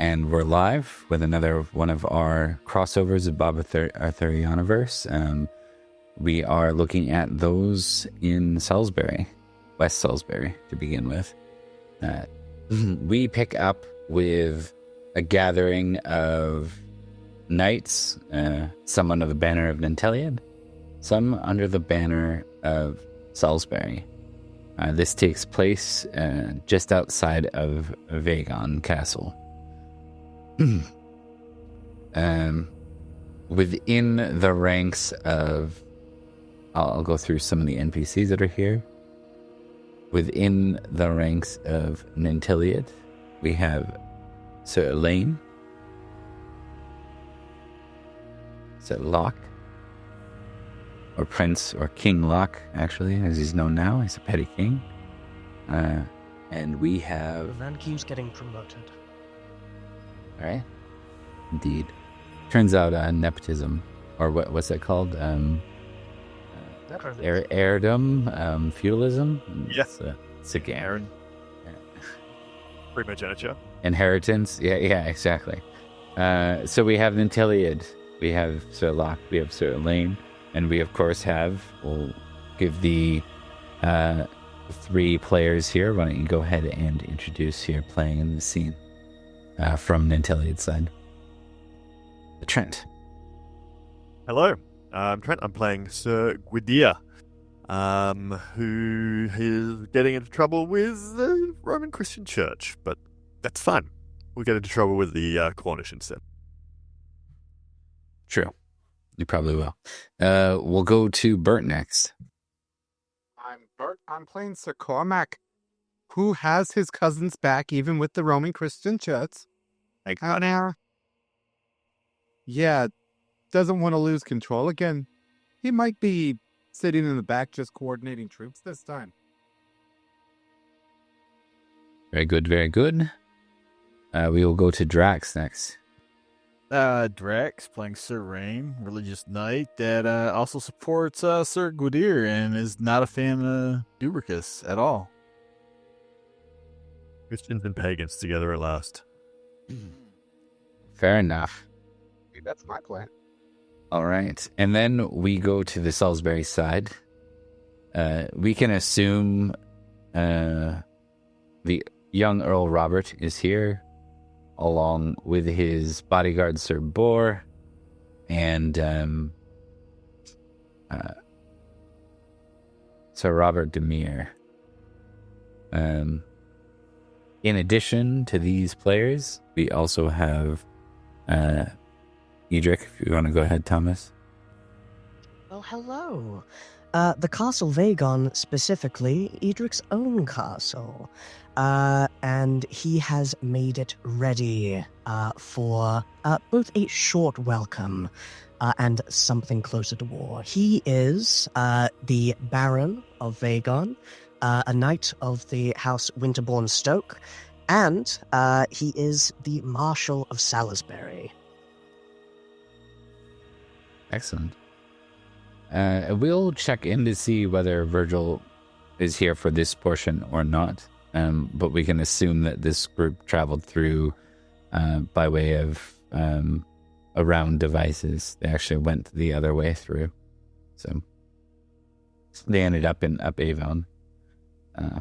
And we're live with another one of our crossovers of Bob Arthurianiverse. We are looking at those in Salisbury, West Salisbury, to begin with. We pick up with a gathering of knights, some under the banner of Nanteleod, some under the banner of Salisbury. This takes place just outside of Vagon Castle. Within the ranks of... I'll go through some of the NPCs that are here. Within the ranks of Nanteleod, we have Sir Elaine, Sir Locke, or Prince, or King Locke, actually, as he's known now. He's a petty king. And we have... The man keeps getting promoted. Alright. Indeed. Turns out nepotism, or what's that called? Heirdom, feudalism? Yes. It's a game. Primogeniture. Inheritance? Yeah, exactly. So we have Nanteleod, we have Sir Locke, we have Sir Elaine, and we of course we'll give the 3 players here. Why don't you go ahead and introduce here playing in the scene from Nanteleod's side. Trent. Hello, I'm Trent. I'm playing Sir Gwydir, who is getting into trouble with the Roman Christian Church, but that's fine. We'll get into trouble with the Cornish instead. True. You probably will. We'll go to Bert next. I'm Bert. I'm playing Sir Cormac, who has his cousins back even with the Roman Christian Church. Out now. Yeah, doesn't want to lose control again. He might be sitting in the back just coordinating troops this time. Very good, very good. We will go to Drax next. Drax playing Sir Rain, religious knight that also supports Sir Gwydir and is not a fan of Dubricus at all. Christians and pagans together at last. Fair enough. That's my plan. All right. And then we go to the Salisbury side. We can assume the young Earl Robert is here, along with his bodyguard Sir Bor and Sir Robert Demere. In addition to these players, we also have Edric, if you want to go ahead, Thomas. Well, hello. The Castle Vagon, specifically, Edric's own castle. And he has made it ready for both a short welcome and something closer to war. He is the Baron of Vagon, a knight of the House Winterbourne Stoke, and he is the Marshal of Salisbury. Excellent. We'll check in to see whether Virgil is here for this portion or not. But we can assume that this group traveled through by way of around devices. They actually went the other way through. So they ended up in Avon.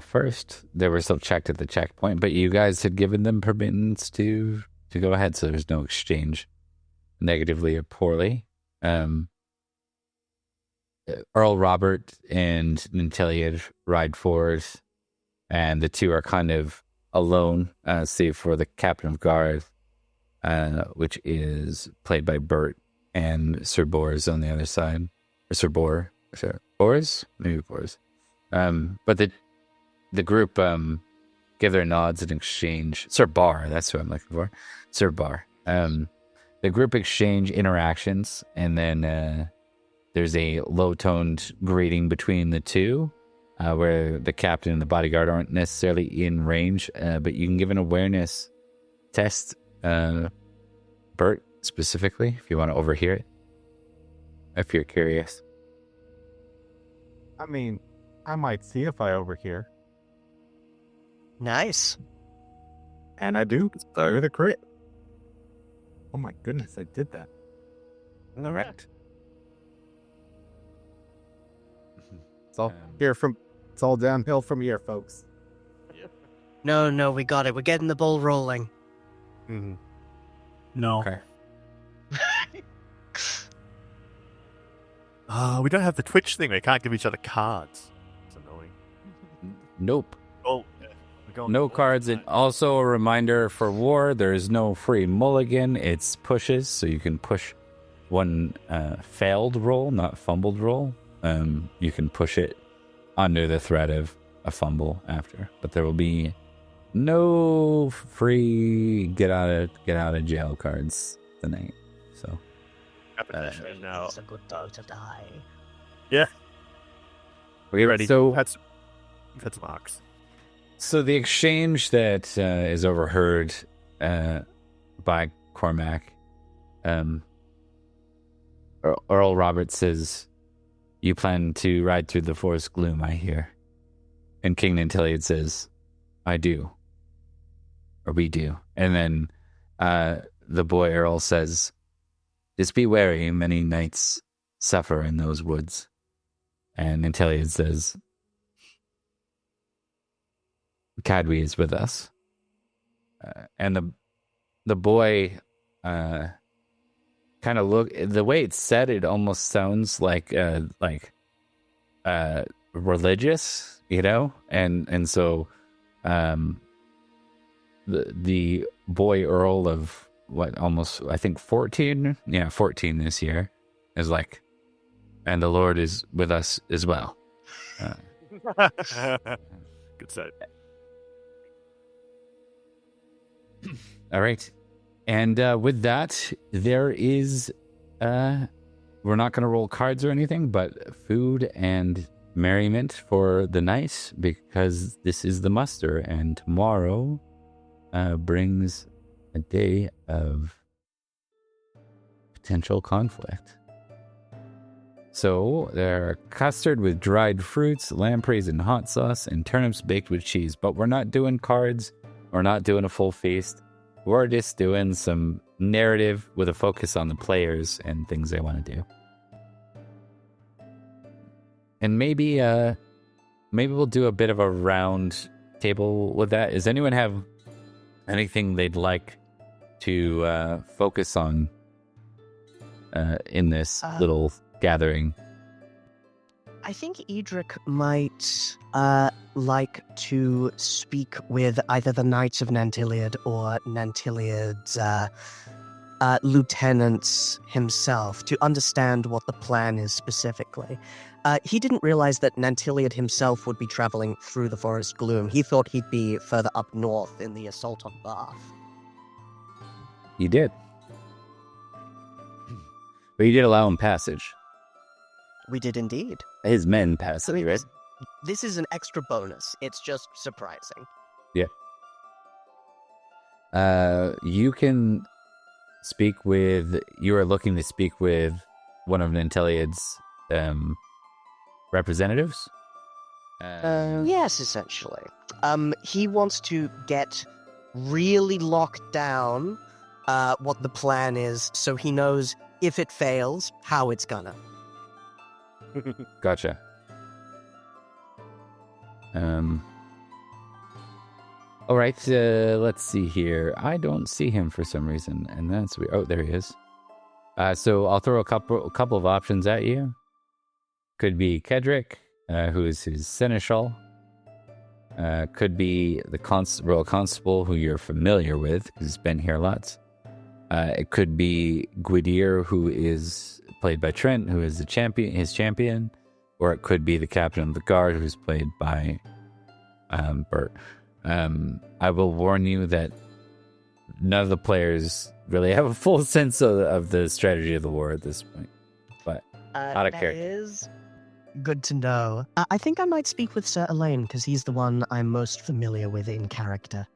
First, they were still checked at the checkpoint, but you guys had given them permittance to go ahead, so there's no exchange, negatively or poorly. Earl Robert and Nanteleod ride forward, and the two are kind of alone, save for the captain of guard, which is played by Bert, and Sir Bors on the other side. Or Sir Bor. Sir Bors? Maybe Bors. But the group give their nods in exchange. Sir Bar, that's what I'm looking for. Sir Bar. The group exchange interactions, and then there's a low-toned greeting between the two, where the captain and the bodyguard aren't necessarily in range, but you can give an awareness test, Bert, specifically, if you want to overhear it, if you're curious. I mean, I might see if I overhear. Nice. And I do. Start with a crit. Oh my goodness, I did that. All right. It's all it's all downhill from here, folks. No, we got it. We're getting the ball rolling. Mm-hmm. No. Okay. We don't have the Twitch thing. We can't give each other cards. It's annoying. Nope. Oh, yeah. We're going No all cards. the And time. also a reminder for war, there is no free mulligan. It's pushes, so you can push one failed roll, not fumbled roll. You can push it under the threat of a fumble after. But there will be no free get out of jail cards tonight. So Repetition is now. It's a good day to die. Yeah, we're ready. So We've had some arcs. So the exchange that is overheard by Cormac, Earl Robert says, "You plan to ride through the forest gloom, I hear." And King Nanteleod says, "I do." Or we do. And then the boy Earl says, "Just be wary, many knights suffer in those woods." And Nanteleod says, "Cadwy is with us." And the boy kind of the way it's said, it almost sounds like religious, you know? And so the boy Earl of almost, I think 14? Yeah, 14 this year is like, "And the Lord is with us as well." Good set. All right. And with that, there is, we're not going to roll cards or anything, but food and merriment for the night, because this is the muster, and tomorrow brings a day of potential conflict. So there are custard with dried fruits, lampreys and hot sauce, and turnips baked with cheese. But we're not doing cards. We're not doing a full feast. We're just doing some narrative with a focus on the players and things they want to do. And maybe we'll do a bit of a round table with that. Does anyone have anything they'd like to focus on in this little gathering? I think Edric might like to speak with either the Knights of Nanteleod or Nanteleod's lieutenants himself to understand what the plan is specifically. He didn't realize that Nanteleod himself would be traveling through the forest gloom. He thought he'd be further up north in the assault on Bath. You did. But you did allow him passage. We did indeed. His men passage, right? This is an extra bonus. It's just surprising. Yeah. You can speak with... You are looking to speak with one of Nanteleod's representatives? Yes, essentially. He wants to get really locked down what the plan is, so he knows if it fails, how it's gonna. Gotcha. All right, let's see here. I don't see him for some reason, and that's weird. Oh, there he is. So I'll throw a couple of options at you. Could be Cerdic, who is his seneschal. Could be the royal constable, who you're familiar with because he's been here lots. It could be Gwydir, who is played by Trent, who is his champion, or it could be the captain of the guard, who's played by Bert. I will warn you that none of the players really have a full sense of the strategy of the war at this point. But out of That character. is good to know. I think I might speak with Sir Elaine, because he's the one I'm most familiar with in character.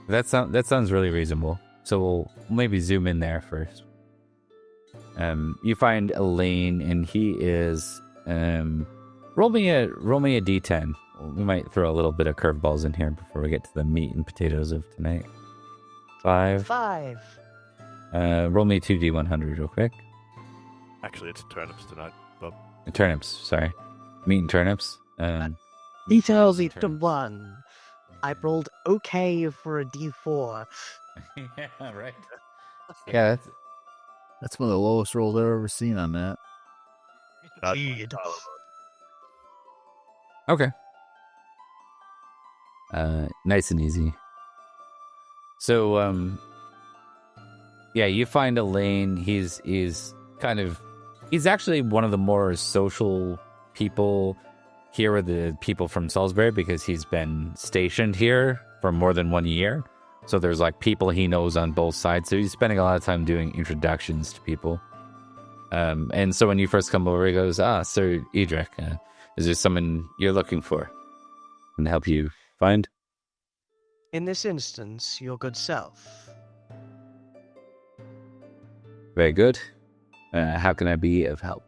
That sounds really reasonable. So we'll maybe zoom in there first. You find Elaine, and he is roll me a d10. We might throw a little bit of curveballs in here before we get to the meat and potatoes of tonight. 5. Roll me 2d100 real quick. Actually, it's turnips tonight, Bob. Turnips, sorry. Meat and turnips. Details each to 1. I rolled okay for a D4. Yeah, right. Yeah, That's one of the lowest rolls I've ever seen on that. Indeed. okay. Nice and easy. So, yeah, you find Elaine. He's actually one of the more social people here with the people from Salisbury because he's been stationed here for more than 1 year. So there's like people he knows on both sides. So he's spending a lot of time doing introductions to people. And so when you first come over, he goes, Sir Edric, is there someone you're looking for? And help you find? In this instance, your good self. Very good. How can I be of help?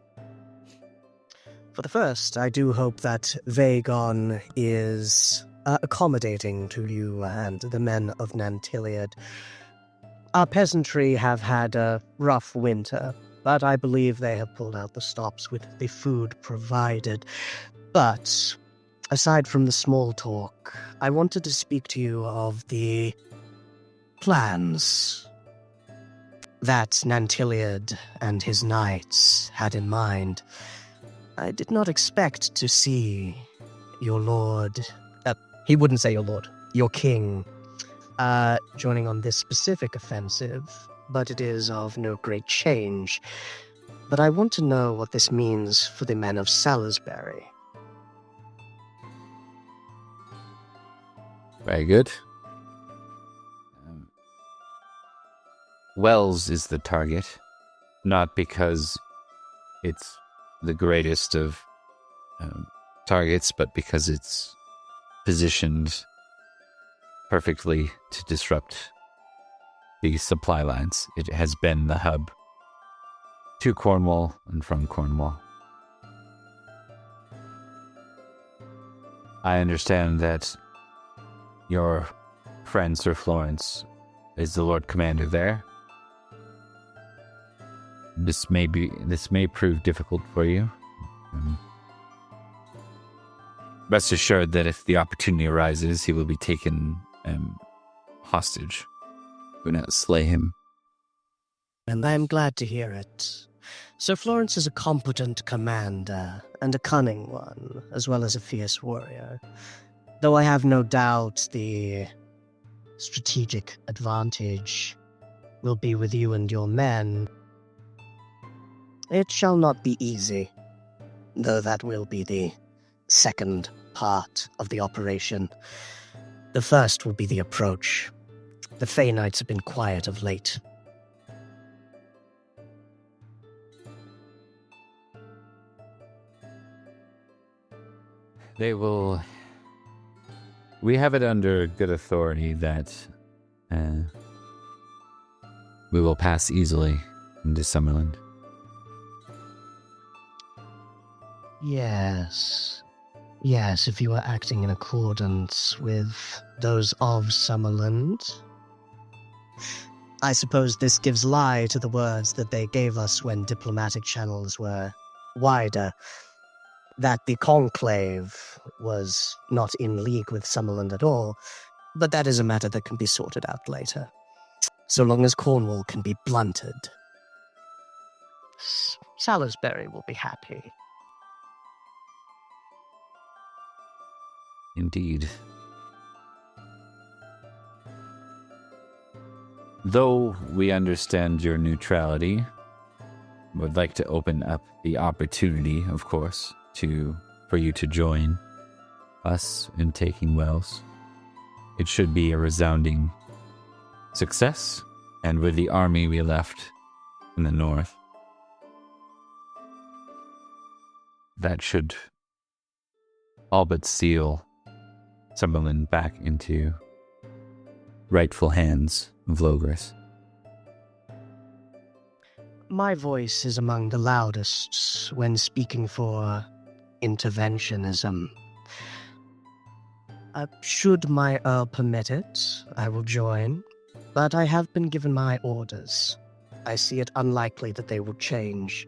For the first, I do hope that Vagon is accommodating to you and the men of Nanteleod. Our peasantry have had a rough winter, but I believe they have pulled out the stops with the food provided. But aside from the small talk, I wanted to speak to you of the plans that Nanteleod and his knights had in mind. I did not expect to see your lord, he wouldn't say your lord, your king, joining on this specific offensive, but it is of no great change. But I want to know what this means for the men of Salisbury. Very good. Wells is the target, not because it's the greatest of targets, but because it's positioned perfectly to disrupt the supply lines. It has been the hub to Cornwall and from Cornwall. I understand that your friend Sir Florence is the Lord Commander there. This may prove difficult for you. Rest assured that if the opportunity arises, he will be taken hostage. Do not slay him. And I am glad to hear it. Sir Florence is a competent commander, and a cunning one, as well as a fierce warrior. Though I have no doubt the strategic advantage will be with you and your men, it shall not be easy, though that will be the second part of the operation. The first will be the approach. The Fey Knights have been quiet of late. They will... We have it under good authority that we will pass easily into Summerland. Yes. Yes, if you were acting in accordance with those of Summerland. I suppose this gives lie to the words that they gave us when diplomatic channels were wider, that the Conclave was not in league with Summerland at all, but that is a matter that can be sorted out later, so long as Cornwall can be blunted. Salisbury will be happy. Indeed. Though we understand your neutrality, would like to open up the opportunity, of course, for you to join us in taking Wells. It should be a resounding success, and with the army we left in the north, that should all but seal Summerland back into rightful hands of Logris. My voice is among the loudest when speaking for interventionism. Should my Earl permit it, I will join, but I have been given my orders. I see it unlikely that they will change.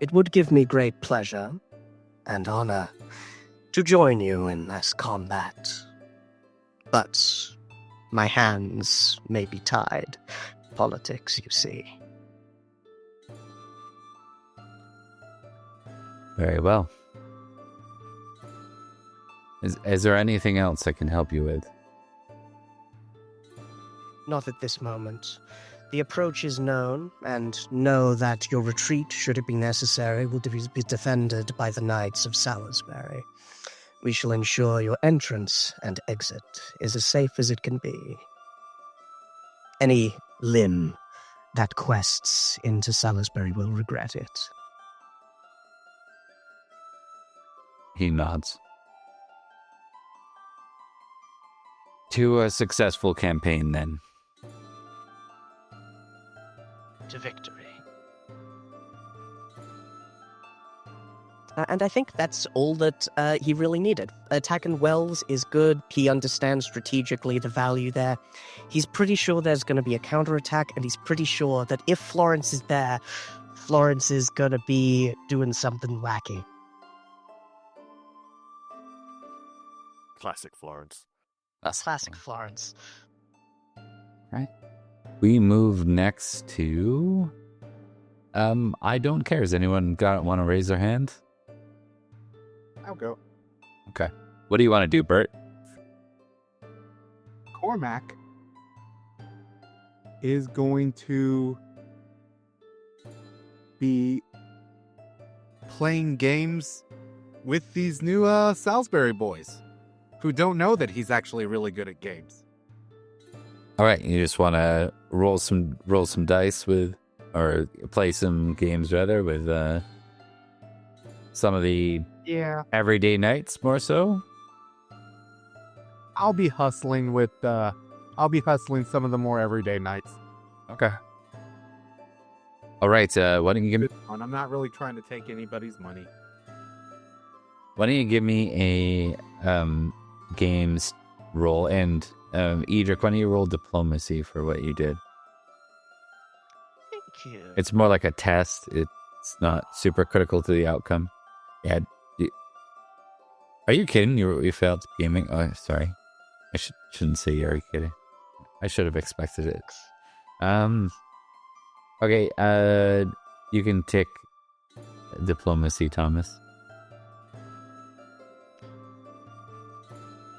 It would give me great pleasure and honor to join you in this combat. But my hands may be tied. Politics, you see. Very well. Is there anything else I can help you with? Not at this moment. The approach is known, and know that your retreat, should it be necessary, will be defended by the Knights of Salisbury. We shall ensure your entrance and exit is as safe as it can be. Any limb that quests into Salisbury will regret it. He nods. To a successful campaign, then. To victory. And I think that's all that he really needed. Attacking Wells is good. He understands strategically the value there. He's pretty sure there's going to be a counterattack, and he's pretty sure that if Florence is there, Florence is going to be doing something wacky. Classic Florence. That's Classic Florence. Right. We move next to... I don't care. Does anyone want to raise their hand? I'll go. Okay. What do you want to do, Bert? Cormac is going to be playing games with these new Salisbury boys who don't know that he's actually really good at games. All right. You just want to roll some dice with, or play some games rather with some of the everyday knights more so. I'll be hustling some of the more everyday nights. Okay. All right. Why don't you give me? I'm not really trying to take anybody's money. Why don't you give me a games roll, and Edric, why don't you roll diplomacy for what you did? Thank you. It's more like a test. It's not super critical to the outcome. Yeah. Are you kidding? You failed gaming? Oh, sorry. I shouldn't say you're kidding. I should have expected it. Okay. You can tick diplomacy, Thomas.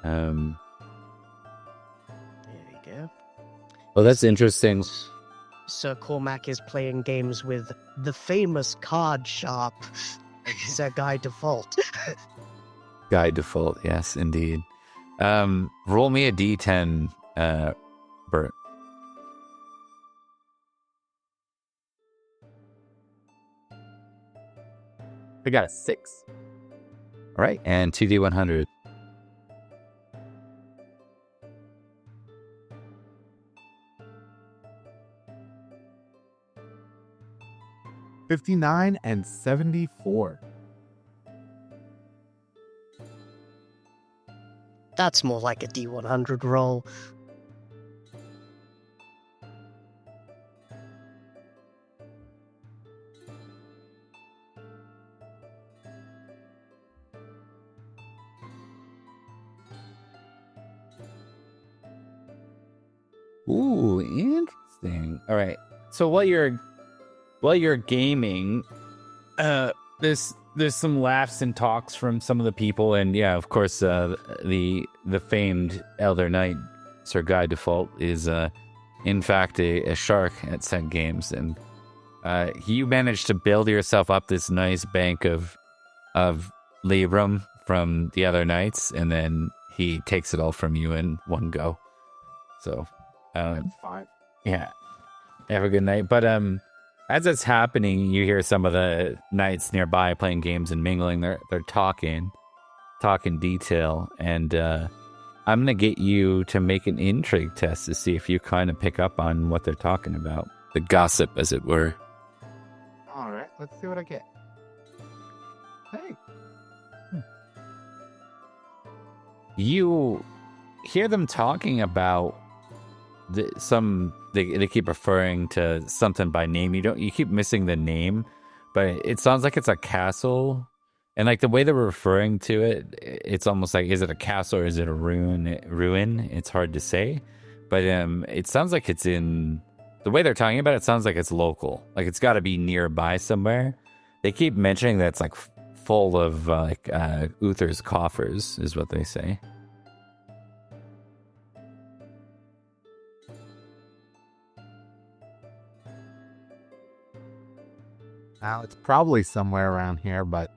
There we go. Well, that's interesting. Sir Cormac is playing games with the famous card shop, Sir Guy Default. Guy Default, yes, indeed. Roll me a d10, Bert. I got a 6. All right, and 2d100. $59 and $74. That's more like a D100 roll. Ooh, interesting. All right. So while you're gaming, there's some laughs and talks from some of the people, and yeah, of course, the famed Elder Knight Sir Guy Default is in fact a shark at set games, and you managed to build yourself up this nice bank of labrum from the other knights, and then he takes it all from you in one go. So, That's fine. yeah, have a good night. But as it's happening, you hear some of the knights nearby playing games and mingling. They're talking detail, and I'm gonna get you to make an intrigue test to see if you kind of pick up on what they're talking about, the gossip, as it were. All right, let's see what I get. Hey. You hear them talking about they keep referring to something by name. You keep missing the name, but it sounds like it's a castle. And like the way they're referring to it, it's almost like, is it a castle or is it a ruin? It's hard to say, but it sounds like it's in the way they're talking about it. Sounds like it's local, like it's got to be nearby somewhere. They keep mentioning that it's like full of Uther's coffers, is what they say. Now, it's probably somewhere around here, but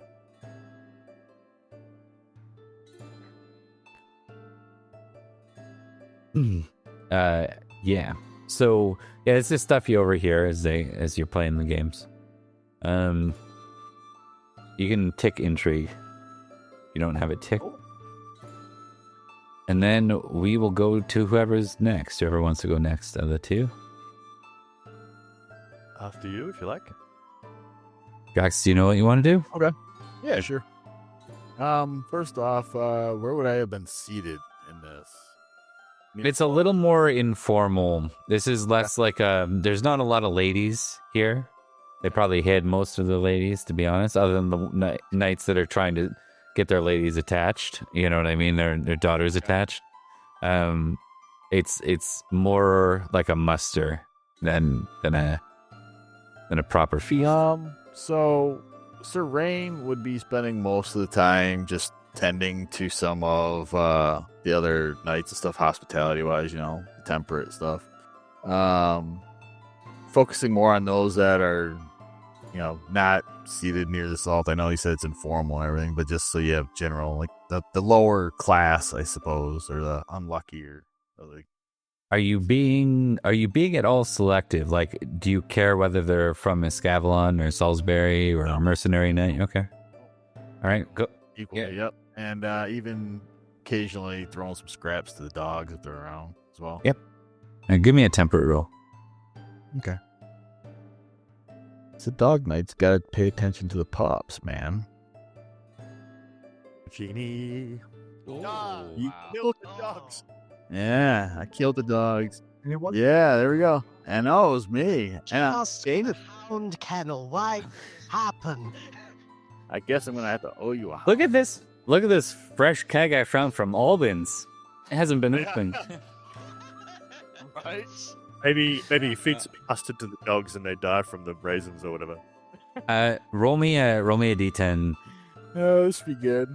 yeah. So yeah, it's just stuff you overhear as you're playing the games. You can tick intrigue. You don't have it tick. And then we will go to whoever's next. Whoever wants to go next of the two. After you, if you like. Gax, do you know what you want to do? Okay. Yeah, sure. First off, where would I have been seated in this? It's a little more informal. This is less like there's not a lot of ladies here. They probably hid most of the ladies, to be honest, other than the knights that are trying to get their ladies attached. You know what I mean? Their daughters attached. It's more like a muster than a proper feast. So Sir Rain would be spending most of the time just tending to some of the other knights and stuff, hospitality-wise, temperate stuff. Focusing more on those that are, not seated near the salt. I know he said it's informal and everything, but just so you have general, like the lower class, I suppose, or the unluckier. Are you being at all selective? Like, do you care whether they're from Escavalon or Salisbury or a mercenary knight? Okay. All right, go. Equally, yep. And even occasionally throwing some scraps to the dogs if they're around as well. Yep. And give me a temperate roll. Okay. It's a dog knight's got to pay attention to the pups, man. Genie. You killed the dogs. Yeah, I killed the dogs. Yeah, there we go. And it was me. Just found kennel. Why happened? I guess I'm gonna have to owe you a. Look at this fresh keg I found from Albans. It hasn't been opened. Right? Maybe he feeds custard to the dogs and they die from the raisins or whatever. Roll me a d10. Oh, this would be good.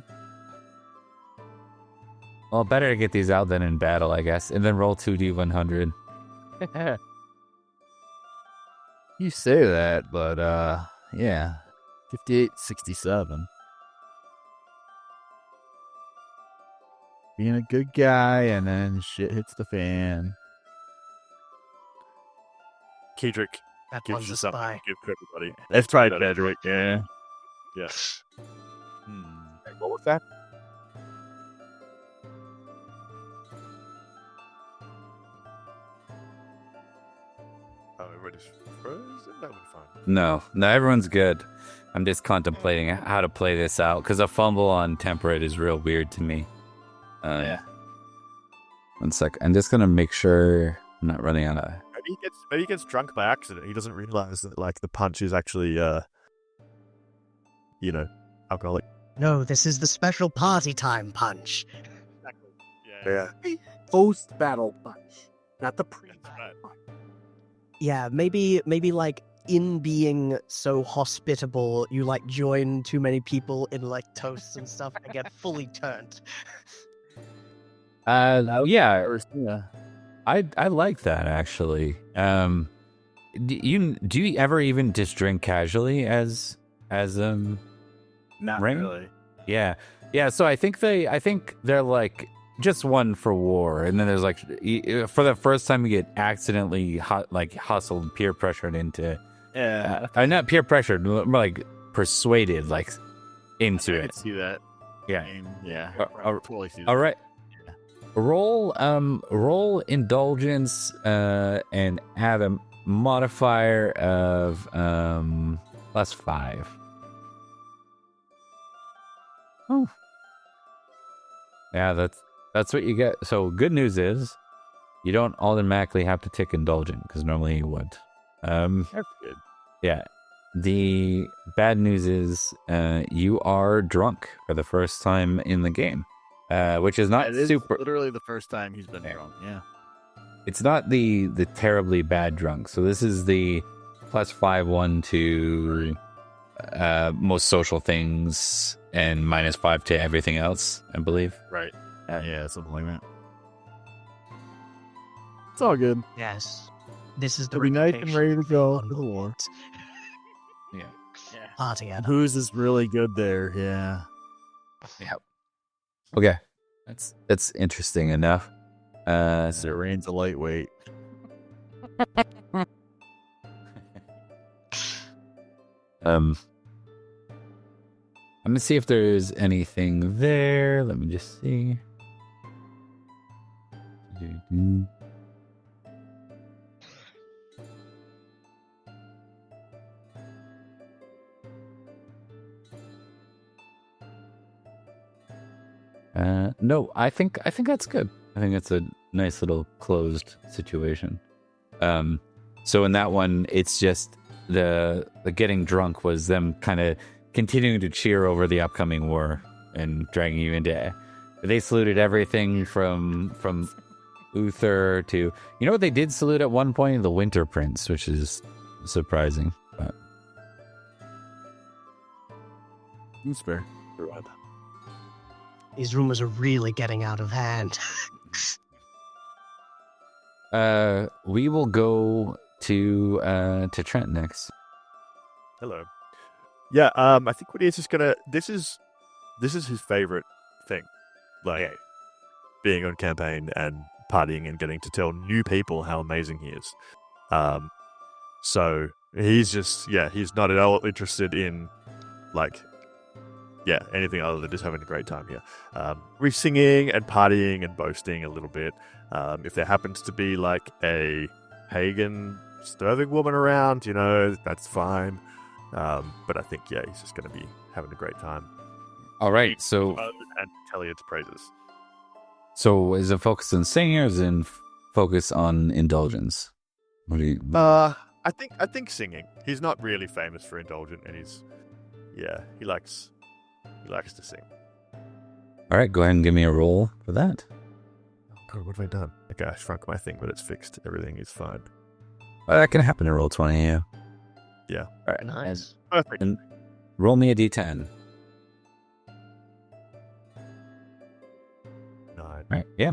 Well, better to get these out than in battle, I guess. And then roll 2d100. You say that, but yeah. 5867. Being a good guy, and then shit hits the fan. Kedrick That gives one's you a something spy. to give to everybody. That's right, Cedric. Yeah. Yeah. what was that? Oh, everybody's frozen? That would be fine. No, everyone's good. I'm just contemplating how to play this out, because a fumble on temperate is real weird to me. Yeah. 1 sec. I'm just going to make sure I'm not running out of... Maybe he gets drunk by accident. He doesn't realize that, like, the punch is actually, alcoholic. No, this is the special party time punch. Exactly. Yeah. Post-battle punch, not the pre-battle Right. punch. Yeah, maybe like in being so hospitable, you like join too many people in like toasts and stuff and get fully turned. yeah, Yeah. I like that, actually. Do you ever even just drink casually as Not Rain? really. Yeah. So I think they're like just one for war, and then there's like for the first time you get accidentally hustled, peer pressured into. Yeah. Not peer pressured, more like persuaded, like into I it. could see that. Yeah. Yeah. Totally see that. All right. Roll indulgence and add a modifier of +5. Oh. Yeah, that's what you get. So good news is You don't automatically have to tick indulgent, because normally you would. That's good. Yeah. The bad news is you are drunk for the first time in the game, which is not It is super... literally the first time he's been Yeah. drunk. Yeah. It's not the terribly bad drunk. So this is the +5/1 to most social things and -5 to everything else, I believe. Right. Yeah, something like that. It's all good. Yes. This is the It'll be nice and ready to go on for the war. Yeah. Party at Who's is really good there? Yeah. Okay. That's interesting enough. So Rain's a lightweight. I'm gonna see if there's anything there. Let me just see. No, I think that's good. I think it's a nice little closed situation. So in that one, it's just the getting drunk was them kind of continuing to cheer over the upcoming war and dragging you into. They saluted everything from Uther to, you know what they did salute at one point? The Winter Prince, which is surprising. But Who's fair? These rumors are really getting out of hand. we will go to Trent next. Hello. Yeah, I think what he's just gonna. This is his favorite thing, like being on campaign and partying and getting to tell new people how amazing he is. So he's just he's not at all interested in anything other than just having a great time here. We're singing and partying and boasting a little bit. If there happens to be like a pagan serving woman around, that's fine. But I think he's just going to be having a great time. All right, so and Nanteleod's praises. So is it focused on singing or is it focus on indulgence? What do you? I think singing. He's not really famous for indulgent, and he likes to sing. All right, go ahead and give me a roll for that. Oh God, what have I done? Okay, I shrunk my thing, but it's fixed. Everything is fine. Well, that can happen in roll 20. Yeah. Yeah. All right. Nice. Perfect. And roll me a d10. 9. Right. Yeah.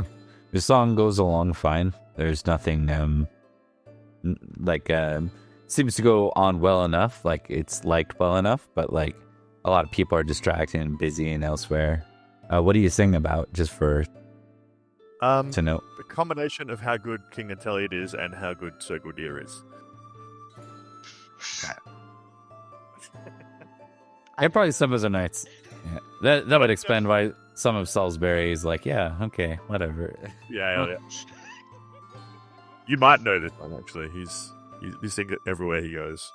The song goes along fine. There's nothing seems to go on well enough. Like it's liked well enough, but like a lot of people are distracted and busy and elsewhere. What do you sing about? Just for to know. The combination of how good King Nanteleod is and how good Sir Gwydir is. And probably some of the nights. Yeah. That would explain why some of Salisbury is like, yeah, okay, whatever. Yeah. You might know this one actually. He's sings it everywhere he goes.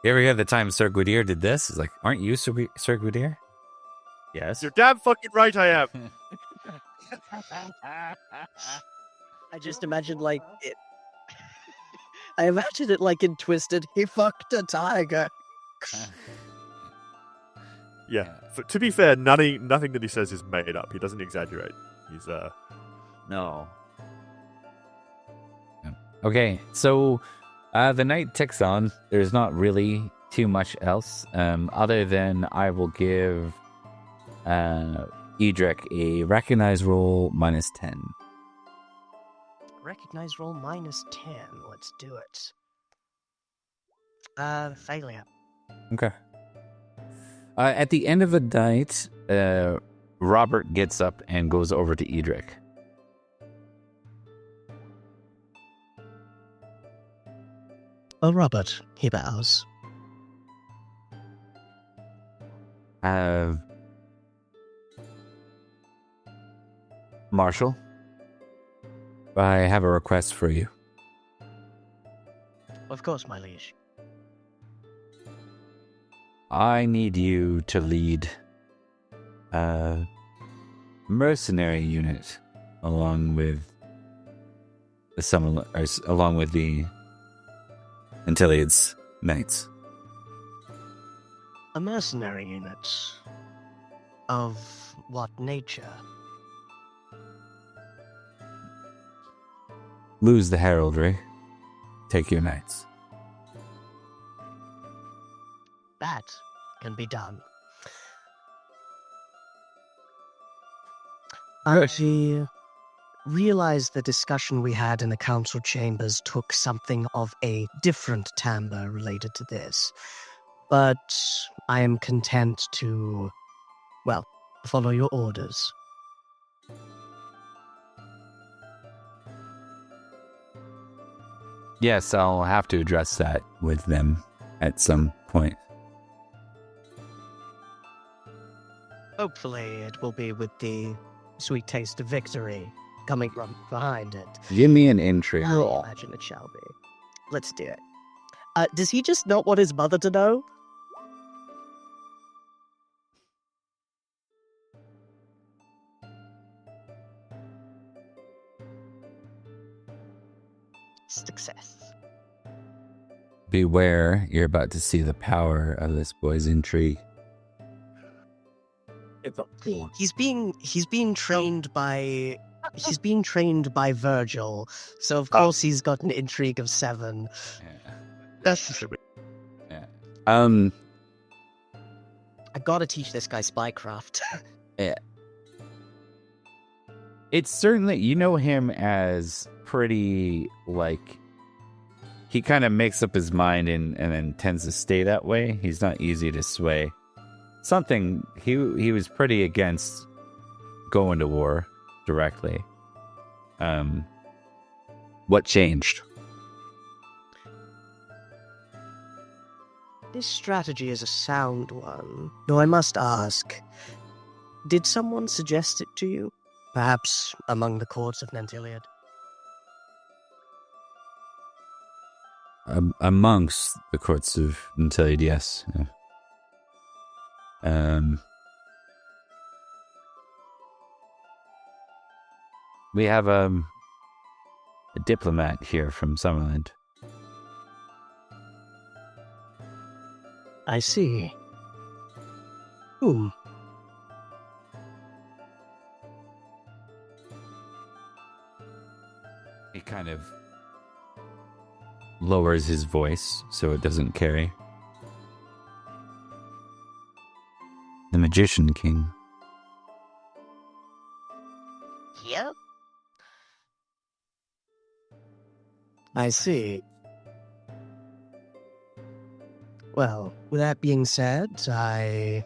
You ever hear the time Sir Gwydir did this? It's like, aren't you Sir Gwydir? Yes. You're damn fucking right, I am. I just imagined like it. I imagined it like in Twisted. He fucked a tiger. Yeah. To be fair, nothing that he says is made up. He doesn't exaggerate. He's No. Okay, so the night ticks on. There's not really too much else, other than I will give Edric a recognize roll -10. Recognize roll -10. Let's do it. Failure. Okay. At the end of the night, Robert gets up and goes over to Edric. Oh, Robert, he bows. Marshal, I have a request for you. Of course, my liege. I need you to lead mercenary unit along with the Nanteleod's knights. A mercenary unit? Of what nature? Lose the heraldry. Take your knights. That can be done. I realize the discussion we had in the council chambers took something of a different timbre related to this, but I am content to, well, follow your orders. Yes, I'll have to address that with them at some point. Hopefully it will be with the sweet taste of victory coming from behind it. Give me an intrigue I roll. imagine it shall be. Let's do it. Does he just not want his mother to know? Success. Beware, you're about to see the power of this boy's intrigue. He's being trained by Virgil, so of course he's got an intrigue of 7. Yeah. That's Yeah. I gotta teach this guy spycraft. It's certainly, you know him as pretty, like, he kind of makes up his mind and then tends to stay that way. He's not easy to sway. He was pretty against going to war directly. What changed? This strategy is a sound one, though I must ask, did someone suggest it to you? Perhaps among the courts of Nanteleod? Amongst the courts of Nanteleod, yes. We have a diplomat here from Summerland. I see. Whom? He kind of lowers his voice so it doesn't carry. The Magician King. Yep. I see. Well, with that being said, I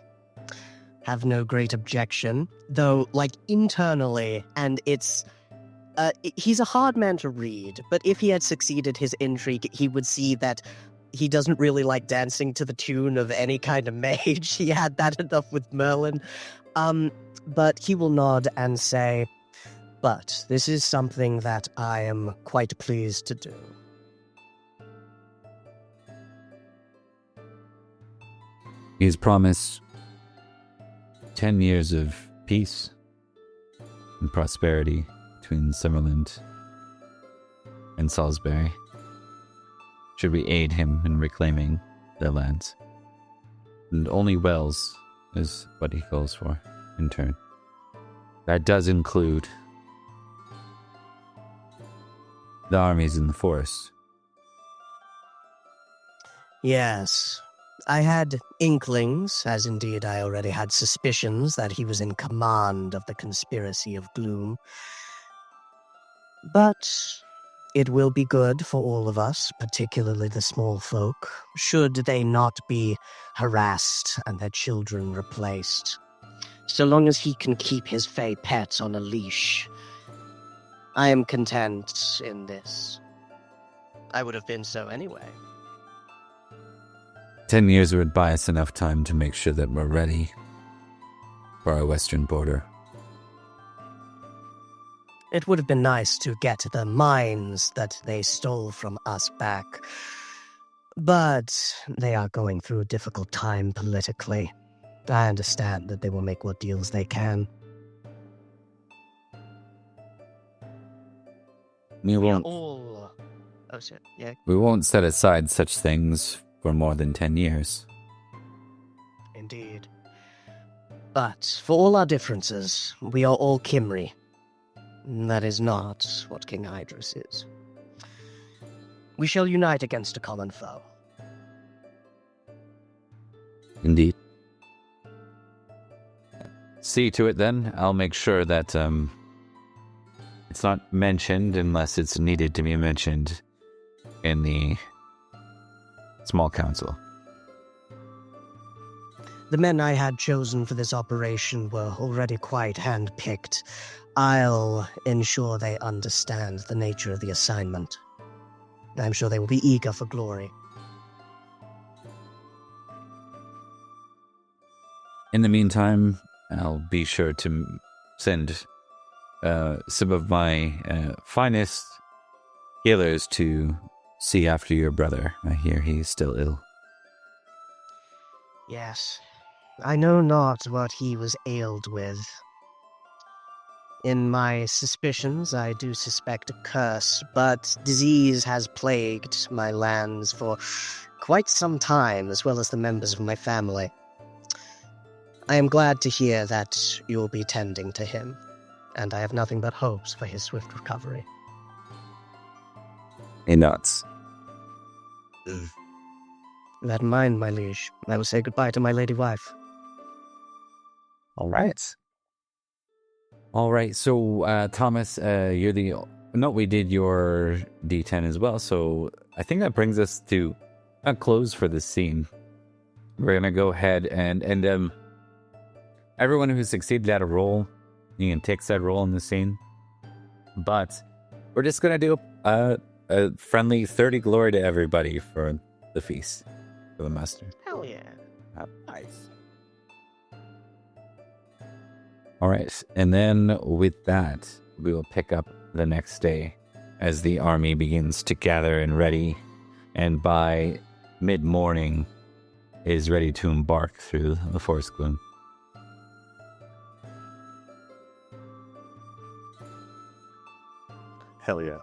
have no great objection, though, like, internally, and it's... he's a hard man to read, but if he had succeeded his intrigue, he would see that he doesn't really like dancing to the tune of any kind of mage. He had that enough with Merlin. But he will nod and say, but this is something that I am quite pleased to do. He has promised 10 years of peace and prosperity between Summerland and Salisbury, should we aid him in reclaiming their lands. And only Wells is what he calls for in turn. That does include the armies in the forest. Yes, I had inklings, as indeed I already had suspicions that he was in command of the conspiracy of Gloom. But it will be good for all of us, particularly the small folk, should they not be harassed and their children replaced. So long as he can keep his fey pets on a leash, I am content in this. I would have been so anyway. 10 years would buy us enough time to make sure that we're ready for our western border. It would have been nice to get the mines that they stole from us back. But they are going through a difficult time politically. I understand that they will make what deals they can. We We are won't. all... Oh, shit. Yeah, We won't set aside such things for more than 10 years. indeed. But for all our differences, we are all Kimri. That is not what King Idris is. We shall unite against a common foe. Indeed. See to it then. I'll make sure that it's not mentioned unless it's needed to be mentioned in the small council. The men I had chosen for this operation were already quite hand-picked. I'll ensure they understand the nature of the assignment. I'm sure they will be eager for glory. In the meantime, I'll be sure to send some of my finest healers to see after your brother. I hear he is still ill. Yes, I know not what he was ailed with. In my suspicions, I do suspect a curse, but disease has plagued my lands for quite some time, as well as the members of my family. I am glad to hear that you'll be tending to him, and I have nothing but hopes for his swift recovery. He nods. That in mind, my liege, I will say goodbye to my lady wife. All right. All right. So, Thomas, you're the... No, we did your D10 as well. So I think that brings us to a close for this scene. We're going to go ahead and everyone who succeeded at a roll, you can take said roll in the scene. But we're just going to do a friendly 30 glory to everybody for the feast, for the master. Hell yeah. Nice. All right, and then with that, we will pick up the next day as the army begins to gather and ready, and by mid-morning is ready to embark through the forest gloom. Hell yeah.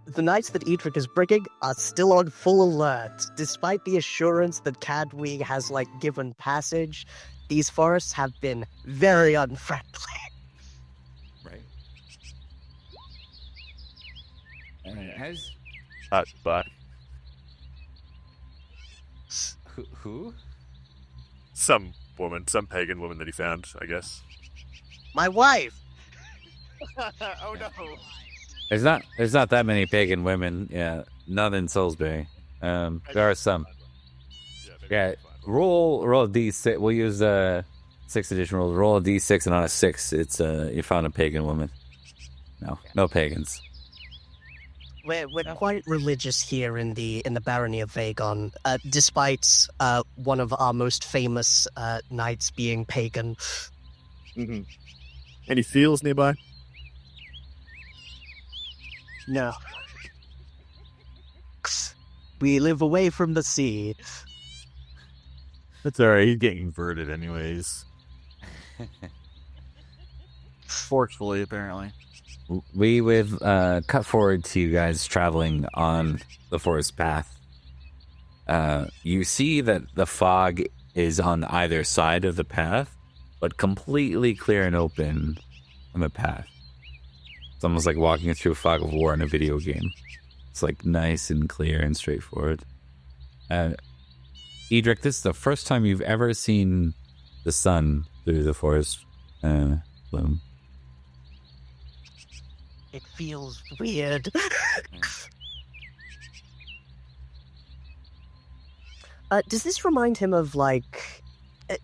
The knights that Edric is bringing are still on full alert. Despite the assurance that Cadwig has, given passage, these forests have been very unfriendly. Right. But Who? some pagan woman that he found, I guess. My wife! Oh no. There's not that many pagan women. Yeah, none in Salisbury. There are some. Yeah, roll a d6. We'll use 6th edition rules. Roll a d6, and on a 6, it's you found a pagan woman. No pagans. We're quite religious here in the barony of Vagon, despite one of our most famous knights being pagan. Mm-hmm. Any fields nearby? No. We live away from the sea. That's alright, he's getting converted anyways. Forcefully, apparently. We would cut forward to you guys traveling on the forest path. You see that the fog is on either side of the path, but completely clear and open on the path. It's almost like walking through a fog of war in a video game. It's nice and clear and straightforward. Edric, this is the first time you've ever seen the sun through the forest gloom. It feels weird. Does this remind him of,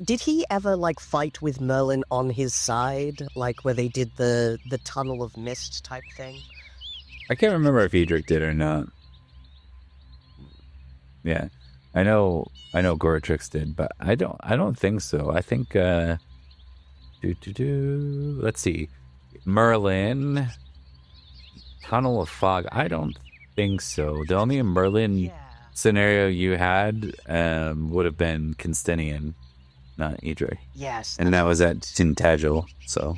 did he ever, fight with Merlin on his side? Where they did the tunnel of mist type thing? I can't remember if Edric did or not. Yeah. I know Goratrix did, but I don't think so. I think let's see. Merlin Tunnel of Fog. I don't think so. The only Merlin scenario you had would have been Constantinian, not Idre. Yes. And that was at Tintagel, so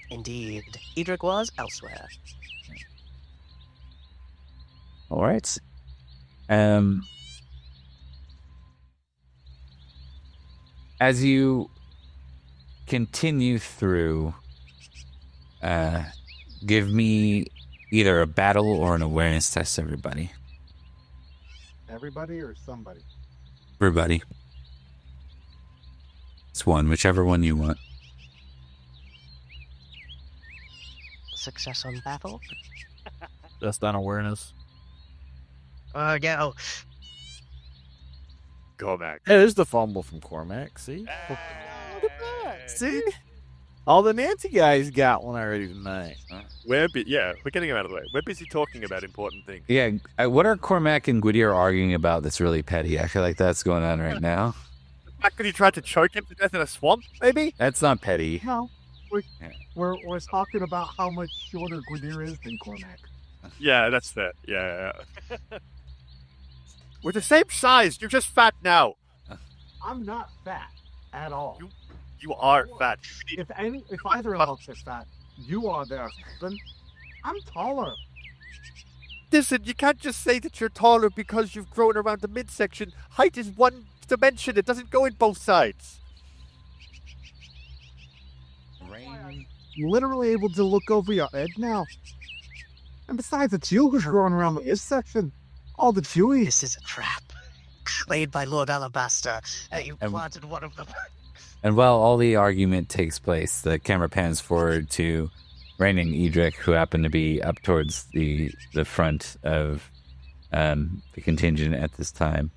Indeed, Edric was elsewhere. All right. As you continue through, give me either a battle or an awareness test, everybody. Everybody or somebody? Everybody. It's one, whichever one you want. Success on battle? Just on awareness. Go. Cormac. Hey, there's the fumble from Cormac. See? See? All the Nancy guys got one already tonight. We're getting him out of the way. We're busy talking about important things. Yeah, what are Cormac and Gwydir arguing about that's really petty? I feel like that's going on right now. The fact that he tried to choke him to death in a swamp, maybe? That's not petty. No. We're talking about how much shorter Gwydir is than Cormac. Yeah, that's fair. Yeah. We're the same size. You're just fat now. I'm not fat at all. You are fat. If either of us are fat, you are their husband. I'm taller. Listen, you can't just say that you're taller because you've grown around the midsection. Height is one dimension. It doesn't go in both sides. I'm literally able to look over your head now. And besides, it's you who's growing around the midsection. All the Chewy. This is a trap. Laid by Lord Alabaster. You planted one of them. And while all the argument takes place, the camera pans forward to Rain and Edric, who happen to be up towards the front of the contingent at this time.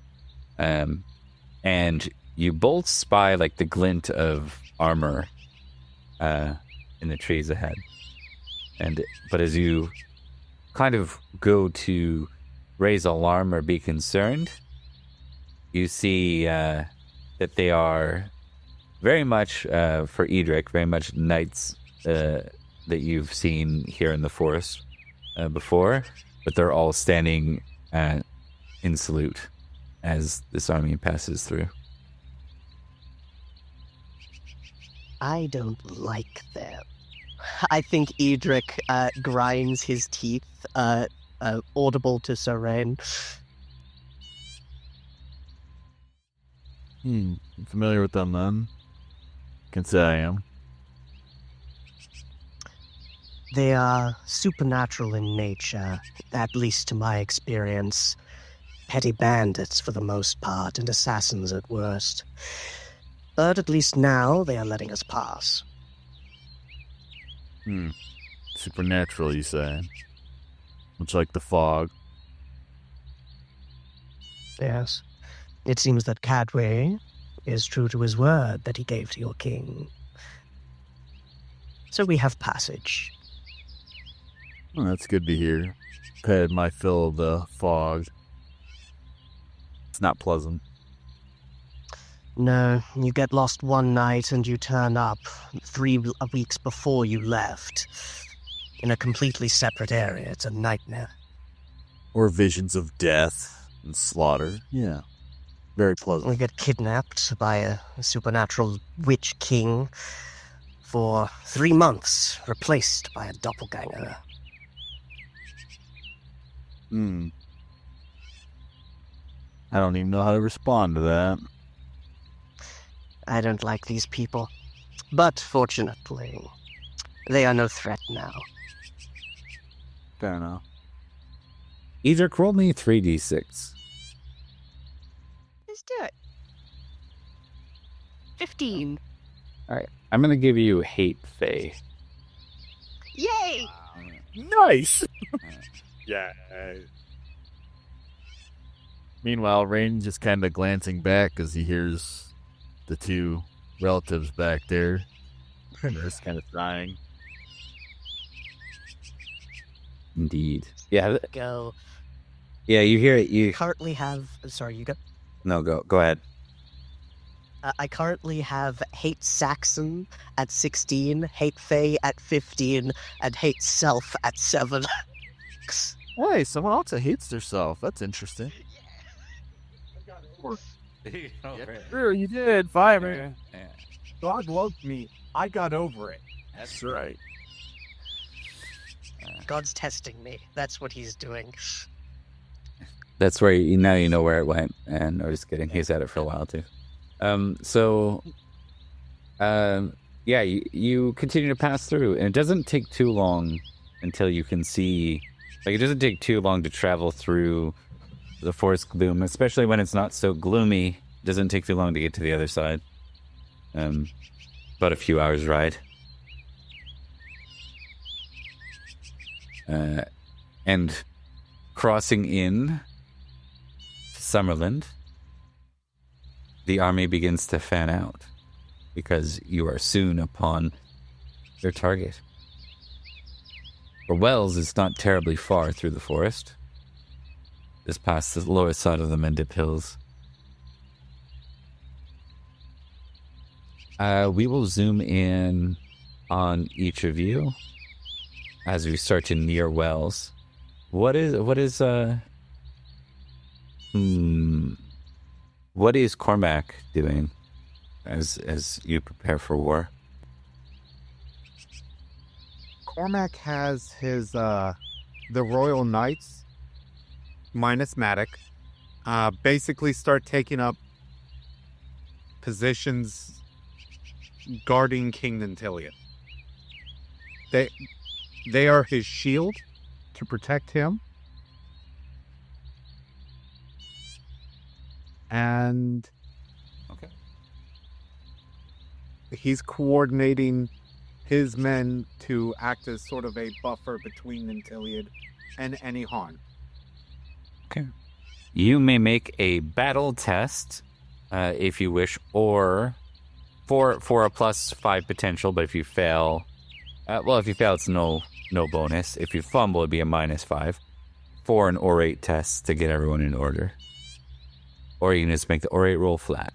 And you both spy like the glint of armor in the trees ahead. But as you kind of go to raise alarm or be concerned, you see that they are very much, for Edric, very much knights that you've seen here in the forest before, but they're all standing in salute as this army passes through. I don't like them. I think Edric grinds his teeth, audible to Seren. Familiar with them then? Can say I am. They are supernatural in nature, at least to my experience. Petty bandits for the most part, and assassins at worst. But at least now they are letting us pass. Supernatural, you say? Much like the fog. Yes. It seems that Cadway is true to his word that he gave to your king. So we have passage. Well, that's good to hear. I've had my fill of the fog. It's not pleasant. No, you get lost one night and you turn up 3 weeks before you left. In a completely separate area. It's a nightmare. Or visions of death and slaughter. Yeah. Very pleasant. We get kidnapped by a supernatural witch king for 3 months, replaced by a doppelganger. I don't even know how to respond to that. I don't like these people. But fortunately, they are no threat now. Fair enough. Edric, roll me 3d6. Let's do it. 15. All right. I'm going to give you hate Fae. Yay! Nice! Yeah. Meanwhile, Rain just kind of glancing back as he hears the two relatives back there. They're just kind of sighing. Indeed. Yeah. Go. Yeah, you hear it. You Currently have... Sorry, you go. No, go ahead. I currently have Hate Saxon at 16, Hate Fae at 15, and Hate Self at 7. Hey, someone else that hates themselves. That's interesting. Sure, you did. Fine, man. God loved me. I got over it. That's right. God's testing me. That's what he's doing. That's where now you know where it went. And no, just kidding. He's had it for a while too. Yeah, you continue to pass through, and it doesn't take too long until you can see. Like, it doesn't take too long to travel through the forest gloom, especially when it's not so gloomy. It doesn't take too long to get to the other side. About a few hours ride. And crossing in to Summerland, the army begins to fan out because you are soon upon your target. For Wells is not terribly far through the forest, just past the lower side of the Mendip Hills. We will zoom in on each of you as we start to near Wells. What is Cormac doing as you prepare for war? Cormac has his the Royal Knights minus Matic basically start taking up positions guarding King Nanteleod. They are his shield to protect him. And Okay. He's coordinating his men to act as sort of a buffer between Nanteleod and any harm. Okay. You may make a battle test if you wish, or for a +5 potential, but if you fail, if you fail, it's no bonus. If you fumble, it'd be a -5 for an orate test to get everyone in order. Or you can just make the orate roll flat.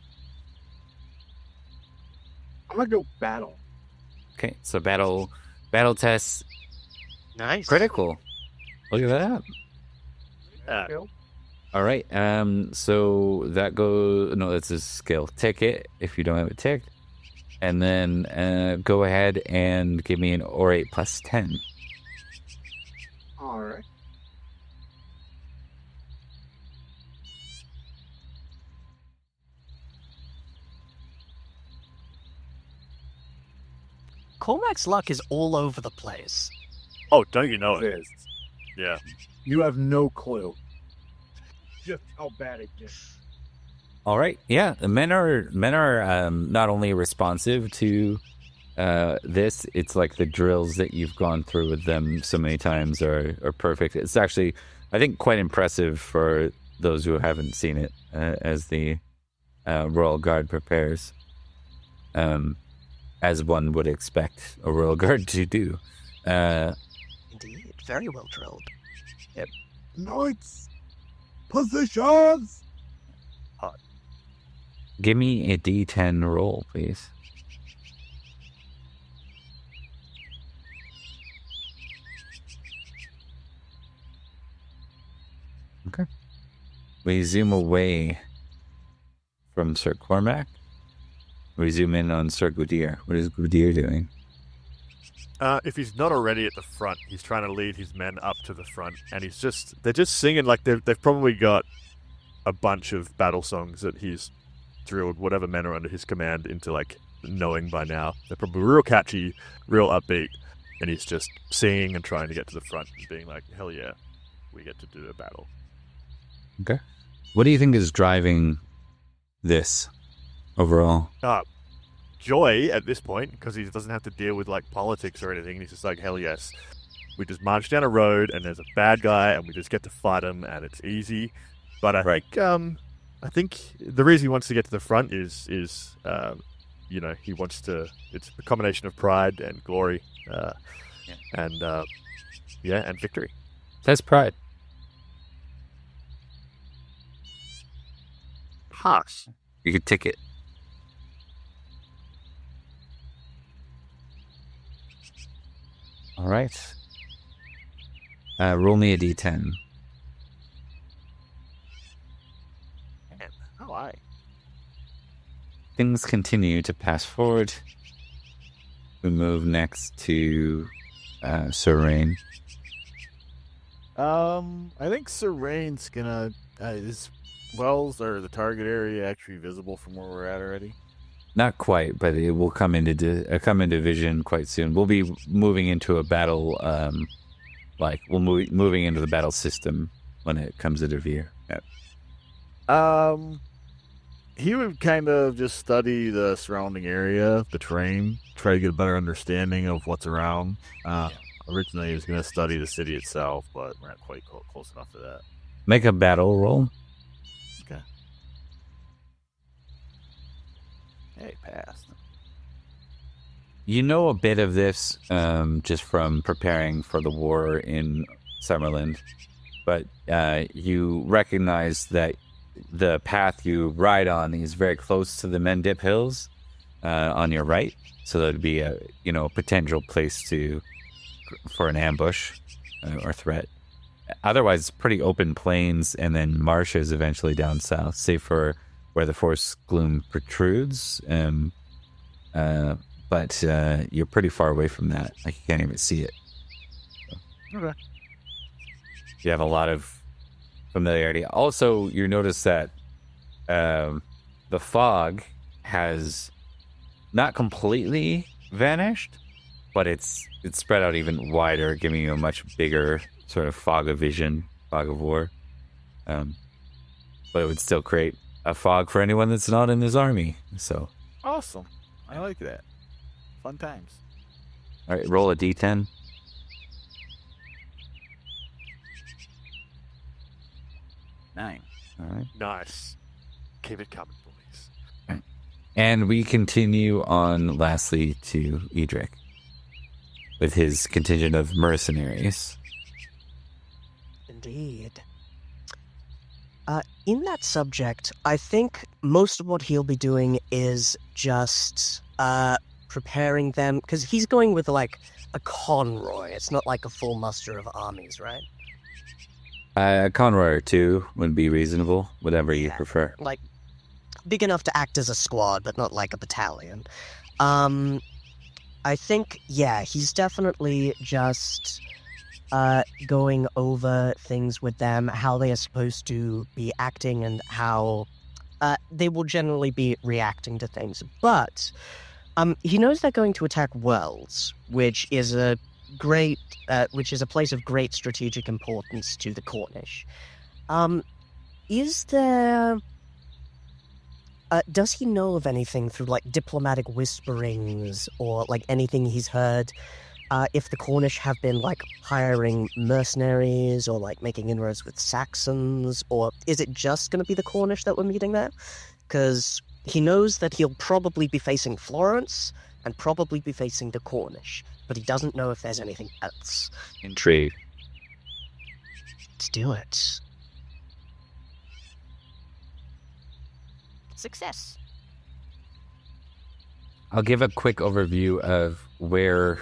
I'm gonna go battle. Okay, so battle test Nice. critical. Look at that. All right. So that goes. No, that's a skill. Tick it if you don't have it ticked, and then go ahead and give me an orate +10. All right. Cormac's luck is all over the place. Oh, don't you know it? It is. Yeah. You have no clue just how bad it gets. All right. Yeah, the men are not only responsive to this. It's like the drills that you've gone through with them so many times are perfect. It's actually, I think, quite impressive for those who haven't seen it as the Royal Guard prepares. As one would expect a Royal Guard to do. Indeed, very well drilled. Knights! Positions! Give me a D10 roll, please. Okay. We zoom away from Sir Cormac. We zoom in on Sir Gwydir. What is Gwydir doing? If he's not already at the front, he's trying to lead his men up to the front, and they're just singing like they've probably got a bunch of battle songs that he's drilled whatever men are under his command into like knowing by now. They're probably real catchy, real upbeat, and he's just singing and trying to get to the front and being like, hell yeah, we get to do a battle. Okay. What do you think is driving this overall? Joy at this point, because he doesn't have to deal with like politics or anything. He's just like, hell yes, we just march down a road and there's a bad guy and we just get to fight him and it's easy. But I think the reason he wants to get to the front is he wants to. It's a combination of pride and glory, and victory. That's pride. Harsh. You could tick it. All right. Roll me a D10. Oh, I. Things continue to pass forward. We move next to Sir Rain. I think Sir Rain's gonna. Is Wells or the target area actually visible from where we're at already? Not quite, but it will come into vision quite soon. We'll be moving into a battle, moving into the battle system when it comes into view. Yep. He would kind of just study the surrounding area, the terrain, try to get a better understanding of what's around. Originally, he was going to study the city itself, but we're not quite close enough to that. Make a battle roll. Okay. Hey, passed. You know a bit of this just from preparing for the war in Summerland, but you recognize that the path you ride on is very close to the Mendip Hills on your right, so that would be a potential place for an ambush or threat. Otherwise, it's pretty open plains and then marshes eventually down south, save for where the Forest Gloom protrudes. But you're pretty far away from that. Like, you can't even see it. Okay. You have a lot of familiarity. Also, you notice that the fog has not completely vanished, but it's spread out even wider, giving you a much bigger sort of fog of vision, fog of war. But it would still create a fog for anyone that's not in his army. So Awesome. I like that. Fun times. all right, roll a d10. 9. All right. Nice. Keep it coming, boys. And we continue on lastly to Edric with his contingent of mercenaries. Indeed. In that subject, I think most of what he'll be doing is just preparing them, because he's going with like a conroy. It's not like a full muster of armies, right? A conroy or two would be reasonable, whatever you prefer. Like, big enough to act as a squad, but not like a battalion. I think, yeah, he's definitely just going over things with them, how they are supposed to be acting and how they will generally be reacting to things. But he knows they're going to attack Wells, which is a place of great strategic importance to the Cornish. Is there... does he know of anything through, like, diplomatic whisperings or, like, anything he's heard? If the Cornish have been, like, hiring mercenaries or, like, making inroads with Saxons? Or is it just going to be the Cornish that we're meeting there? Because he knows that he'll probably be facing Florence and probably be facing the Cornish, but he doesn't know if there's anything else. Intrigue. Let's do it. Success. I'll give a quick overview of where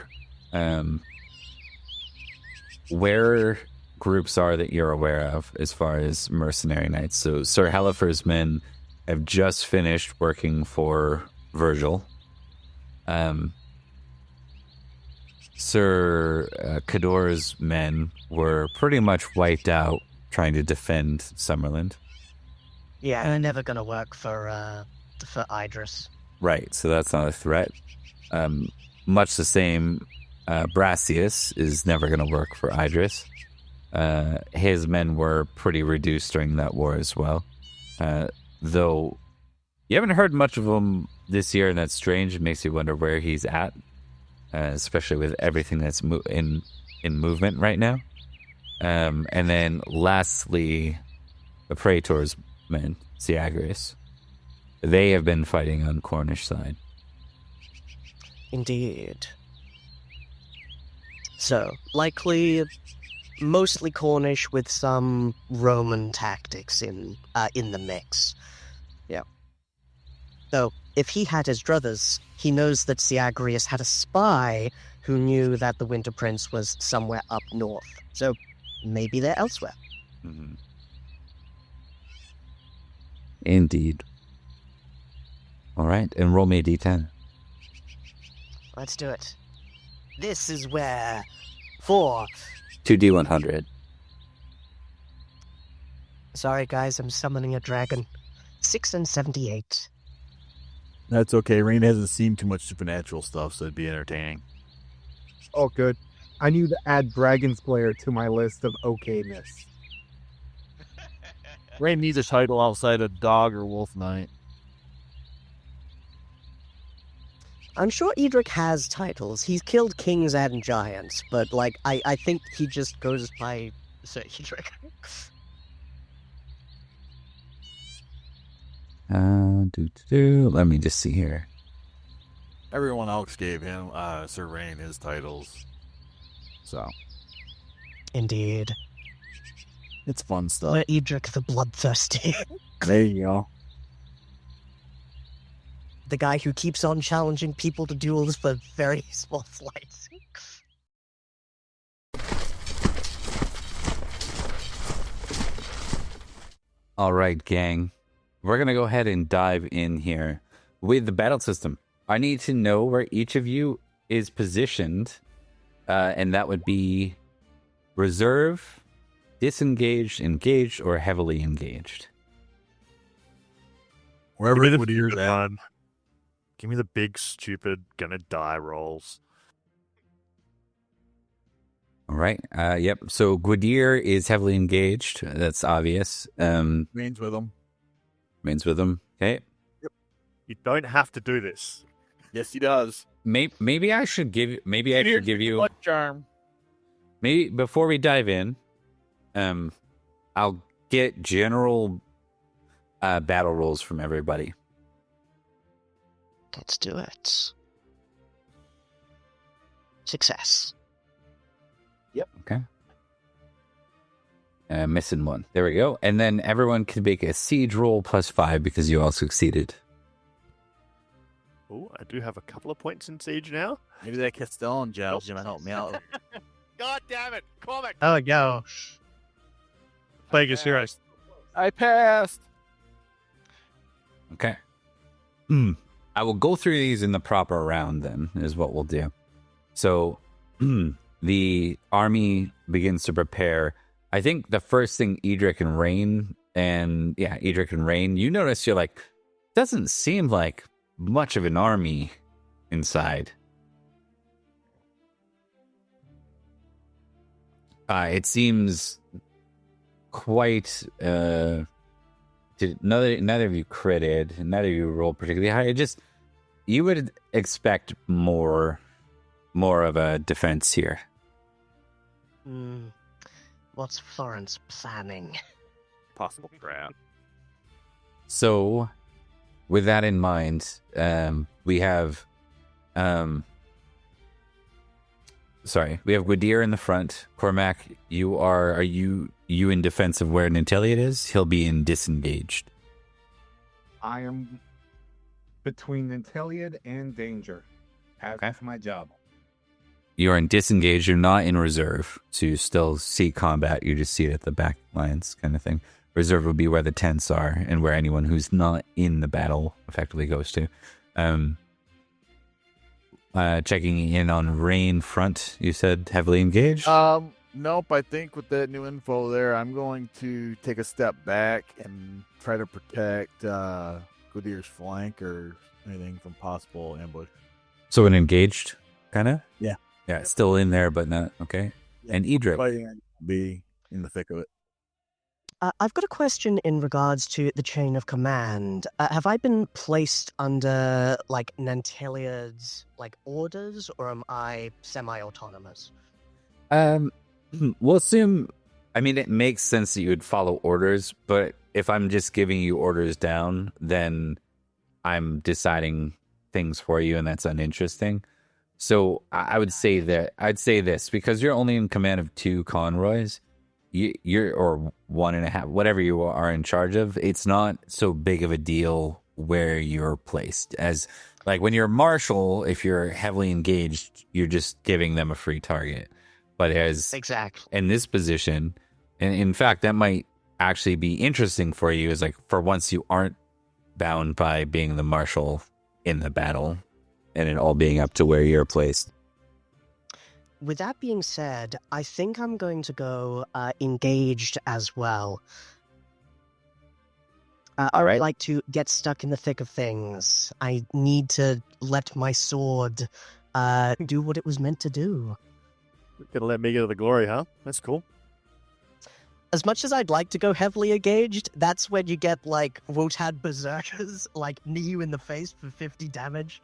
groups are that you're aware of as far as mercenary knights. So Sir Halifa's men have just finished working for Virgil. Sir Cador's men were pretty much wiped out trying to defend Summerland. Yeah, they're never going to work for Idres. Right, so that's not a threat. Much the same, Brassius is never going to work for Idris. His men were pretty reduced during that war as well. Though you haven't heard much of him this year, and that's strange. It makes you wonder where he's at, especially with everything that's in movement right now. And then lastly, the Praetor's men, Siagrius. They have been fighting on Cornish side. Indeed. So, likely mostly Cornish with some Roman tactics in the mix. Yeah. Though, if he had his druthers, he knows that Siagrius had a spy who knew that the Winter Prince was somewhere up north. So, maybe they're elsewhere. Mm-hmm. Indeed. All right, and roll me a d10. Let's do it. This is where... 4. 2d100. Sorry, guys, I'm summoning a dragon. 6 and 78. That's okay. Rain hasn't seen too much supernatural stuff, so it'd be entertaining. Oh, good. I need to add Dragon Slayer to my list of okayness. Rain needs a title outside of Dog or Wolf Knight. I'm sure Edric has titles. He's killed kings and giants, but, like, I think he just goes by Sir Edric. Let me just see here. Everyone else gave him Sir Rain his titles. So Indeed. it's fun stuff. We're Edric the Bloodthirsty. There you go. The guy who keeps on challenging people to duels for very small slights. All right, gang. We're going to go ahead and dive in here with the battle system. I need to know where each of you is positioned, and that would be reserve, disengaged, engaged, or heavily engaged. Wherever Give me it the would hear big that. one. Give me the big, stupid, gonna die rolls. All right. Yep. So Gwydir is heavily engaged. That's obvious. Rain's with him. Remains with him. Okay. You don't have to do this. Yes, he does. Maybe I should give you. Maybe I should give you. What charm? Maybe before we dive in, I'll get general battle rules from everybody. Let's do it. Success. Yep. Okay. Missing one. There we go. And then everyone can make a siege roll +5 because you all succeeded. Oh, I do have a couple of points in siege now. Maybe that Castellan job's gonna help me out. God damn it! Cormac! Oh, go. Plague is heroes. I passed. Okay. I will go through these in the proper round then, is what we'll do. So, the army begins to prepare. I think the first thing Edric and Rain, you notice you're like, doesn't seem like much of an army inside. It seems quite... neither of you critted, neither of you rolled particularly high. You would expect more of a defense here. What's Florence planning? Possible crap. So, with that in mind, we have Gwydir in the front. Cormac, are you in defense of where Nanteleod is? He'll be in disengaged. I am between Nanteleod and danger. That's my job. You're in disengaged. You're not in reserve, so you still see combat. You just see it at the back lines, kind of thing. Reserve will be where the tents are and where anyone who's not in the battle effectively goes to. Checking in on Rain front, you said heavily engaged? Nope. I think with that new info there, I'm going to take a step back and try to protect Gwydir's flank or anything from possible ambush. So an engaged, kind of? Yeah. Yeah, it's still in there, but not, okay. Yeah, And Edric? Fighting be in the thick of it. I've got a question in regards to the chain of command. Have I been placed under, like, Nanteleod's, like, orders, or am I semi-autonomous? We'll assume, it makes sense that you would follow orders, but if I'm just giving you orders down, then I'm deciding things for you, and that's uninteresting. So I'd say this, because you're only in command of 2 convoys, you're or 1.5, whatever you are in charge of, it's not so big of a deal where you're placed. As like when you're marshal, if you're heavily engaged, you're just giving them a free target. But as Exactly. in this position, and in fact, that might actually be interesting for you, is like for once you aren't bound by being the marshal in the battle, and it all being up to where you're placed. With that being said, I think I'm going to go engaged as well. All right, like to get stuck in the thick of things. I need to let my sword do what it was meant to do. Gonna let me get the glory, huh? That's cool. As much as I'd like to go heavily engaged, that's when you get, like, Wotad Berserkers, like, knee you in the face for 50 damage.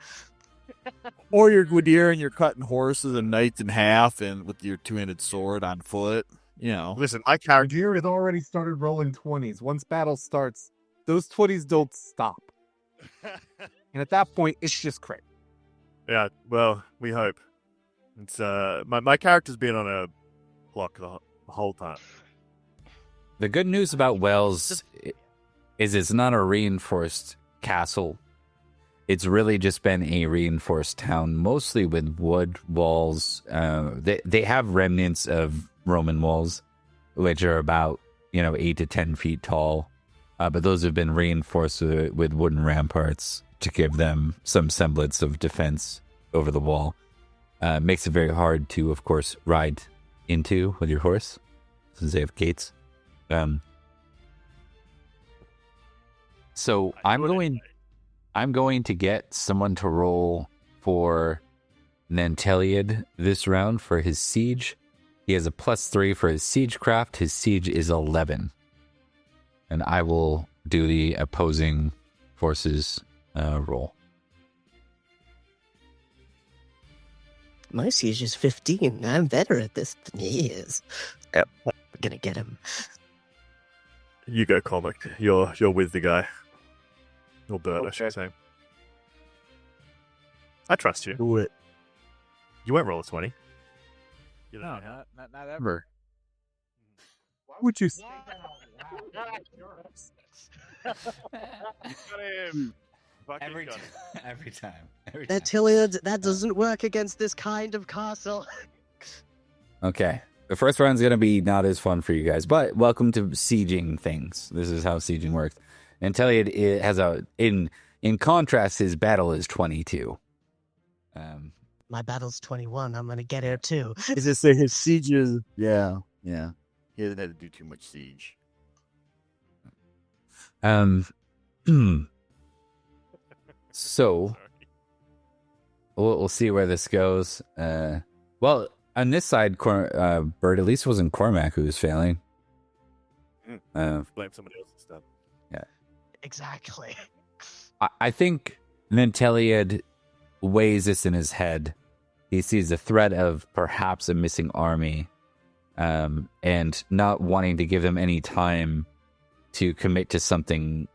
Or you're Gwydir and you're cutting horses and knights in half and with your two-handed sword on foot. You know. Listen, my character. Gear has already started rolling 20s. Once battle starts, those 20s don't stop. And at that point, it's just crit. Yeah, well, we hope. It's my character's been on a block the whole time. The good news about Wells is it's not a reinforced castle. It's really just been a reinforced town, mostly with wood walls. They have remnants of Roman walls, which are about 8 to 10 feet tall, but those have been reinforced with wooden ramparts to give them some semblance of defense over the wall. Makes it very hard to, of course, ride into with your horse, since they have gates. So I'm going to get someone to roll for Nanteleod this round for his siege. He has a +3 for his siegecraft. His siege is 11. And I will do the opposing forces roll. My siege is 15. I'm better at this than he is. We're gonna get him. You go, Cormac. You're with the guy. Or Bert, I should say. I trust you. Do it. You won't roll a 20. You No, don't know. not ever. Why would you say Every time. Nanteleod, that doesn't work against this kind of castle. Okay. The first round's going to be not as fun for you guys, but welcome to sieging things. This is how sieging works. Nanteleod has in contrast, his battle is 22. My battle's 21. I'm gonna get here too. Is it say his siege is... Yeah. He hasn't had to do too much siege. So we'll see where this goes. Well, on this side, Bert, at least it wasn't Cormac who was failing. Blame somebody else instead. Yeah, Exactly. I think Nanteleod weighs this in his head. He sees the threat of perhaps a missing army, and not wanting to give them any time to commit to something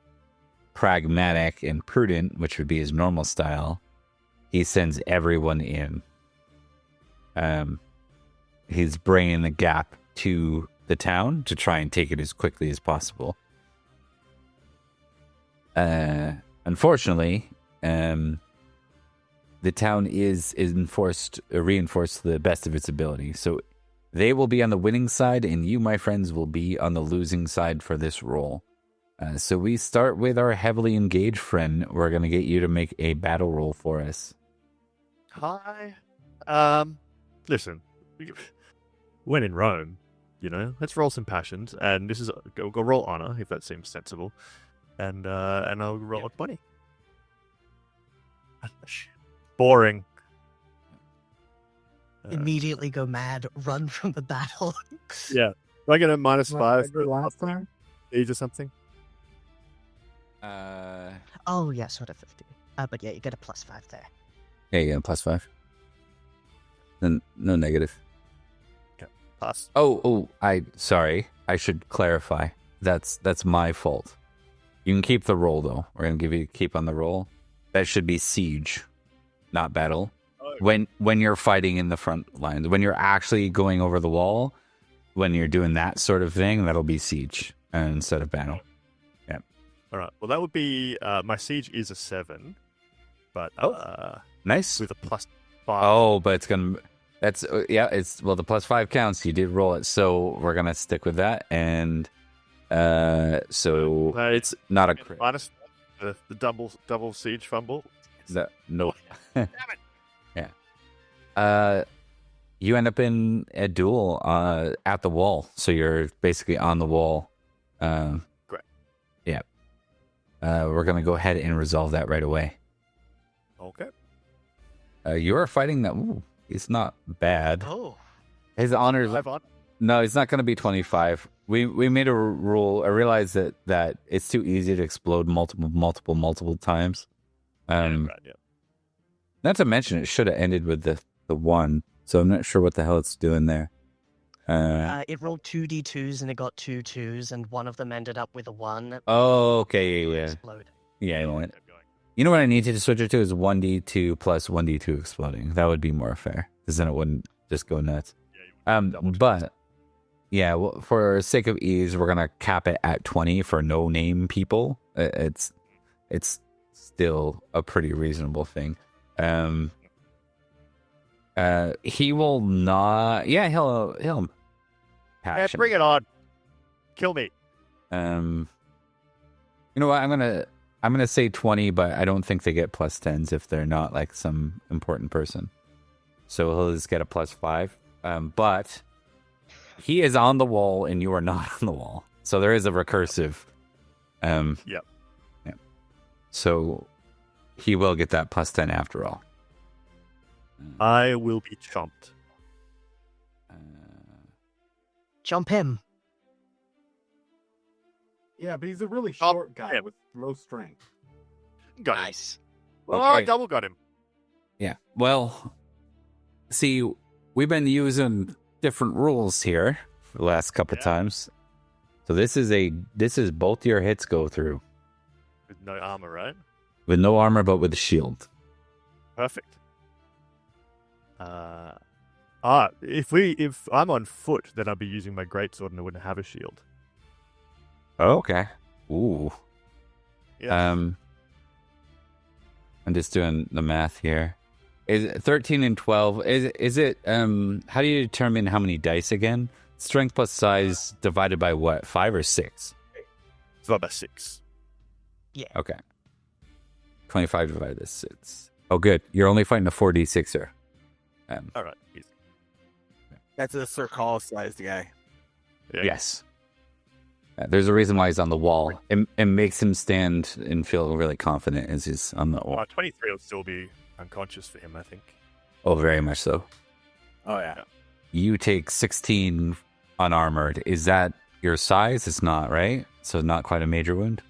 pragmatic and prudent, which would be his normal style. He sends everyone in. He's bringing the gap to the town to try and take it as quickly as possible. Unfortunately, the town is reinforced to the best of its ability. So they will be on the winning side, and you, my friends, will be on the losing side for this roll. So we start with our heavily engaged friend. We're going to get you to make a battle roll for us. Hi. Listen. When in Rome, let's roll some passions, and this is go roll honor if that seems sensible, and I'll roll a 20. Boring. Immediately go mad, run from the battle. Yeah. Do I get a -5 for last time? age or something? Oh, yeah, sort of 50. But yeah, you get a +5 there. Yeah, you get a +5. Then no negative. Okay. Pass. Sorry. I should clarify. That's my fault. You can keep the roll though. We're gonna give you keep on the roll. That should be siege, not battle. Oh. When you're fighting in the front lines, when you're actually going over the wall, when you're doing that sort of thing, that'll be siege instead of battle. Yeah. All right. Well, that would be my siege is a 7, but nice with a +5. Oh, but it's gonna. That's the +5 counts. You did roll it, so we're gonna stick with that. And so it's not a crit. Minus the double siege fumble. No. Damn it. Yeah. You end up in a duel at the wall, so you're basically on the wall. Great. Yeah. we're going to go ahead and resolve that right away. Okay. You are fighting that. Ooh, it's not bad. Oh. His honors. Live on. No, it's not going to be 25. We made a rule. I realized that it's too easy to explode multiple times. Right, yeah. Not to mention, it should have ended with the 1. So I'm not sure what the hell it's doing there. It rolled 2d2s and it got 2 2s, and one of them ended up with a 1. Oh, okay. Yeah. Explode. Yeah, it went. Kept going. You know what I need to switch it to is 1d2 plus 1d2 exploding. That would be more fair, because then it wouldn't just go nuts. Yeah, you double check. But yeah, well, for sake of ease, we're gonna cap it at 20 for no name people. It's still a pretty reasonable thing. He will not. Yeah, he'll. Yeah, bring it on. Kill me. You know what? I'm gonna say 20, but I don't think they get plus 10s if they're not like some important person. So he'll just get a plus 5. But he is on the wall and you are not on the wall. So there is a recursive. Yep. Yeah. So he will get that plus 10 after all. I will be chomped. Jump him. Yeah, but he's a really Oh, short guy yeah. with low strength. Got him. Nice. Oh, I Okay. double got him. Yeah. Well, see, we've been using different rules here for the last couple Yeah. times. So this is both your hits go through With no armor, right? with no armor but with a shield. Perfect. If I'm on foot, then I'll be using my greatsword and I wouldn't have a shield. Oh, okay. Ooh. Yeah. I'm just doing the math here. Is it 13 and 12? Is it how do you determine how many dice again? Strength plus size divided by what? 5 or 6? It's about 6. Okay. 25 divided by 6. Oh, good. You're only fighting a 4d6er. All right. Easy. That's a Sir Call sized guy. Yeah. Yes. There's a reason why he's on the wall. It makes him stand and feel really confident as he's on the wall. 23 will still be unconscious for him, I think. Oh, very much so. Oh, yeah. You take 16 unarmored. Is that your size? It's not, right? So not quite a major wound?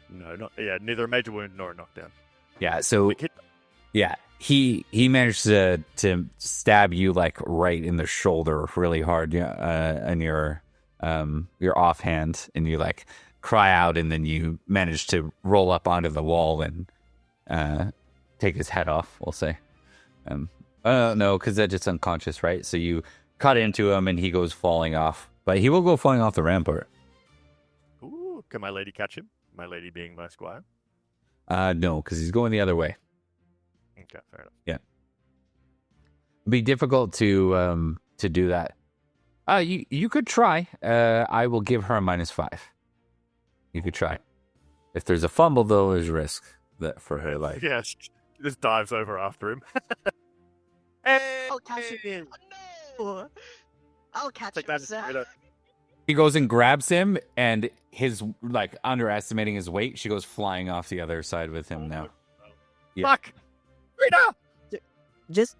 No, not neither a major wound nor a knockdown. Yeah, so Quick hit. yeah, he managed to stab you like right in the shoulder really hard, and your offhand, and you like cry out, and then you manage to roll up onto the wall and take his head off, we'll say. No, because that's just unconscious, right? So you cut into him and he goes falling off, but he will go falling off the rampart. Ooh, can my lady catch him? My lady being my squire. No, because he's going the other way. Okay, fair enough. It'd be difficult to do that. You could try. I will give her a -5. You could try. If there's a fumble, though, there's risk that for her life. Yeah, she just dives over after him. Hey! I'll catch him. No! I'll catch Take him, that. sir. He goes and grabs him, and his like underestimating his weight, she goes flying off the other side with him now. Yeah. Fuck! Rita! Just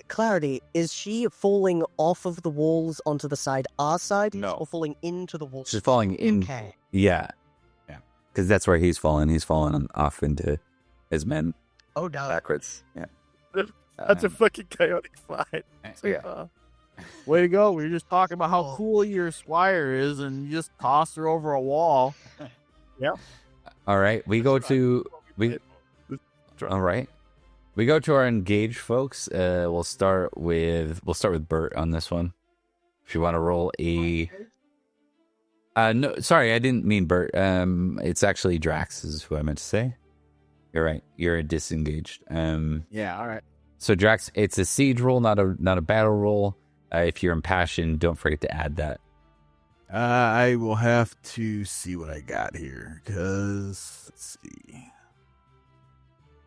clarity, is she falling off of the walls onto the side our side? No. Or falling into the walls? She's falling in. Okay. Yeah. Because that's where he's fallen. He's fallen off into his men Oh, no. backwards. Yeah. That's a fucking chaotic fight. Yeah. Way to go. We were just talking about how Oh. cool your squire is, and you just tossed her over a wall. All right. We go to All right. We go to our engaged folks. We'll start with Bert on this one. If you want to roll a no, sorry, I didn't mean Bert. It's actually Drax is who I meant to say. You're right. You're disengaged. Yeah, all right. So Drax, it's a siege roll, not a battle roll. If you're impassioned, don't forget to add that. I will have to see what I got here, because let's see.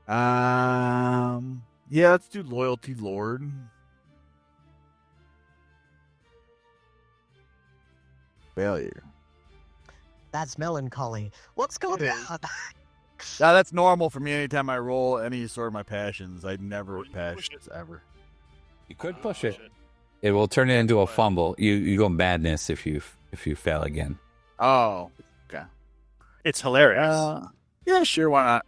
Yeah, let's do Loyalty Lord. Failure. That's melancholy. What's going It on? Now, that's normal for me anytime I roll any sort of my passions. I never passions ever. You could push it. It will turn it into a fumble. You go madness if you fail again. Oh, okay. It's hilarious. Yeah, sure, why not?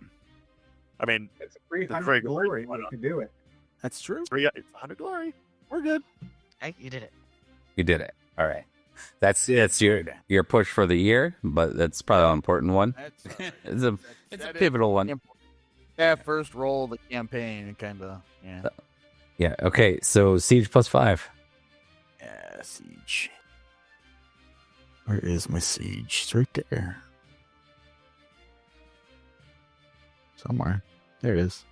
I mean, It's a The 300 Craig- glory. You can do it. That's true. it's 100 glory. We're good. Hey, you did it. You did it. All right. That's your push for the year, but that's probably an important one. That's, It's a pivotal one. Yeah, first roll of the campaign, kind of. Yeah. Yeah. Okay. So siege +5. Yeah, siege. Where is my siege? It's right there. Somewhere. There it is.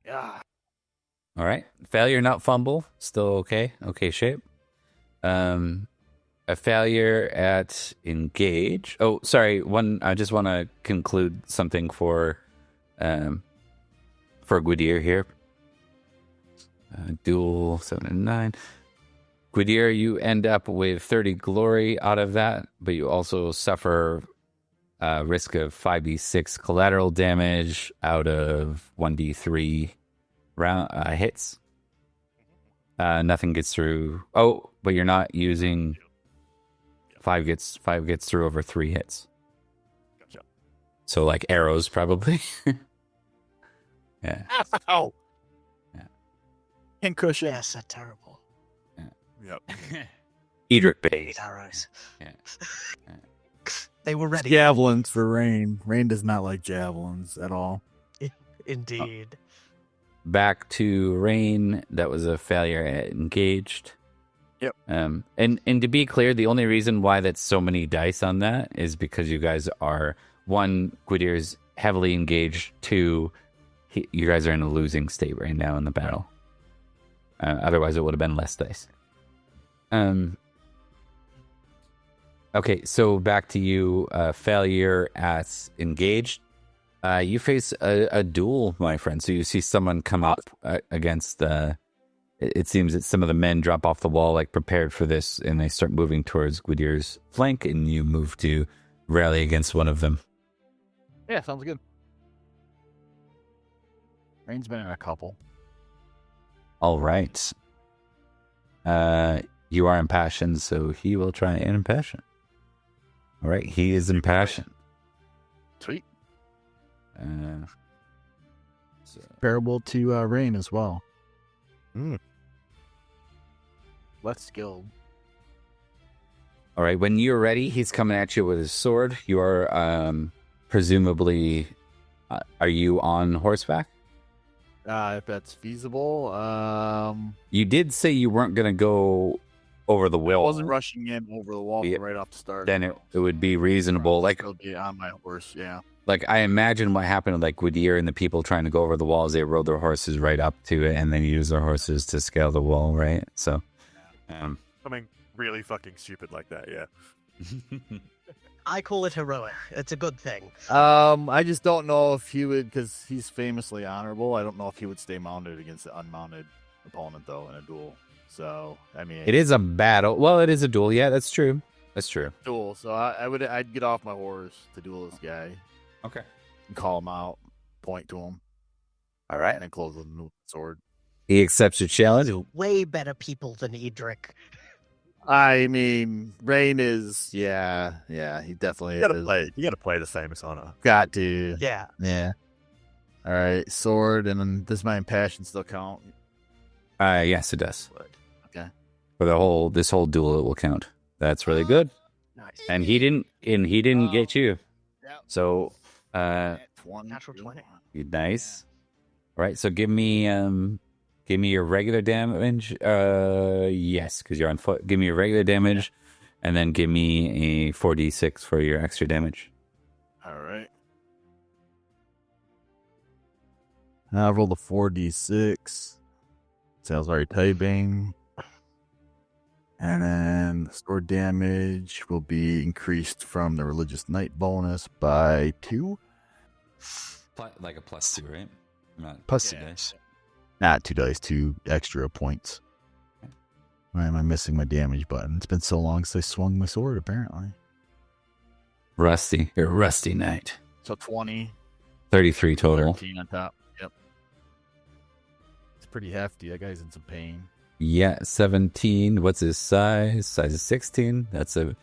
Yeah. All right. Failure, not fumble. Still okay. Okay shape. A failure at engage. Oh, sorry. I just want to conclude something for Gwydir here. Duel 7 and 9. Gwydir, you end up with 30 glory out of that, but you also suffer risk of 5d6 collateral damage out of 1d3 round hits. Nothing gets through. Oh, but you're not using 5 gets through over 3 hits. Gotcha. So like arrows, probably. Yeah. Ow! Pin cushion. Yes, that's terrible. Yep. Edric bait. 8 arrows. Yeah. They were ready. Javelins for Rain. Rain does not like javelins at all. Indeed. Back to Rain. That was a failure at engaged. Yep. And to be clear, the only reason why that's so many dice on that is because you guys are, 1, Gwydir's heavily engaged. 2, you guys are in a losing state right now in the battle. Otherwise, it would have been less dice. Okay, so back to you. Failure at engaged. You face a duel, my friend. So you see someone come up against the... It seems that some of the men drop off the wall, like prepared for this, and they start moving towards Gwydir's flank, and you move to rally against one of them. Yeah, sounds good. Rain's been in a couple. All right. You are impassioned, so he will try and impassion. All right, he is impassioned. Sweet. So, Comparable to Rain as well. Mm. Less skilled. all right, when you're ready, he's coming at you with his sword. You are presumably... are you on horseback? If that's feasible. You did say you weren't going to go over the I wall. wasn't rushing in over the wall Yeah. right off the start. Then it would be reasonable. Like I'll be on my horse, yeah. I imagine what happened with like Gwydir and the people trying to go over the walls. They rode their horses right up to it and then use their horses to scale the wall, right? So, Something really fucking stupid like that, yeah. I call it heroic. It's a good thing. I just don't know if he would, because he's famously honorable. I don't know if he would stay mounted against an unmounted opponent, though, in a duel. So, I mean, it is a battle. Well, it is a duel. Yeah, that's true. That's true. duel. So I'd get off my horse to duel this guy Okay. and call him out, point to him, All right. and then close with the sword. He accepts your challenge. Way better people than Edric. I mean, Rain is, he definitely You gotta is. You gotta play the famous honor. Got to. Yeah. Yeah. All right, sword, and then does my impassion still count? Yes, it does. Okay. For this whole duel, it will count. That's really good. Nice. And he didn't get you. Yeah. So, 20. Natural 20. nice. All right. So give me your regular damage. Yes, because you're on foot. Give me your regular damage, and then give me a 4d6 for your extra damage. All right. I rolled a 4d6. Salisbury typing. And then the sword damage will be increased from the religious knight bonus by 2. Like a +2, right? Not Plus 2 dice. Not 2 dice, 2 extra points. Why am I missing my damage button? It's been so long since I swung my sword, apparently. Rusty. You're a rusty knight. So 20. 33 total. 13 on top. Yep. It's pretty hefty. That guy's in some pain. Yeah, 17. What's his size? Size is 16. That's a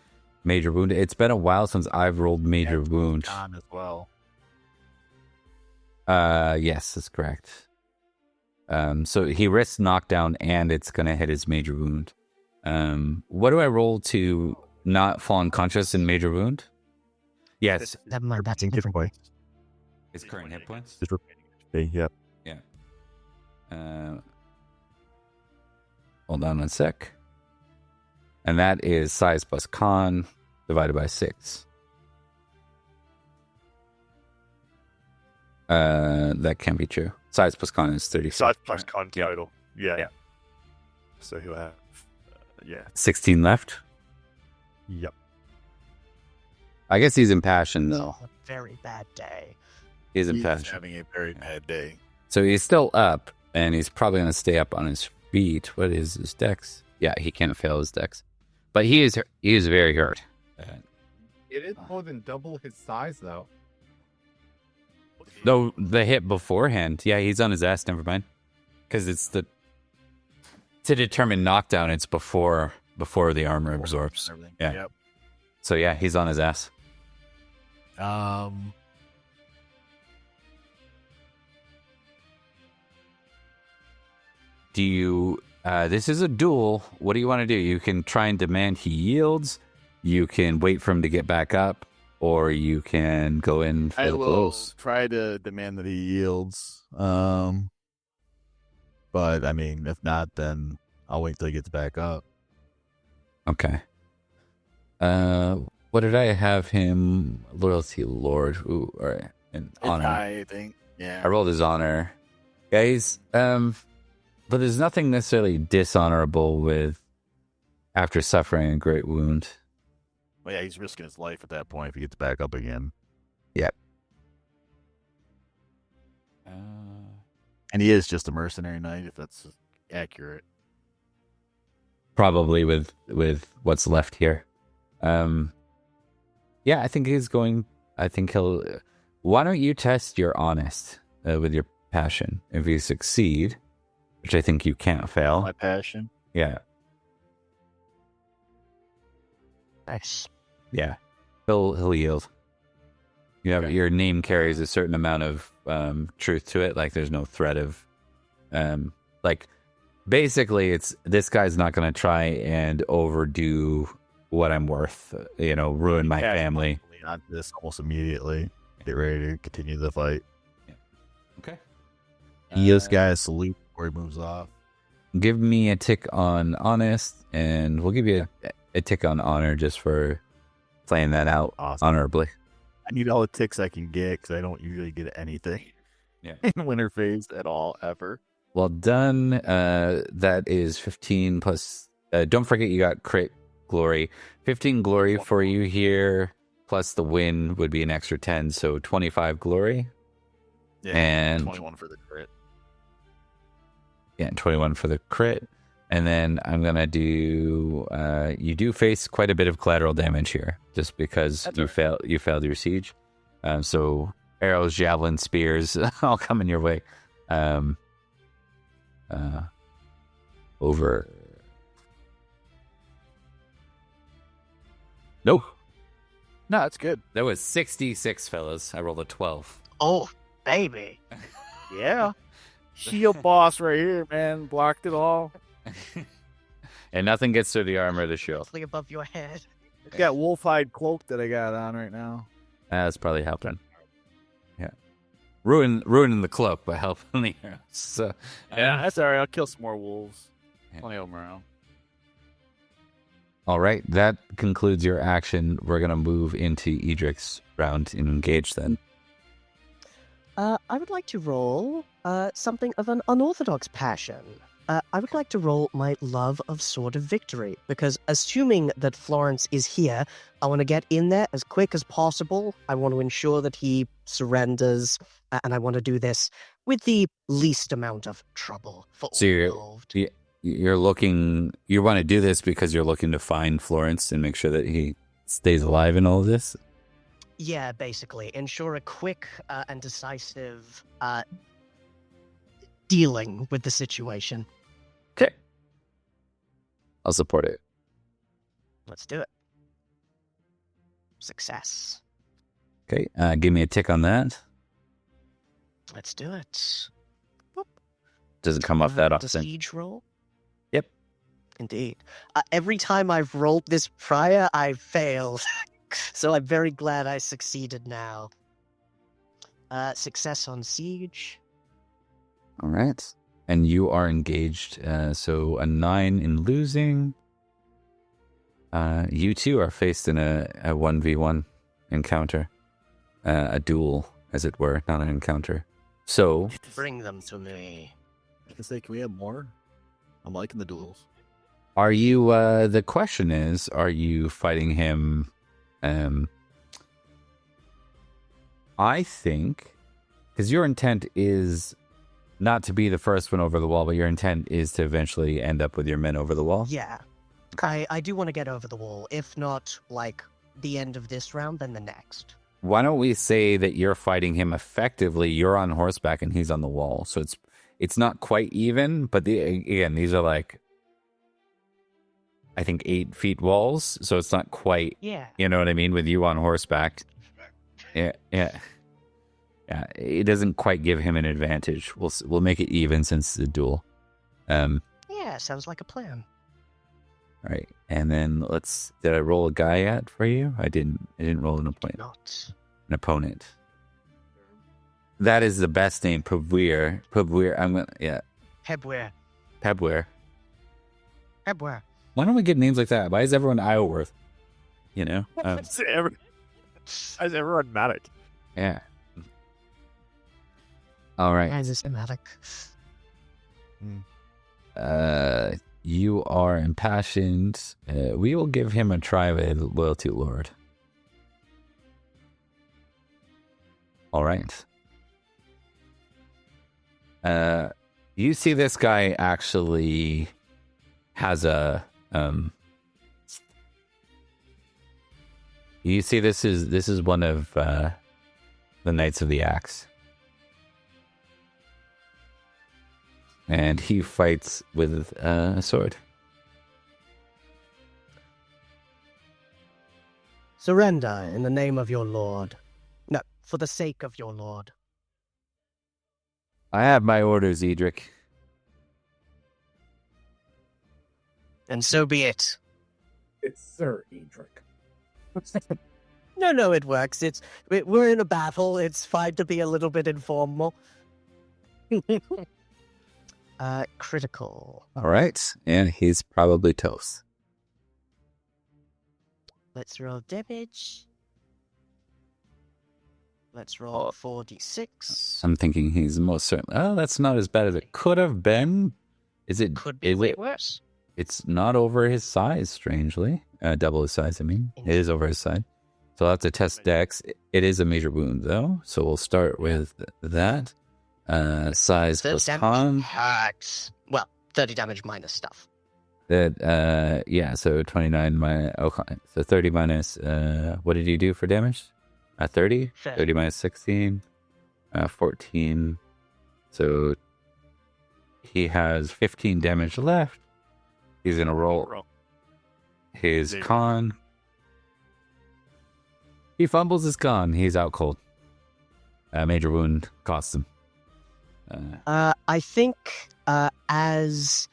major wound. It's been a while since I've rolled major wound. On as well. Yes, that's correct. So he risks knockdown and it's going to hit his major wound. What do I roll to not fall unconscious in major wound? Yes. Never mind, that's a different way. His current hit points? Just repeating. Yep. Yeah. Hold on a sec. And that is size plus con divided by 6. That can't be true. Size plus con is 30. Size plus con total. Yeah. So he'll have, 16 left. Yep. I guess he's impassioned, though. A very bad day. He's He's impassioned. having a very bad day. So he's still up, and he's probably going to stay up on his feet. What is his dex? Yeah, he can't fail his dex. But he is very hurt. It is more than double his size, though. Though the hit beforehand, yeah, he's on his ass. Never mind, because it's to determine knockdown. It's before the armor absorbs. Yeah. Yep. So yeah, he's on his ass. Do you? This is a duel. What do you want to do? You can try and demand he yields. You can wait for him to get back up, or you can go in for I the will blows. try to demand that he yields. But I mean, if not, then I'll wait till he gets back up. Okay. What did I have him? Loyalty Lord. Ooh, all right. And honor. I think. Yeah. I rolled his honor. Yeah, he's but there's nothing necessarily dishonorable with after suffering a great wound. Well, yeah, he's risking his life at that point if he gets back up again. Yep. And he is just a mercenary knight, if that's accurate. Probably with what's left here. Yeah, I think he'll. Why don't you test your honest with your passion? If you succeed, which I think you can't fail. My passion. Yeah. Nice. Yeah, he'll yield. You have your name carries a certain amount of truth to it. Like there's no threat of, like basically it's this guy's not going to try and overdo what I'm worth. Ruin my family. On this almost immediately. Get ready to continue the fight. Yeah. Okay. He gives guy a salute before he moves off. Give me a tick on honest, and we'll give you a tick on honor just for playing that out honorably. I need all the ticks I can get because I don't usually get anything in winter phase at all, ever. Well done. That is 15 plus. Don't forget you got crit glory. 15 glory for you here, plus the win would be an extra 10, so 25 glory. Yeah, and 21 for the crit. Yeah, 21 for the crit. And then I'm going to do, you do face quite a bit of collateral damage here, just because you failed your siege. So arrows, javelins, spears, all coming your way. Over. Nope. No, that's good. That was 66, fellas. I rolled a 12. Oh, baby. Yeah. Shield boss right here, man. Blocked it all. And nothing gets through the armor of the shield. Directly above your head. It's got wolf-hide cloak that I got on right now. That's probably helping. Yeah. Ruining the cloak by helping the arrows. So, Yeah, that's all right. I'll kill some more wolves. Yeah. Plenty of them around. All right, that concludes your action. We're going to move into Edric's round and engage then. I would like to roll something of an unorthodox passion. I would like to roll my love of Sword of Victory, because assuming that Florence is here, I want to get in there as quick as possible. I want to ensure that he surrenders, and I want to do this with the least amount of trouble for all involved. you want to do this because you're looking to find Florence and make sure that he stays alive in all of this? Yeah, basically. Ensure a quick and decisive dealing with the situation. Okay. I'll support it. Let's do it. Success. Okay, give me a tick on that. Let's do it. Doesn't come up that The often. siege roll? Yep. Indeed. Every time I've rolled this prior, I've failed. So I'm very glad I succeeded now. Success on siege. All right. And you are engaged. So a 9 in losing. You two are faced in a 1v1 encounter. A duel, as it were, not an encounter. So, Bring them to me. I can say, can we have more? I'm liking the duels. are you, the question is, are you fighting him? I think, because your intent is not to be the first one over the wall, but your intent is to eventually end up with your men over the wall. Yeah. I do want to get over the wall. If not, like, the end of this round, then the next. Why don't we say that you're fighting him effectively? You're on horseback and he's on the wall, so it's not quite even. But again, these are like, I think 8 feet walls, so it's not quite. Yeah. You know what I mean? With you on horseback, yeah. It doesn't quite give him an advantage. We'll make it even since it's a duel. Yeah, sounds like a plan. All right, and then did I roll a guy yet for you? I didn't roll an opponent. Not. An opponent. That is the best name, Pubweir. Hebware. Pebweir. Hebware. Why don't we get names like that? Why is everyone Ioworth? You know? Is everyone Matic? Yeah. All right. Guys, it's thematic. You are impassioned. We will give him a try with Loyalty Lord. All right. You see this guy actually has a you see this is one of the Knights of the Axe. And he fights with a sword. Surrender in the name of your lord. No, for the sake of your lord. I have my orders, Edric. And so be it. It's Sir Edric. No, it works. We're in a battle. It's fine to be a little bit informal. Critical. All right. And he's probably toast. Let's roll damage. Let's roll 4d6. I'm thinking he's most certainly... Oh, that's not as bad as it could have been. Is it... Could be way worse. It's not over his size, strangely. Double his size, I mean. It is over his size. So I'll have to test Dex. It is a major wound, though. So we'll start with that. Size plus con. Hurts. Well, 30 damage minus stuff. That, yeah, so 29 minus... Okay, so 30 minus... what did you do for damage? 30? 30 minus 16. 14. So he has 15 damage left. He's going to roll his con. He fumbles his con. He's out cold. Major wound costs him. I think as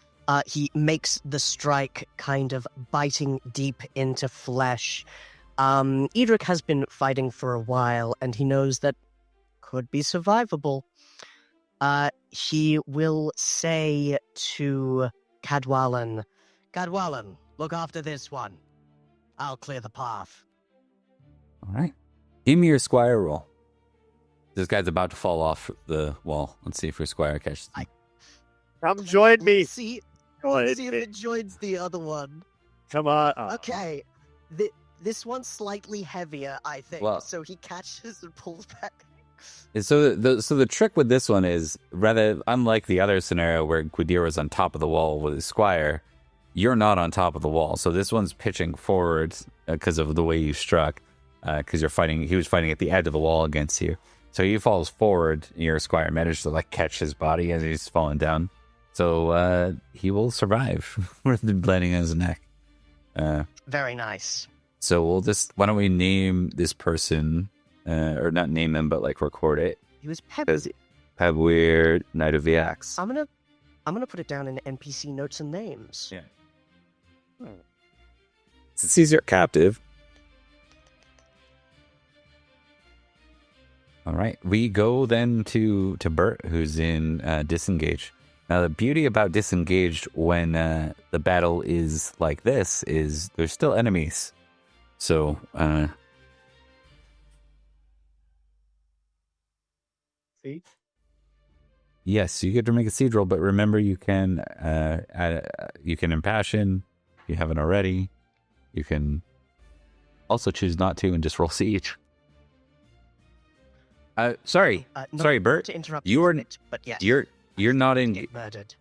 he makes the strike, kind of biting deep into flesh, Edric has been fighting for a while, and he knows that could be survivable. He will say to Cadwallon, Cadwallon, look after this one. I'll clear the path. All right. Give me your squire roll. This guy's about to fall off the wall. Let's see if your squire catches him. Come join me. See Join if me. it joins the other one. Come on. Oh. Okay. This one's slightly heavier, I think. Well- so he catches and pulls back. So the trick with this one is, rather unlike the other scenario where Gwydir was on top of the wall with his squire, you're not on top of the wall. So this one's pitching forward because of the way you struck, because you're fighting. He was fighting at the edge of the wall against you. So he falls forward. And your squire managed to catch his body as he's falling down. So he will survive with the bleeding in his neck. Very nice. So why don't we name this person, or not name them, but record it. He was Peb. Pebweir, Knight of the Axe. I'm gonna put it down in NPC notes and names. Yeah. Since he's your captive. All right, we go then to Bert, who's in disengage. Now, the beauty about disengaged when the battle is like this is there's still enemies. So, See? yes, you get to make a siege roll, but remember you can impassion. If you haven't already, you can also choose not to and just roll siege. Sorry, Bert. To interrupt You are but yes, you're not in. get murdered.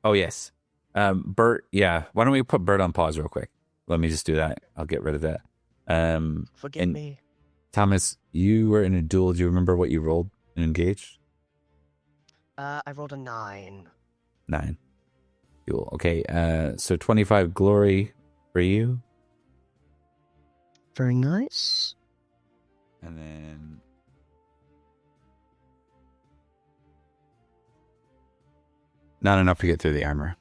Oh yes, Bert. Yeah, why don't we put Bert on pause real quick? Let me just do that. I'll get rid of that. Forgive and me. Thomas, you were in a duel. Do you remember what you rolled and engaged? I rolled a 9. 9. Cool. Okay. So 25 glory for you, Very nice. and then not enough to get through the armor.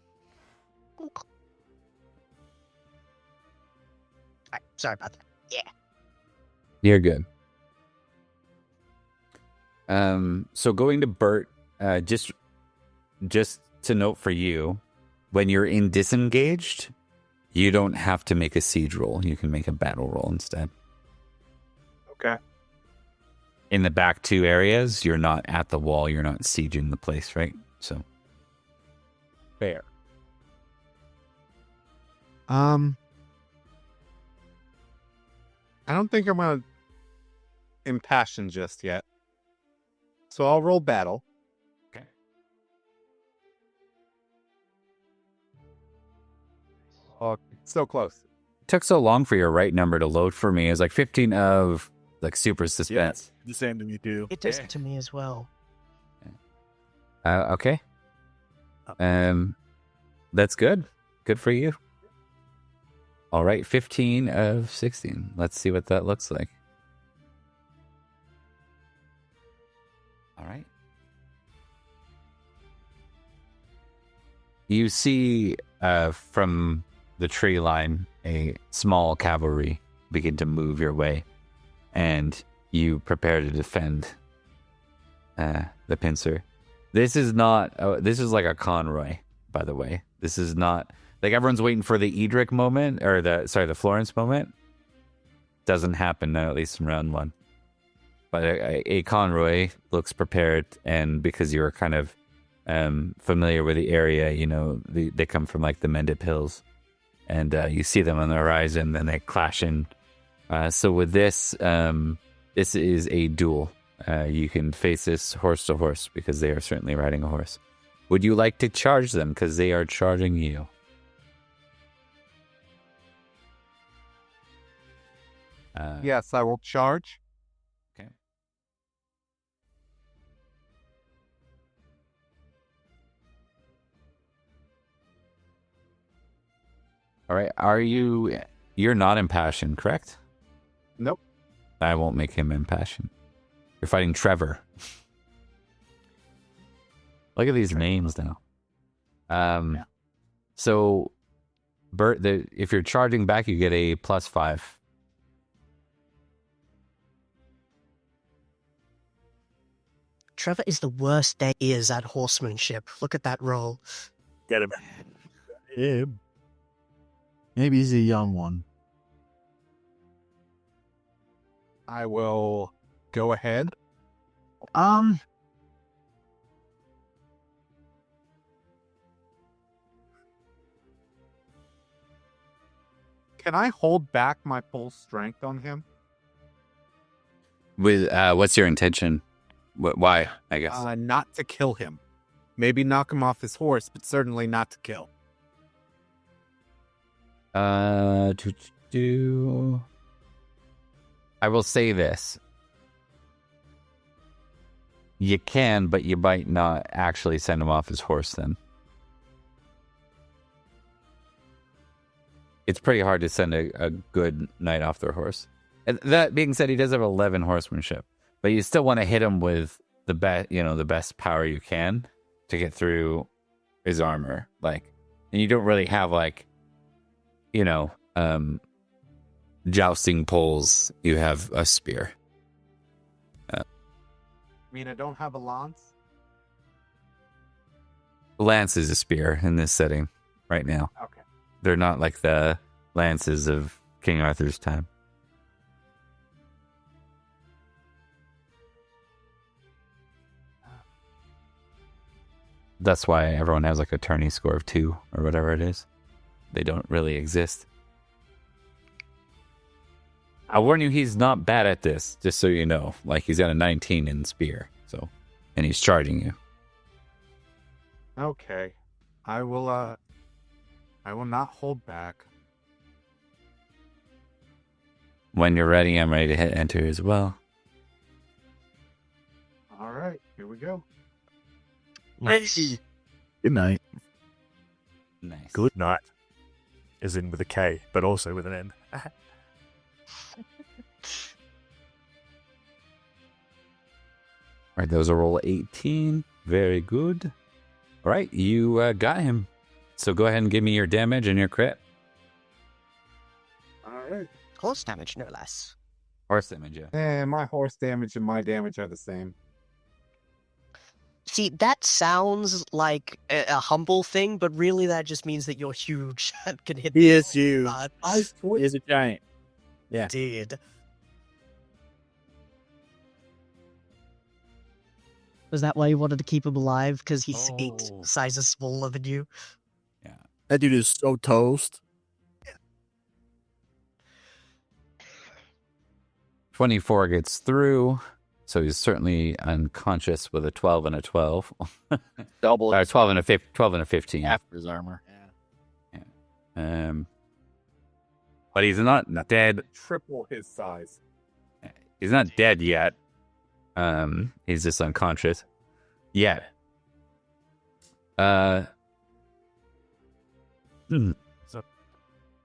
Right, sorry about that. Yeah. You're good. So going to Bert, just to note for you, when you're in disengaged, you don't have to make a siege roll. You can make a battle roll instead. Okay. In the back 2 areas, you're not at the wall. You're not sieging the place, right? So fair. I don't think I'm gonna impassion just yet. So I'll roll battle. Okay. Oh, so close. Took so long for your right number to load for me. It was 15 of super suspense. The same to me too. It does it to me as well. Okay. That's good. Good for you. All right, 15 of 16. Let's see what that looks like. All right. You see from the tree line a small cavalry begin to move your way, and you prepare to defend the pincer. This is not. This is like a Conroy, by the way. This is not everyone's waiting for the Edric moment or the Florence moment. Doesn't happen at least in round 1. But a Conroy looks prepared, and because you're kind of familiar with the area, they come from the Mendip Hills, and you see them on the horizon. Then they clash in. So with this, this is a duel. You can face this horse to horse because they are certainly riding a horse. Would you like to charge them because they are charging you? Yes, I will charge. Okay. All right. You're not impassioned, correct? Nope. I won't make him impassioned. You're fighting Trevor. Look at these names now. Yeah. So, Bert, if you're charging back, you get a +5. Trevor is the worst there is at horsemanship. Look at that roll. Get him. Yeah. Maybe he's a young one. I will go ahead. Can I hold back my full strength on him? With what's your intention? Why? I guess. Not to kill him. Maybe knock him off his horse, but certainly not to kill. I will say this. You can, but you might not actually send him off his horse then. It's pretty hard to send a good knight off their horse. And that being said, he does have 11 horsemanship, but you still want to hit him with the best power you can to get through his armor. And you don't really have jousting poles. You have a spear. I mean, I don't have a lance. Lance is a spear in this setting right now. Okay. They're not like the lances of King Arthur's time. That's why everyone has a tourney score of 2 or whatever it is. They don't really exist. I warn you, he's not bad at this, just so you know. He's got a 19 in spear, and he's charging you. Okay. I will not hold back. When you're ready, I'm ready to hit enter as well. All right, here we go. Nice. Good night. Nice. Good night. Is in with a K, but also with an N. All right, those are roll 18. Very good. All right, you got him. So go ahead and give me your damage and your crit. All right. Horse damage, no less. Horse damage, yeah. My horse damage and my damage are the same. See, that sounds like a humble thing, but really that just means that you're huge and can hit. He is huge. He is a giant. Yeah. Indeed. Was that why you wanted to keep him alive? Because he's 8 sizes smaller than you? Yeah. That dude is so toast. 24 gets through, so he's certainly unconscious with a 12 and a 12. Double. 12 and a 15. After his armor. Yeah. But he's not dead. Triple his size. He's not dead yet. He's just unconscious. Yet.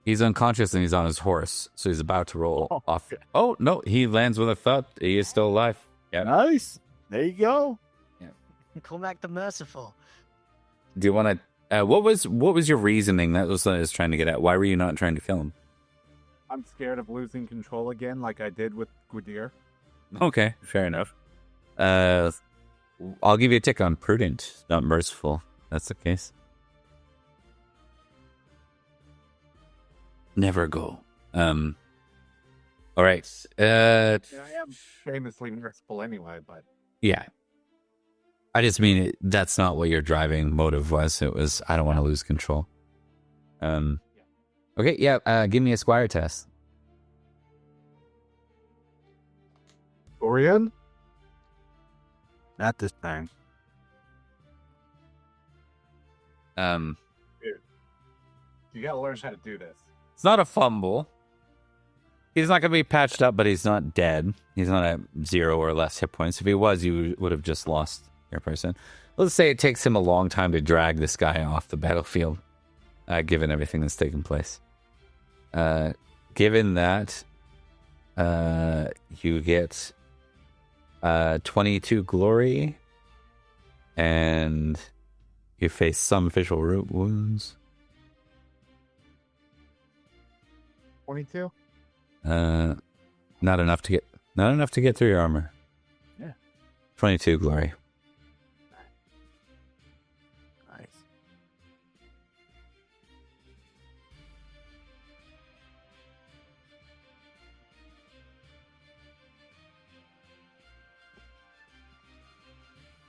He's unconscious and he's on his horse, so he's about to roll off. Oh, no, he lands with a thud. He is still alive. Yeah. Nice. There you go. Yeah. Cormac the Merciful. Do you want to... what was your reasoning? That was what I was trying to get at. Why were you not trying to kill him? I'm scared of losing control again like I did with Gwydir. Okay, fair enough. I'll give you a tick on prudent, not merciful. That's the case. Never go. All right. I am famously merciful anyway, but... Yeah. I just mean that's not what your driving motive was. It was, I don't want to lose control. Okay, yeah, give me a squire test. Orion? Not this time. Dude, you gotta learn how to do this. It's not a fumble. He's not going to be patched up, but he's not dead. He's not at 0 or less hit points. If he was, you would have just lost your person. Let's say it takes him a long time to drag this guy off the battlefield, given everything that's taken place. Given that, you get 22 glory, and you face some official root wounds. 22? Not enough to get through your armor. Yeah. 22 glory. Nice.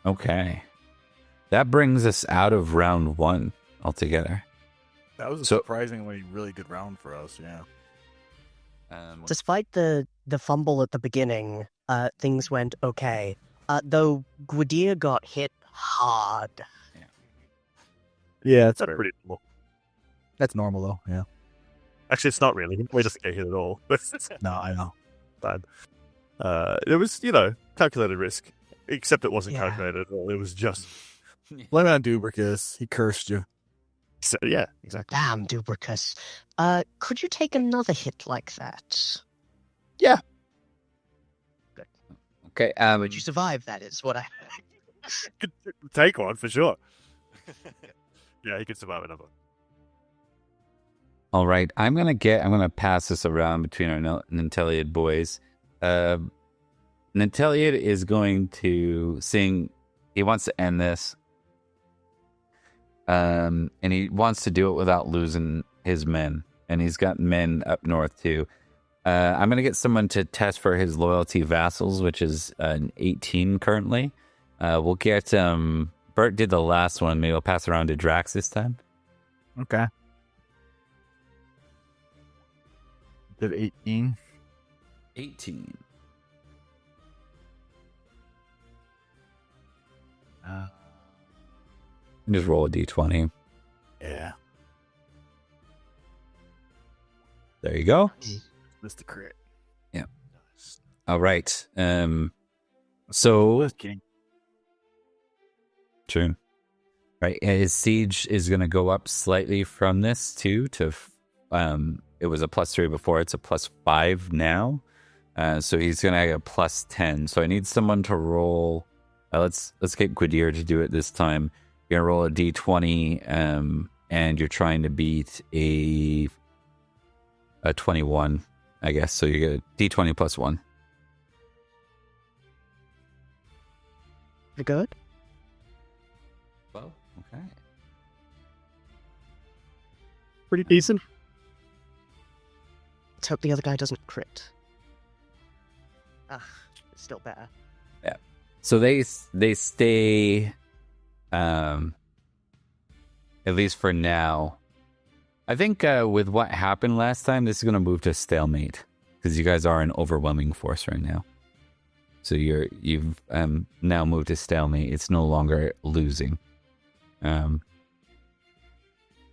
Okay. That brings us out of round 1 altogether. That was a So- surprisingly really good round for us, yeah. Despite the fumble at the beginning, things went okay. Though Gwydir got hit hard. Yeah, That's pretty normal. that's normal though. Yeah. Actually, it's not really. We just get hit at all. But No, I know. bad. It was, calculated risk. Except it wasn't Yeah. calculated at all. It was just... Blame it on Dubricus. He cursed you. So, yeah, exactly. Damn, Dubricus. Could you take another hit like that? Okay. Would you survive, that is what I... Could take one, for sure. Yeah, he could survive another one. All right. I'm gonna pass this around between our Nanteleod boys. Nanteleod is going to sing. He wants to end this. And he wants to do it without losing his men. And he's got men up north too. I'm going to get someone to test for his loyalty vassals, which is an 18 currently. We'll get, Bert did the last one. Maybe we'll pass around to Drax this time. Okay. Did 18. 18. Just roll a d20. Yeah. There you go. Missed the crit. All right. So Just kidding. true. Right. His siege is going to go up slightly from this too. To it was a +3 before. It's a +5 now. So he's going to get a +10. So I need someone to roll. Let's get Gwydir to do it this time. You're gonna roll a d20, and you're trying to beat a 21, I guess. So you get a d20 +1. You good? Well, okay. Pretty decent. Let's hope the other guy doesn't crit. It's still better. So they stay, at least for now. I think with what happened last time, this is going to move to stalemate because you guys are an overwhelming force right now. So you've now moved to stalemate. It's no longer losing.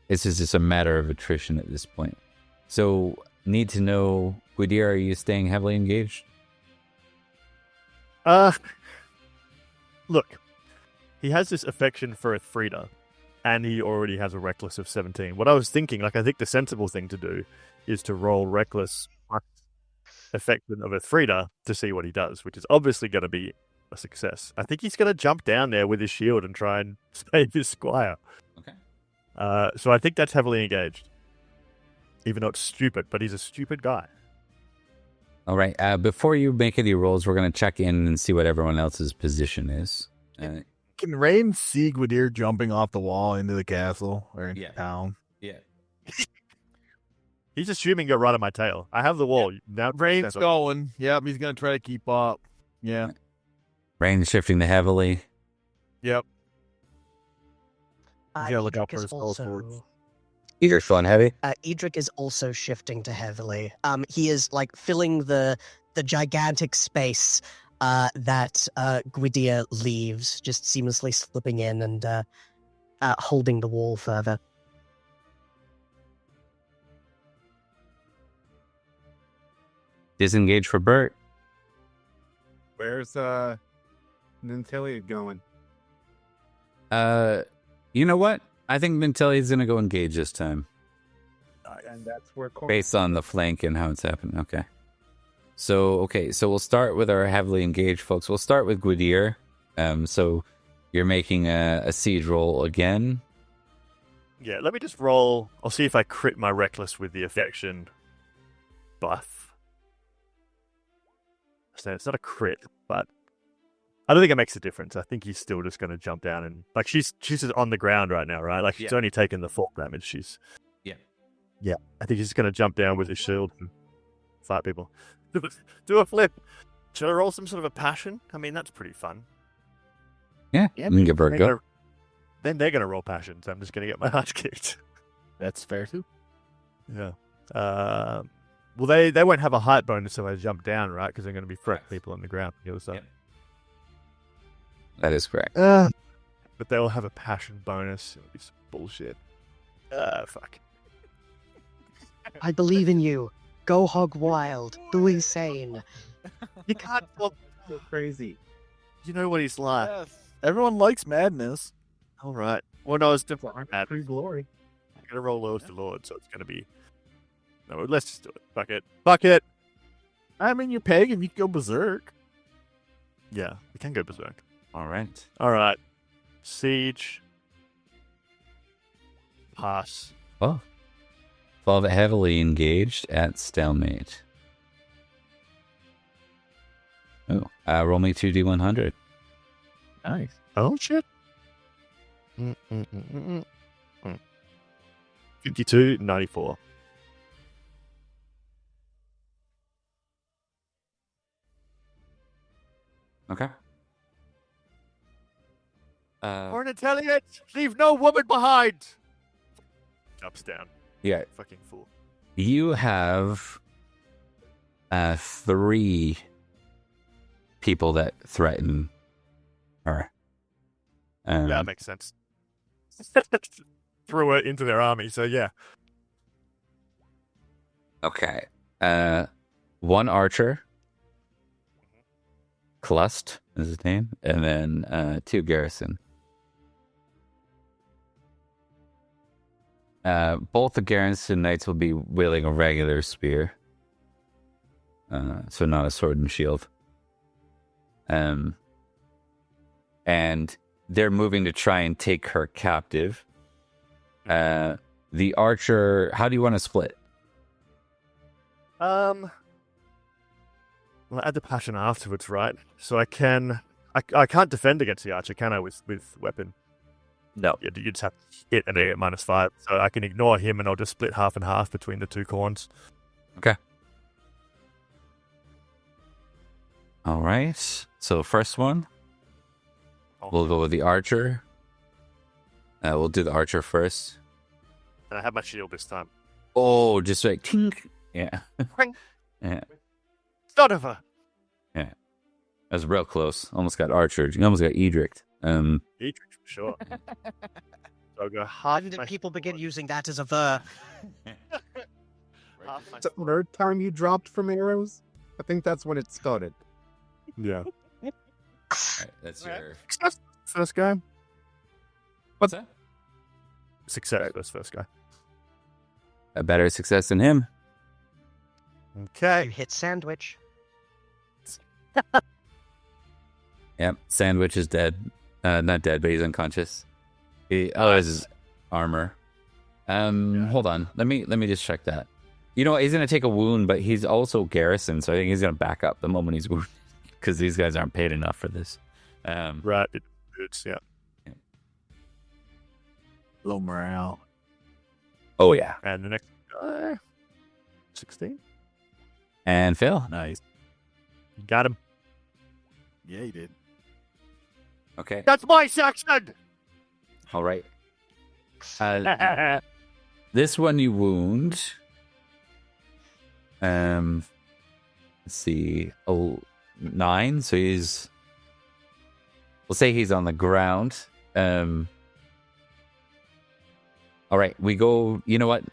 It's just a matter of attrition at this point. So need to know, Gwydir, are you staying heavily engaged? Look, he has this affection for Frida, and he already has a reckless of 17. What I was thinking, I think the sensible thing to do is to roll reckless plus affection of Frida to see what he does, which is obviously going to be a success. I think he's going to jump down there with his shield and try and save his squire. Okay. So I think that's heavily engaged. Even though it's stupid, but he's a stupid guy. All right. Before you make any rolls, we're going to check in and see what everyone else's position is. Can Rain see Gwydir jumping off the wall into the castle or into Yeah. town? Yeah. He's assuming you're right on my tail. I have the wall. Now Rain's going. Yep, he's going to try to keep up. Yeah. Rain shifting to heavily. Yep. Uh, gotta look out Edric for is his spell also- swords. Edric's feeling heavy. Edric is also shifting to heavily. He is filling the gigantic space that Gwydir leaves, just seamlessly slipping in and holding the wall further. Disengage for Bert. Where's Nanteleod going? You know what? I think Nanteleod's going to go engage this time. And that's where Based on the flank and how it's happening. Okay. So we'll start with our heavily engaged folks. We'll start with Gwydir. So you're making a siege roll again. Yeah, let me just roll. I'll see if I crit my reckless with the affection buff. So it's not a crit, but I don't think it makes a difference. I think he's still just going to jump down and she's just on the ground right now, right? She's only taken the full damage. Yeah. I think he's just going to jump down with his shield and fight people. Do a flip. Should I roll some sort of a passion? I mean, that's pretty fun. Yeah, you can give her a go. Then they're going to roll passions. I'm just going to get my ass kicked. That's fair too. Yeah. Well, they won't have a height bonus if I jump down, right? Because they're going to be threat people on the ground on the other side. Yep. That is correct. But they will have a passion bonus. It'll be some bullshit. Fuck. I believe in you. Go hog wild. Go insane. You can't fall so crazy. You know what he's like. Yeah, everyone likes madness. All right. Well, no, it's different. Free glory. I'm going to roll Lord for Lord, so it's going to be... No, let's just do it. Fuck it. Fuck it. I mean, you're pagan. You can go berserk. Yeah, we can go berserk. All right. All right. Siege. Pass. Well, fall heavily engaged at stalemate. Oh, roll me 2d100. Nice. Oh, shit. 52, 94. Okay. Nanteleod, leave no woman behind. Jumps down. Yeah, Fucking fool. you have 3 people that threaten her. Yeah, that makes sense. Threw it into their army, so yeah. Okay. 1 archer. Clust is his name. And then 2 garrison. Both the garrison knights will be wielding a regular spear. So not a sword and shield. And they're moving to try and take her captive. The archer, how do you want to split? Well, add the passion afterwards, right? So I can't defend against the archer, can I, with weapon? No. You just have to hit and they get -5. So I can ignore him and I'll just split half and half between the 2 corns. Okay. All right. So first one, we'll go with the archer. We'll do the archer first. And I have my shield this time. Oh, just like tink. Yeah. Ring. Yeah. Son of a... That was real close. Almost got archered. You almost got Edric. Edric, for sure. So I'll go Why half did my people begin using that as a verb? half my... It's the 3rd time you dropped from arrows? I think that's when it started. Yeah. All right, that's your... Success, first guy. What's that? Success, that's first guy. A better success than him. You Okay. hit sandwich. Yep. Sandwich is dead. Not dead, but he's unconscious. That's his armor. Hold on. Let me just check that. You know what? He's gonna take a wound, but he's also garrison, so I think he's gonna back up the moment he's wounded because these guys aren't paid enough for this. Right. It's yeah. Low morale. Oh yeah. And the next guy... 16? And Phil. Nice. Got him. Yeah, you did. Okay. That's my section! All right. This one you wound. Let's see. 9. So he's. We'll say he's on the ground. All right. We go. You know what?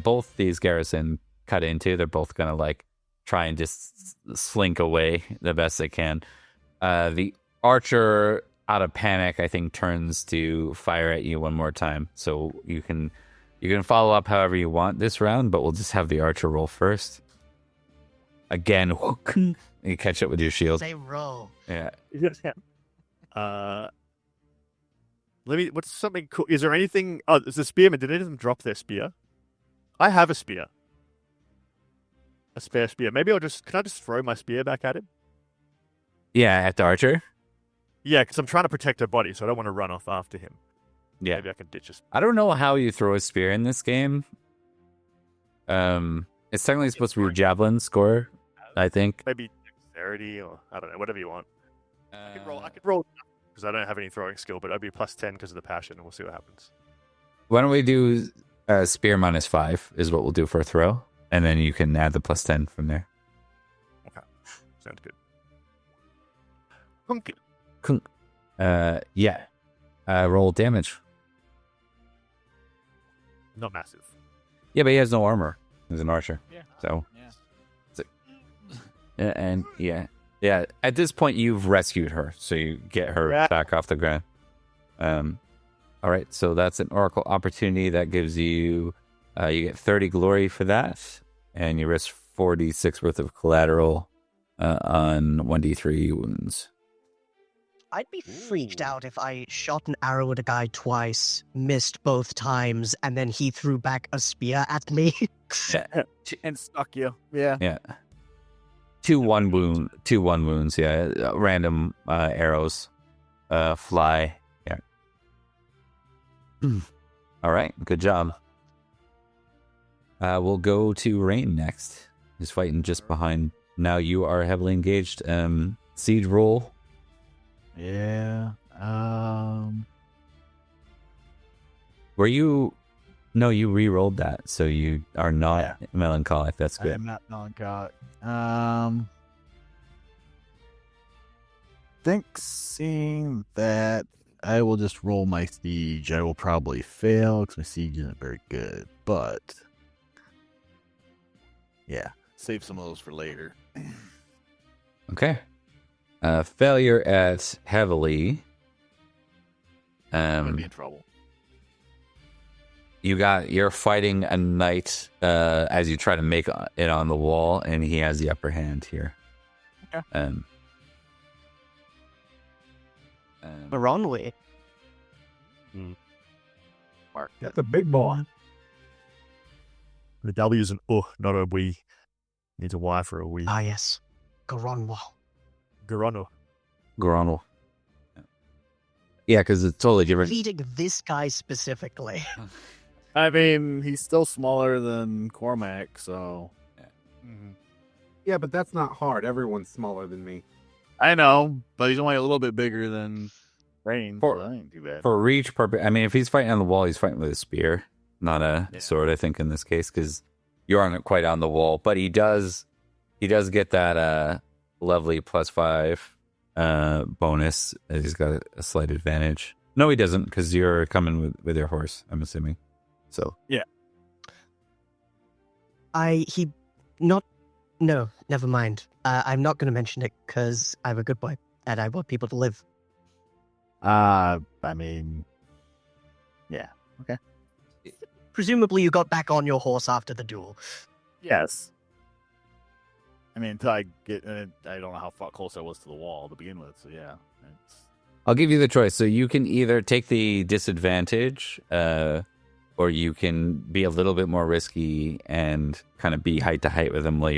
Both these garrison cut into. They're both gonna like try and just slink away the best they can. The archer, out of panic, I think turns to fire at you one more time. So you can follow up however you want this round, but we'll just have the archer roll first. Again, you catch it with your shield. Say roll. Yeah. Let me. What's something cool? Is there anything? Oh, there's a spearman. Did any of them drop their spear? I have a spear. A spare spear. Maybe I'll just. Can I just throw my spear back at him? Yeah, at the archer. Yeah, because I'm trying to protect her body, so I don't want to run off after him. Yeah. Maybe I can ditch a spear. I don't know how you throw a spear in this game. It's technically supposed to be a javelin score, I think. Maybe dexterity or I don't know, whatever you want. I could roll because I don't have any throwing skill, but I'd be +10 because of the passion, and we'll see what happens. Why don't we do spear -5 is what we'll do for a throw, and then you can add the +10 from there. Okay. Sounds good. Hunky. Yeah. Roll damage. Not massive. Yeah, but he has no armor. He's an archer. Yeah. So, Yeah. and yeah. At this point, you've rescued her, so you get her back off the ground. All right, so that's an oracle opportunity that gives you. You get 30 glory for that, and you risk 46 worth of collateral on 1d3 wounds. I'd be freaked out if I shot an arrow at a guy twice, missed both times, and then he threw back a spear at me. And stuck you. Yeah. Yeah. 2 1 wounds, yeah. Random arrows fly. Yeah. All right, good job. We'll go to Rain next. He's fighting just behind. Now you are heavily engaged. Siege roll. Yeah. Were you... No, you re-rolled that, so you are not melancholic. That's I good. am not melancholic. Think seeing that I will just roll my siege. I will probably fail because my siege isn't very good, but yeah, save some of those for later. Okay. Failure at heavily. I'm gonna be in trouble. You're fighting a knight as you try to make it on the wall, and he has the upper hand here. Okay. We're on way. Mark. That's a big boy. The W is an not a we. Needs a Y for a we. Ah, yes. Cornwall. Garano. Gronal. Yeah, because it's totally different. Leading this guy specifically. I mean, he's still smaller than Cormac, so Yeah, but that's not hard. Everyone's smaller than me. I know, but he's only a little bit bigger than Rain. So that ain't too bad. For reach purpose, I mean, if he's fighting on the wall, he's fighting with a spear, not a sword, I think, in this case, because you aren't quite on the wall. But he does get that lovely +5 bonus. He's got a slight advantage. No, he doesn't, because you're coming with your horse, I'm assuming. So No, never mind. I'm not going to mention it because I'm a good boy and I want people to live. I mean, yeah, okay. Presumably you got back on your horse after the duel. Yes. I mean, until I get, I don't know how far close I was to the wall to begin with, so yeah. I'll give you the choice. So you can either take the disadvantage, or you can be a little bit more risky and kind of be height to height with him while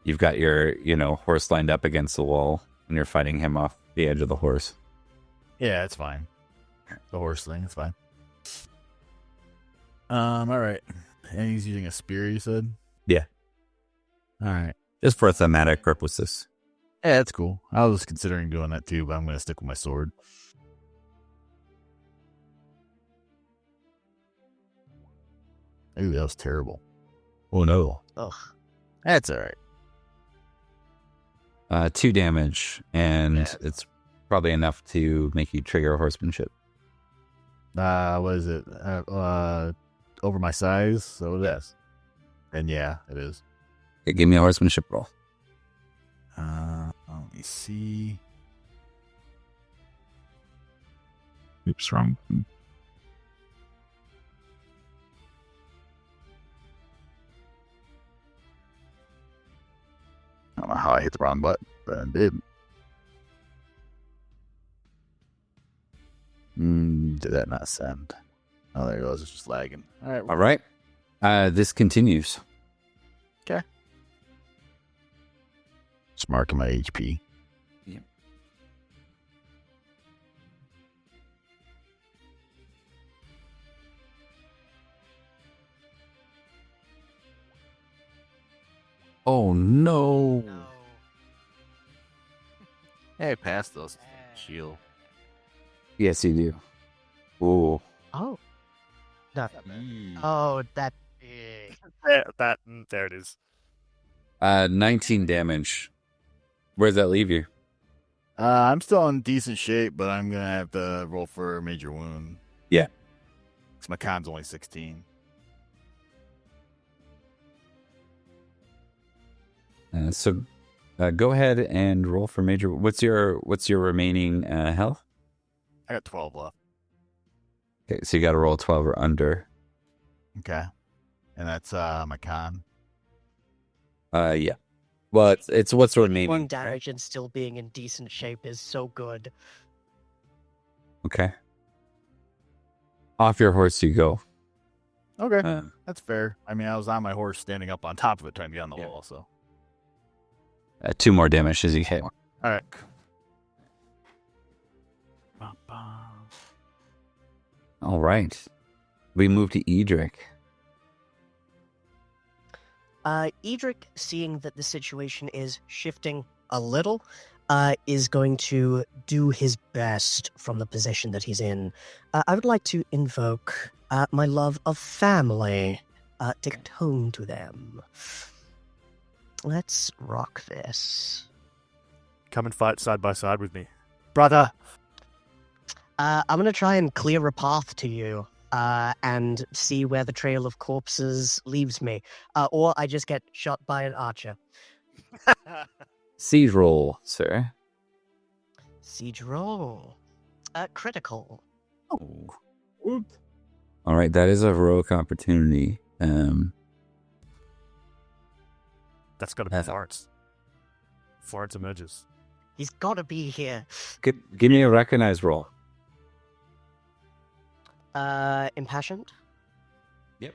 you've got your, horse lined up against the wall and you're fighting him off the edge of the horse. Yeah, it's fine. The horse thing, it's fine. All right. And he's using a spear, you said? Yeah. All right. Just for thematic purposes. Yeah, that's cool. I was considering doing that too, but I'm going to stick with my sword. Ooh, that was terrible. Oh, no. Ugh. That's all right. 2 damage, and it's probably enough to make you trigger horsemanship. What is it? Over my size, so it is. And yeah, it is. Okay, give me a horsemanship roll. Let me see. Oops, wrong. I don't know how I hit the wrong button, but I did. Did that not send? Oh, there it goes. It's just lagging. All All right. This continues. Just marking my HP. Yep. Oh, no. Hey, I passed those. Shield. Yes, you do. Ooh. Oh. No. Oh, that There it is. 19 damage. Where does that leave you? I'm still in decent shape, but I'm gonna have to roll for a major wound. Yeah. Because my con's only 16. So go ahead and roll for major. What's your remaining health? I got 12 left. Okay, so you got to roll 12 or under. Okay. And that's my con. Yeah. Well, it's what's remaining. One damage and still being in decent shape is so good. Okay. Off your horse you go. Okay. That's fair. I mean, I was on my horse standing up on top of it trying to get on the Yeah. wall, so. 2 more damage as you hit. All right. All right. We move to Edric. Edric, seeing that the situation is shifting a little, is going to do his best from the position that he's in. I would like to invoke my love of family, to atone to them. Let's rock this. Come and fight side by side with me, brother. I'm going to try and clear a path to you. And see where the trail of corpses leaves me. Or I just get shot by an archer. Siege roll, sir. Siege roll. Critical. Oh. All right, that is a heroic opportunity. That's got to be Florence. Florence emerges. He's got to be here. Give me a recognize roll. Impassioned? Yep.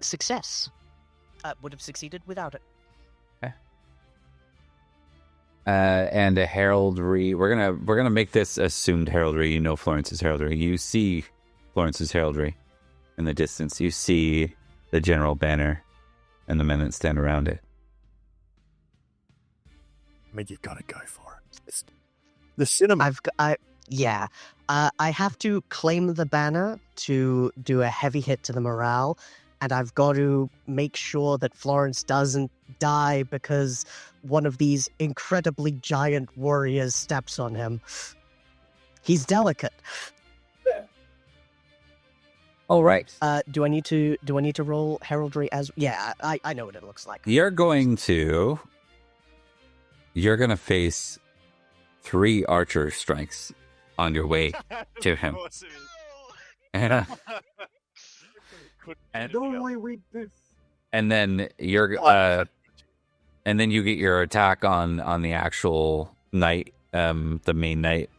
Success. Would have succeeded without it. Okay. And a heraldry. We're gonna make this assumed heraldry. You know Florence's heraldry. You see Florence's heraldry in the distance. You see the general banner and the men that stand around it. I mean, you've got to go for it. The cinema. I have to claim the banner to do a heavy hit to the morale, and I've got to make sure that Florence doesn't die because one of these incredibly giant warriors steps on him. He's delicate. All right. Do I need to roll heraldry as? Yeah, I know what it looks like. You're going to face 3 archer strikes on your way to him. And then you get your attack on the actual knight, the main knight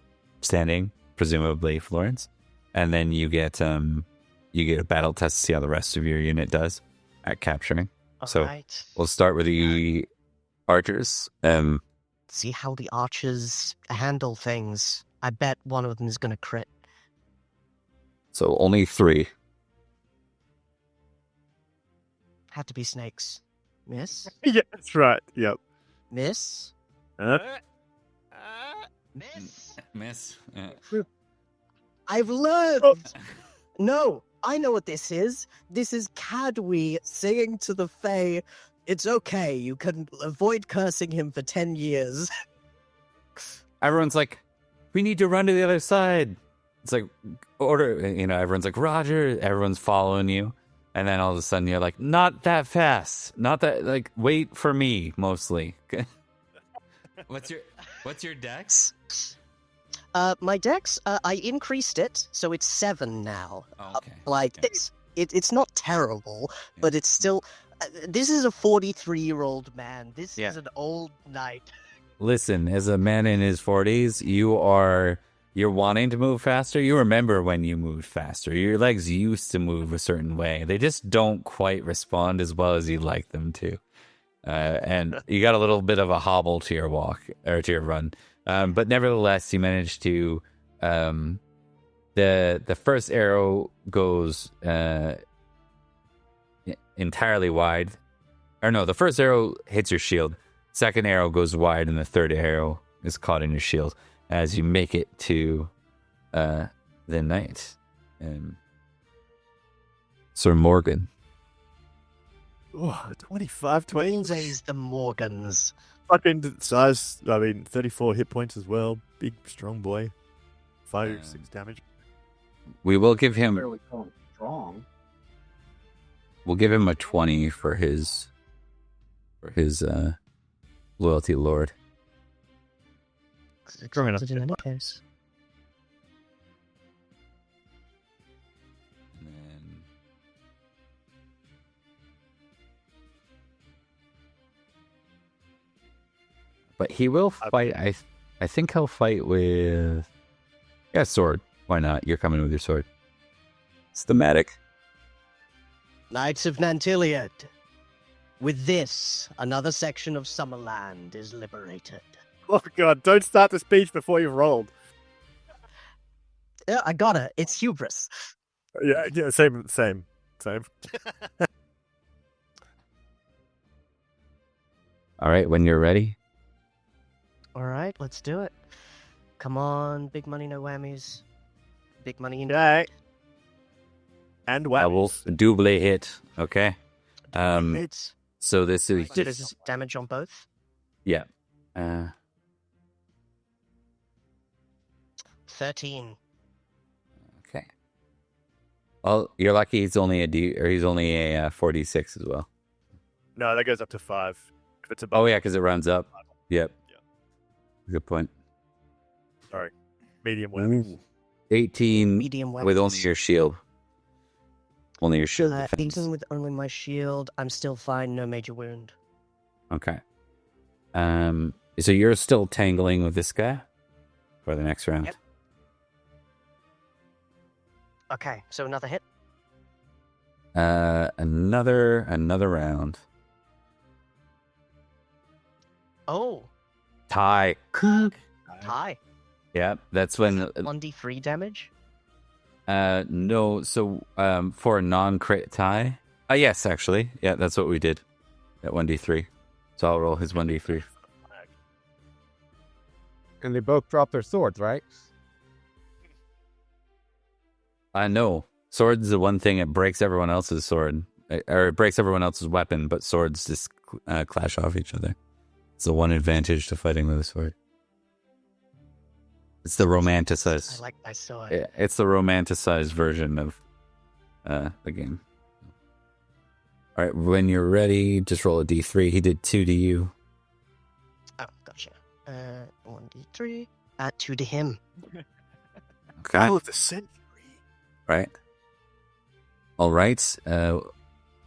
standing, presumably Florence. And then you get a battle test to see how the rest of your unit does at capturing. Right. We'll start with the archers. See how the archers handle things. I bet one of them is going to crit. So only 3. Have to be snakes. Miss? Yeah, that's right. Yep. Miss? Miss. I've learned! No, I know what this is. This is Cadwy singing to the Fae. It's okay, you can avoid cursing him for 10 years. Everyone's like, we need to run to the other side. It's like, order, everyone's like, Roger, everyone's following you. And then all of a sudden you're like, not that fast. Not that, like, wait for me, mostly. What's your dex? My dex, I increased it, so it's 7 now. Oh, okay. It's not terrible, but it's still... this is a 43-year-old man. This is an old knight. Listen, as a man in his 40s, you're wanting to move faster. You remember when you moved faster. Your legs used to move a certain way. They just don't quite respond as well as you'd like them to. And you got a little bit of a hobble to your walk, or to your run. But nevertheless, you managed to... the first arrow goes... entirely wide. Or no, the first arrow hits your shield. Second arrow goes wide, and the third arrow is caught in your shield as you make it to the knight. And Sir Morgan. Oh, 25, 20. Lindsay's the Morgans. Fucking size, 34 hit points as well. Big, strong boy. 6 damage. We will give him. Barely call it strong. We'll give him a 20 for his loyalty lord. Strong enough. In any case. And then but he will fight. I think he'll fight with sword. Why not? You're coming with your sword. It's thematic. Knights of Nanteleod. With this, another section of Summerland is liberated. Oh god, don't start the speech before you've rolled. Yeah, I got it. It's hubris. Yeah, same. All right, when you're ready. All right, let's do it. Come on, big money, no whammies. Big money, no. Right. And I will whammies. double hit. Okay. It's So this is does damage on both. yeah. 13. Okay. Well, you're lucky. He's only he's only a 46 as well. No, that goes up to 5. If it's above. Oh yeah, because it rounds up. Yep. Yeah. Good point. Sorry. Medium whammies. 18 Medium weapons. with only your shield. Only your shield defense. Even with only my shield, I'm still fine. No major wound. Okay. So you're still tangling with this guy for the next round. Yep. Okay, so another hit. Another round. Oh, Tie. tie. Yeah, that's when 1d3 damage. no, so for a non-crit tie. Yes, actually. Yeah, that's what we did. At 1d3. So I'll roll his 1d3. And they both drop their swords, right? No. Sword's the one thing that breaks everyone else's sword. Or it breaks everyone else's weapon, but swords just clash off each other. It's the one advantage to fighting with a sword. It's the romanticized. I like my sword. Yeah, it's the romanticized version of the game. All right, when you're ready, just roll a d3. He did 2 to you. Oh, gotcha. 1d3. 2 to him. Okay. Oh, the century. Right. All right.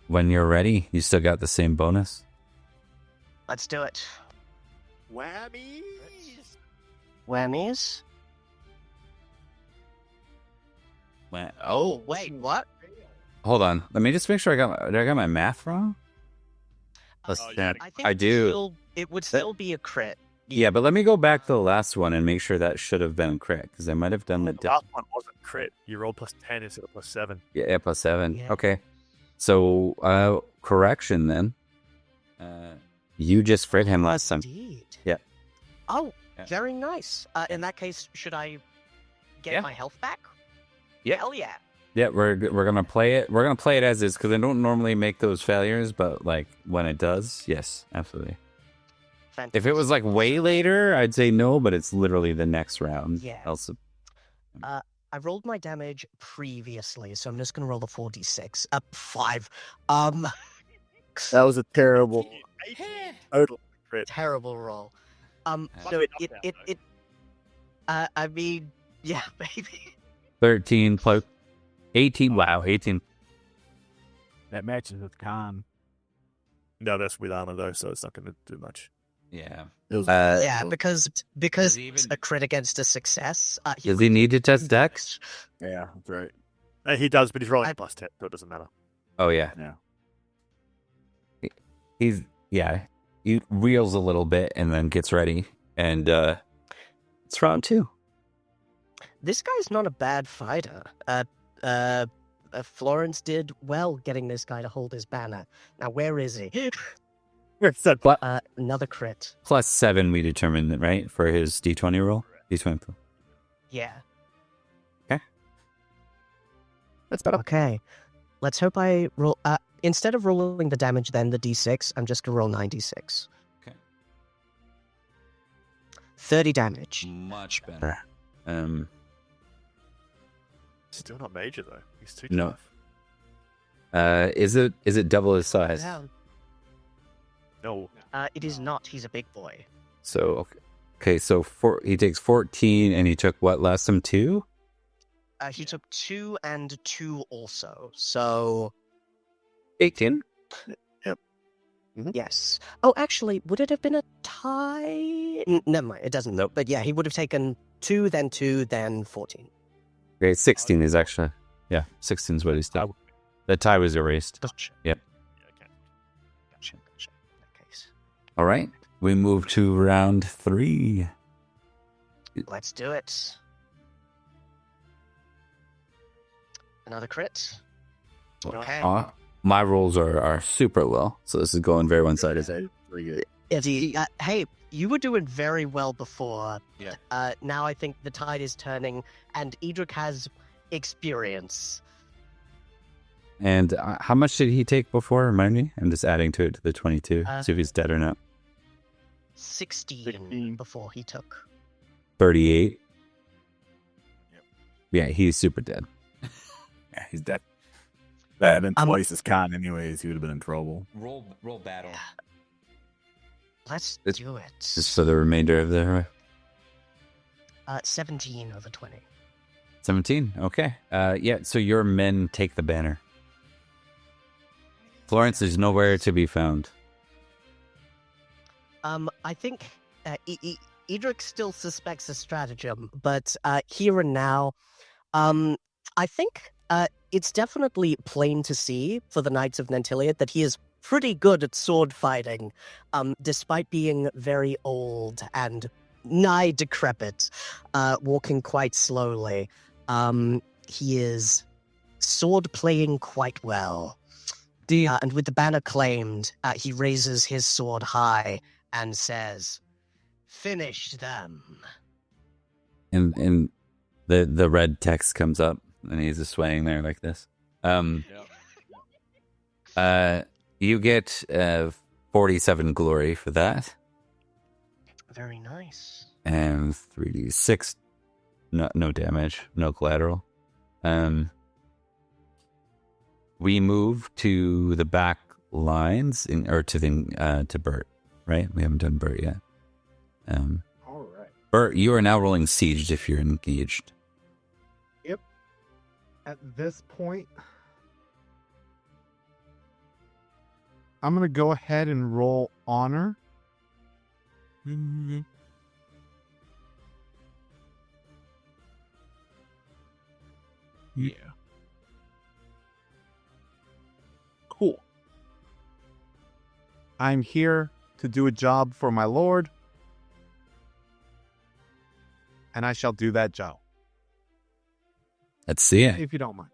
When you're ready, you still got the same bonus. Let's do it. Whammies. Whammies. Oh, Wait, what? hold on. Let me just make sure did I got my math wrong? Oh, yeah. I think I do. It would still be a crit. Yeah, but let me go back to the last one and make sure that should have been crit because I might have done the The last one wasn't crit. You rolled plus 10 instead of plus 7. yeah plus 7. Yeah. Okay, so correction then. You just crit him last time. Indeed. Yeah. Oh, Yeah. very nice. In that case, should I get Yeah. my health back? Yeah. Hell yeah. Yeah, we're gonna play it. We're gonna play it as is because I don't normally make those failures, but like when it does, yes, absolutely. Fantastic. If it was like way later, I'd say no, but it's literally the next round. Yeah. Also, I rolled my damage previously, so I'm just gonna roll the 4d6. 5. That was a terrible total crit. Terrible roll. So Wait, it I mean, yeah, baby. 13 plus 18. Wow, 18. That matches with Khan. No, that's with armor though, so it's not going to do much. Yeah. It was, Yeah, because Does it's he even- a crit against a success. Does he need to test Dex? yeah, that's right. He does, but he's rolling I- plus 10, so it doesn't matter. Oh yeah. Yeah. He reels a little bit and then gets ready, and it's round 2. This guy's not a bad fighter. Florence did well getting this guy to hold his banner. Now, where is he? Another crit. Plus 7, we determined, right, for his D20 roll. D20. Yeah. Okay. That's better. Okay. let's hope I roll. Instead of rolling the damage, then the d6, I'm just gonna roll 9d6. Okay. 30 damage. Much better. Still not major though. He's too No. tough. Is it double his size? No. It is not. He's a big boy. So okay, so he takes 14, and he took what last time 2? He took 2 and 2 also. So 18. yes. Oh, actually, would it have been a tie? Never mind. It doesn't. Nope. But yeah, he would have taken 2, then 2, then 14. Okay, 16 is actually 16 is what he's done. The tie was erased. Gotcha. Yep. Gotcha. In that case, All right, we move to round 3. let's do it. Another crit. Okay. My rolls are super low, so this is going very one-sided. Hey, you were doing very well before. Yeah. Now I think the tide is turning, and Edric has experience. And how much did he take before? Remind me. I'm just adding to it to the 22. See if he's dead or not. 16 before he took. 38. Yep. Yeah, he's super dead. Yeah, he's dead. That and twice his con anyways, he would have been in trouble. Roll battle. Let's It's- do it. Just for the remainder of the 17 over 20. 17. Okay. Yeah. So your men take the banner. Florence is nowhere to be found. I think Edric still suspects a stratagem, but here and now, I think it's definitely plain to see for the Knights of Nanteleod that he is pretty good at sword fighting, despite being very old and nigh decrepit, walking quite slowly. He is sword playing quite well. And with the banner claimed, he raises his sword high and says, "Finish them." And the red text comes up, and he's just swaying there like this. You get 47 glory for that, Very nice. and 3d6. No damage, no collateral. We move to the back lines, to Bert. Right? We haven't done Bert yet. All right. Bert, you are now rolling sieged if you're engaged. At this point, I'm going to go ahead and roll honor. Yeah. Cool. I'm here to do a job for my lord, and I shall do that job, Let's see it. if you don't mind.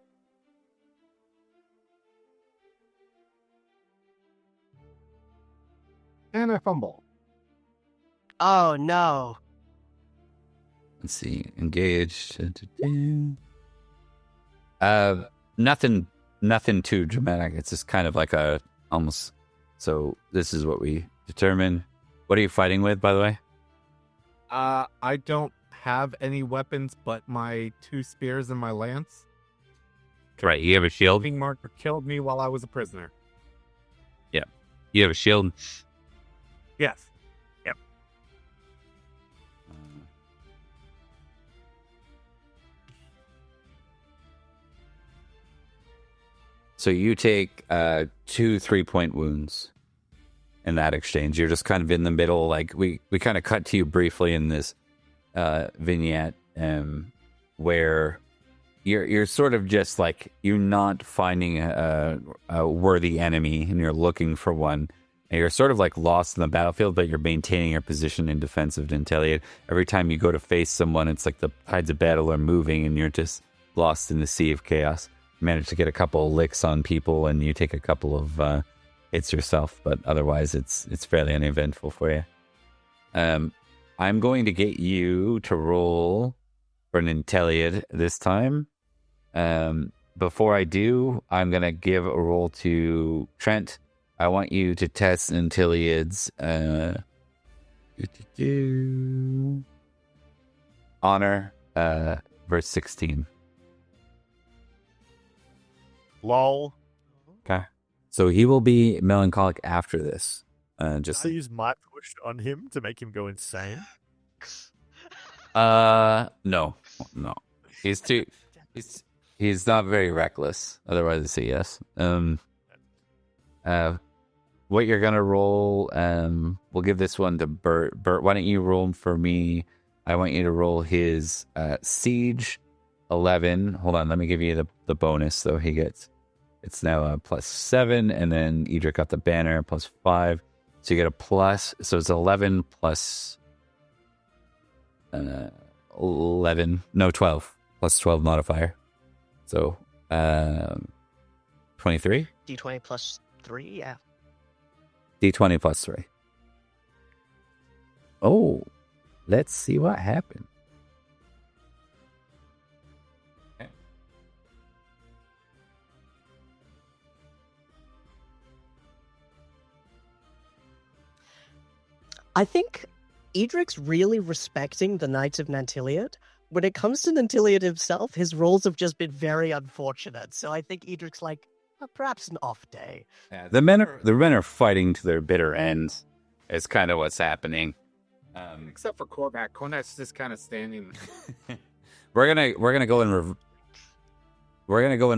And I fumble. Oh, no. Let's see. Engaged. Nothing too dramatic. It's just kind of like almost. So this is what we determine. What are you fighting with, by the way? I don't have any weapons but my 2 spears and my lance. Right. You have a shield. King Marker killed me while I was a prisoner. You have a shield. Yes. So you take 2 3-point wounds in that exchange. You're just kind of in the middle. Like we kind of cut to you briefly in this vignette where you're sort of just like, you're not finding a worthy enemy and you're looking for one. And you're sort of like lost in the battlefield, but you're maintaining your position in defense of Nanteleod. Every time you go to face someone, it's like the tides of battle are moving and you're just lost in the sea of chaos. You manage to get a couple of licks on people and you take a couple of hits yourself, but otherwise it's fairly uneventful for you. I'm going to get you to roll for Nanteleod this time. before I do, I'm going to give a roll to Trent. I want you to test Nanteleod's honor, verse 16. Lol. Okay. So he will be melancholic after this. Just I use my push on him to make him go insane. no. He's not very reckless. Otherwise, I say yes. What you're gonna roll? We'll give this one to Bert. Bert, why don't you roll for me? I want you to roll his siege 11. Hold on, let me give you the bonus. So he gets. It's now a +7, and then Idris got the banner +5. So you get a plus. So it's 11 plus 11. No, 12 plus 12 modifier. So 23. D20 plus 3, yeah. D20 plus 3. Oh, let's see what happened. Okay. I think Edric's really respecting the Knights of Nanteleod. When it comes to Nanteleod himself, his rolls have just been very unfortunate. So I think Edric's like, perhaps an off day. Yeah, the men are fighting to their bitter ends. Is kind of what's happening. Except for Cormac. Cormac's just kind of standing. We're gonna go in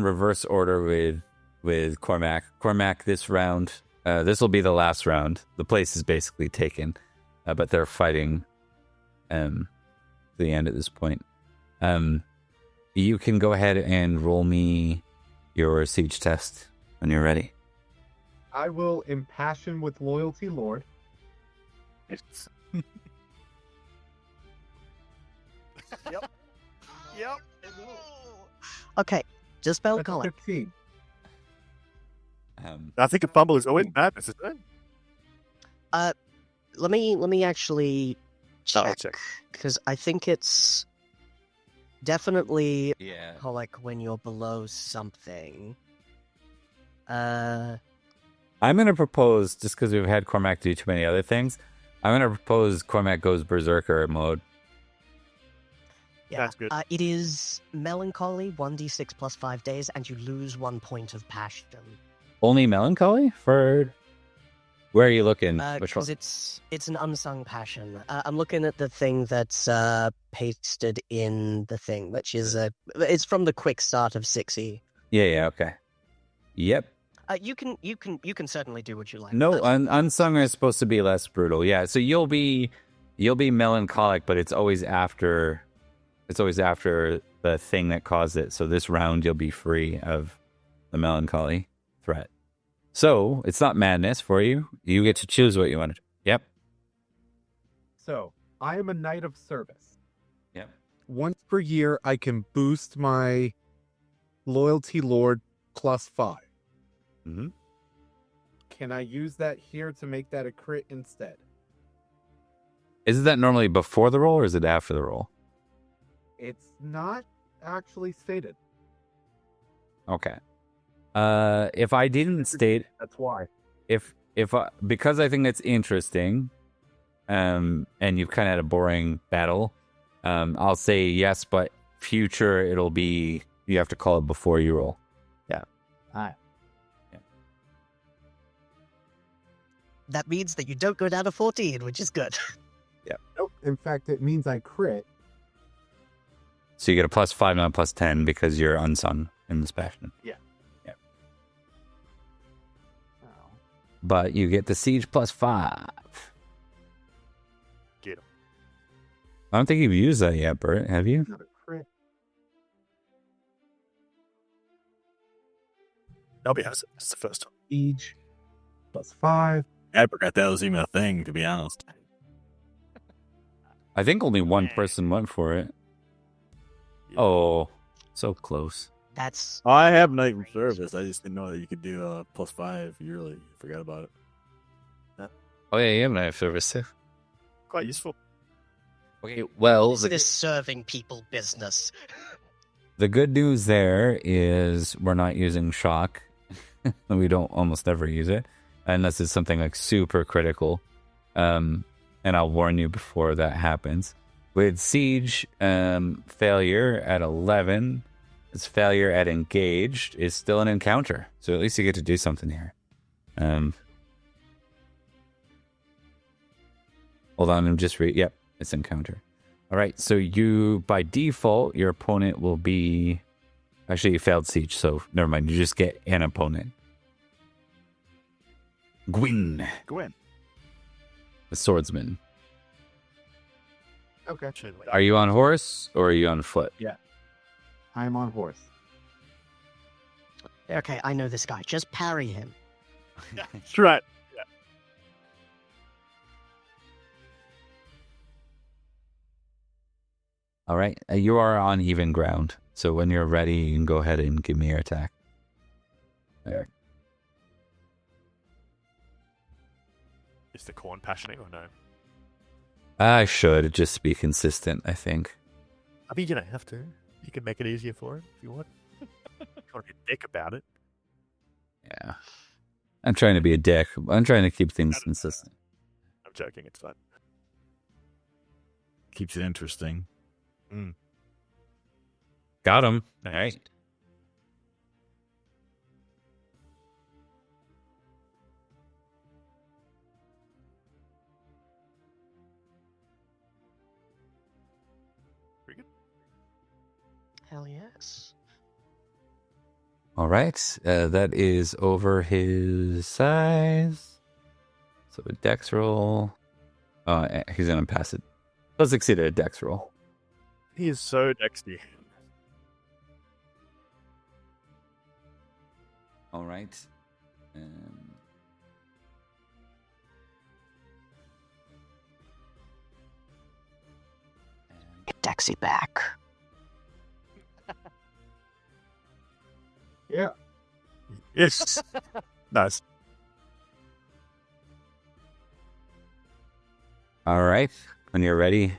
reverse order with Cormac. Cormac, this round, this will be the last round. The place is basically taken, but they're fighting to the end at this point. You can go ahead and roll me your siege test when you're ready. I will impassion with loyalty, Lord. Yep. Yep. Okay, just spell That's color. 15. I think a fumble is always madness, isn't it? Let me actually I'll check, because I think it's definitely Yeah. like when you're below something. I'm going to propose, just because we've had Cormac do too many other things, I'm going to propose Cormac goes berserker mode. Yeah, That's good. it is melancholy 1d6 plus 5 days, and you lose 1 point of passion. Only melancholy? For where are you looking? Which one? Because it's an unsung passion. I'm looking at the thing that's pasted in the thing, which is it's from the quick start of 6e. Yeah, okay. Yep. You can certainly do what you like. No, unsung is supposed to be less brutal. Yeah, so you'll be melancholic, but it's always after the thing that caused it. So this round you'll be free of the melancholy threat. So it's not madness for you. You get to choose what you want to do. Yep. So, I am a knight of service. Yep. Once per year, I can boost my loyalty, Lord, +5. Mm-hmm. Can I use that here to make that a crit instead? Is that normally before the roll or is it after the roll? It's not actually stated. Okay. If I didn't state, That's why. if because I think that's interesting, and you've kind of had a boring battle, I'll say yes, but future it'll be you have to call it before you roll. That means that you don't go down to 14, which is good. Nope. In fact, it means I crit. So you get a +5, not +10, because you're unsung in this passion. Yeah. Yep. But you get the siege +5. Get him. I don't think you've used that yet, Bert. Have you? Not a crit. Nobody has it. It's the first time. Siege +5. I forgot that was even a thing, to be honest. I think only one person went for it. Oh, so close. That's I have Knight in Service. I just didn't know that you could do +5 yearly. Forgot about it. Oh yeah, you have knife service too. Quite useful. Okay, well, this serving people business. the good news there is we're not using shock. We don't almost never use it unless it's something like super critical. And I'll warn you before that happens. With siege, failure at 11, its failure at engaged is still an encounter. So at least you get to do something here. Hold on, I'm just yep, it's encounter. All right, so you, by default, your opponent will be... Actually, you failed siege, so never mind. You just get an opponent. Gwyn, Gwen. the swordsman. Okay. Are you on horse or are you on foot? I'm on horse. Okay, I know this guy. Just parry him. That's right. All right, you are on even ground. So when you're ready, you can go ahead and give me your attack. There. Is the corn passioning or no? I should just be consistent, I think. I mean, you don't have to. You can make it easier for him if you want. You want to be a dick about it. Yeah. I'm trying to be a dick. I'm trying to keep things consistent. I'm joking. It's fun. Keeps it interesting. Got him. All right. Pretty good. Hell yes. All right. That is over his size. So a dex roll. He's going to pass it. He'll succeed at a dex roll. He is so dexty. All right. Get Dexy back. Yeah. Yes. Nice. All right. When you're ready.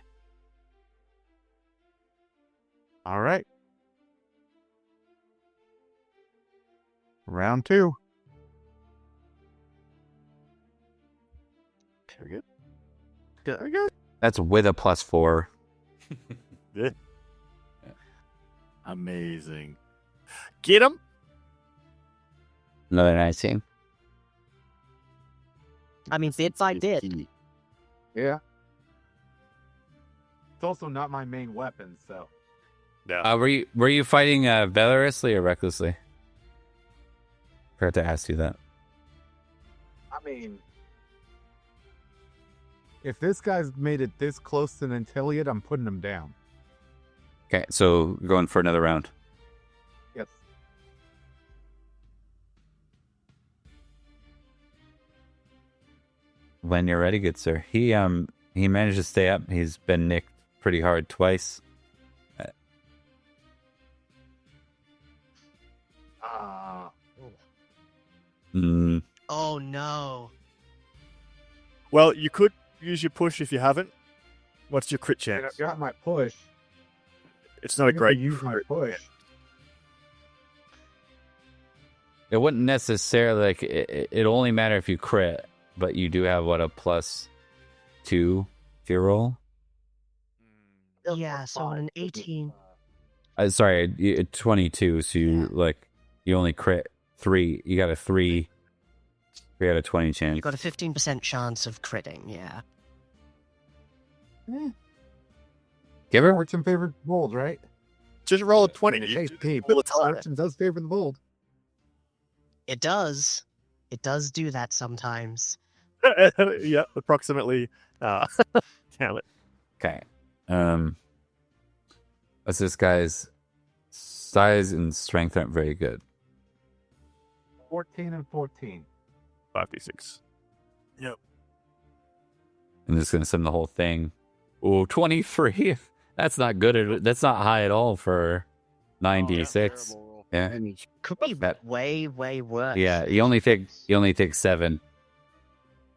All right. Round 2. Very good. Good. good. That's with a +4. Yeah. Amazing. Get him. Another 19. I mean, if I did. Yeah. It's also not my main weapon, so. No. Were you fighting valorously or recklessly? Forgot to ask you that. I mean, if this guy's made it this close to Nanteleod, I'm putting him down. Okay, so we're going for another round. Yes. When you're ready, good sir. He managed to stay up. He's been nicked pretty hard twice. Oh no. Well, you could use your push if you haven't. What's your crit chance? I got my push. It's not a great use my push. It wouldn't necessarily like it only matter if you crit, but you do have what, a +2 if you roll. Yeah, so an 18. Sorry, 22. So you only crit 3. You got a 3 out of 20 chance. You got a 15% chance of critting, yeah. Give her. Fortune favored the bold, right? Just roll a 20. Hey, all the time. Fortune does favor the bold. It does. It does do that sometimes. Yeah, approximately. Damn it. Okay. What's this guy's size and strength aren't very good. 14 and 14. 5d6. I'm just gonna send the whole thing. Oh, 23. That's not good. That's not high at all for 9d6. Yeah. I mean, could be way, way worse. Yeah, you only take 7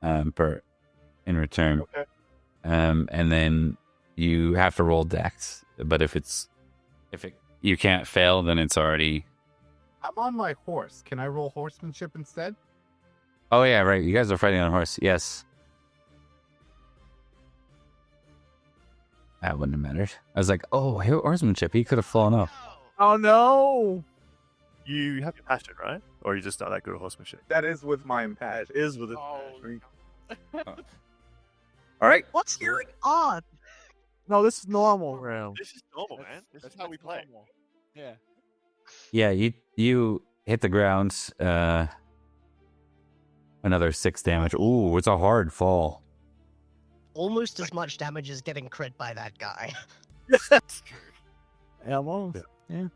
per in return. Okay. And then you have to roll dex. But if it you can't fail, then it's already... I'm on my horse. Can I roll horsemanship instead? Oh, yeah, right. You guys are fighting on a horse. Yes. That wouldn't have mattered. I was like, oh, horsemanship. He could have fallen off. Oh no! You have your passion, right? Or you just not that good at horsemanship? That is with my impassion. It is with it. All right. What's going on? No, this is normal, round. This is normal, man. That's how we play. Yeah. Yeah, you hit the ground. Another 6 damage. Ooh, it's a hard fall. Almost as much damage as getting crit by that guy. Almost. Yeah.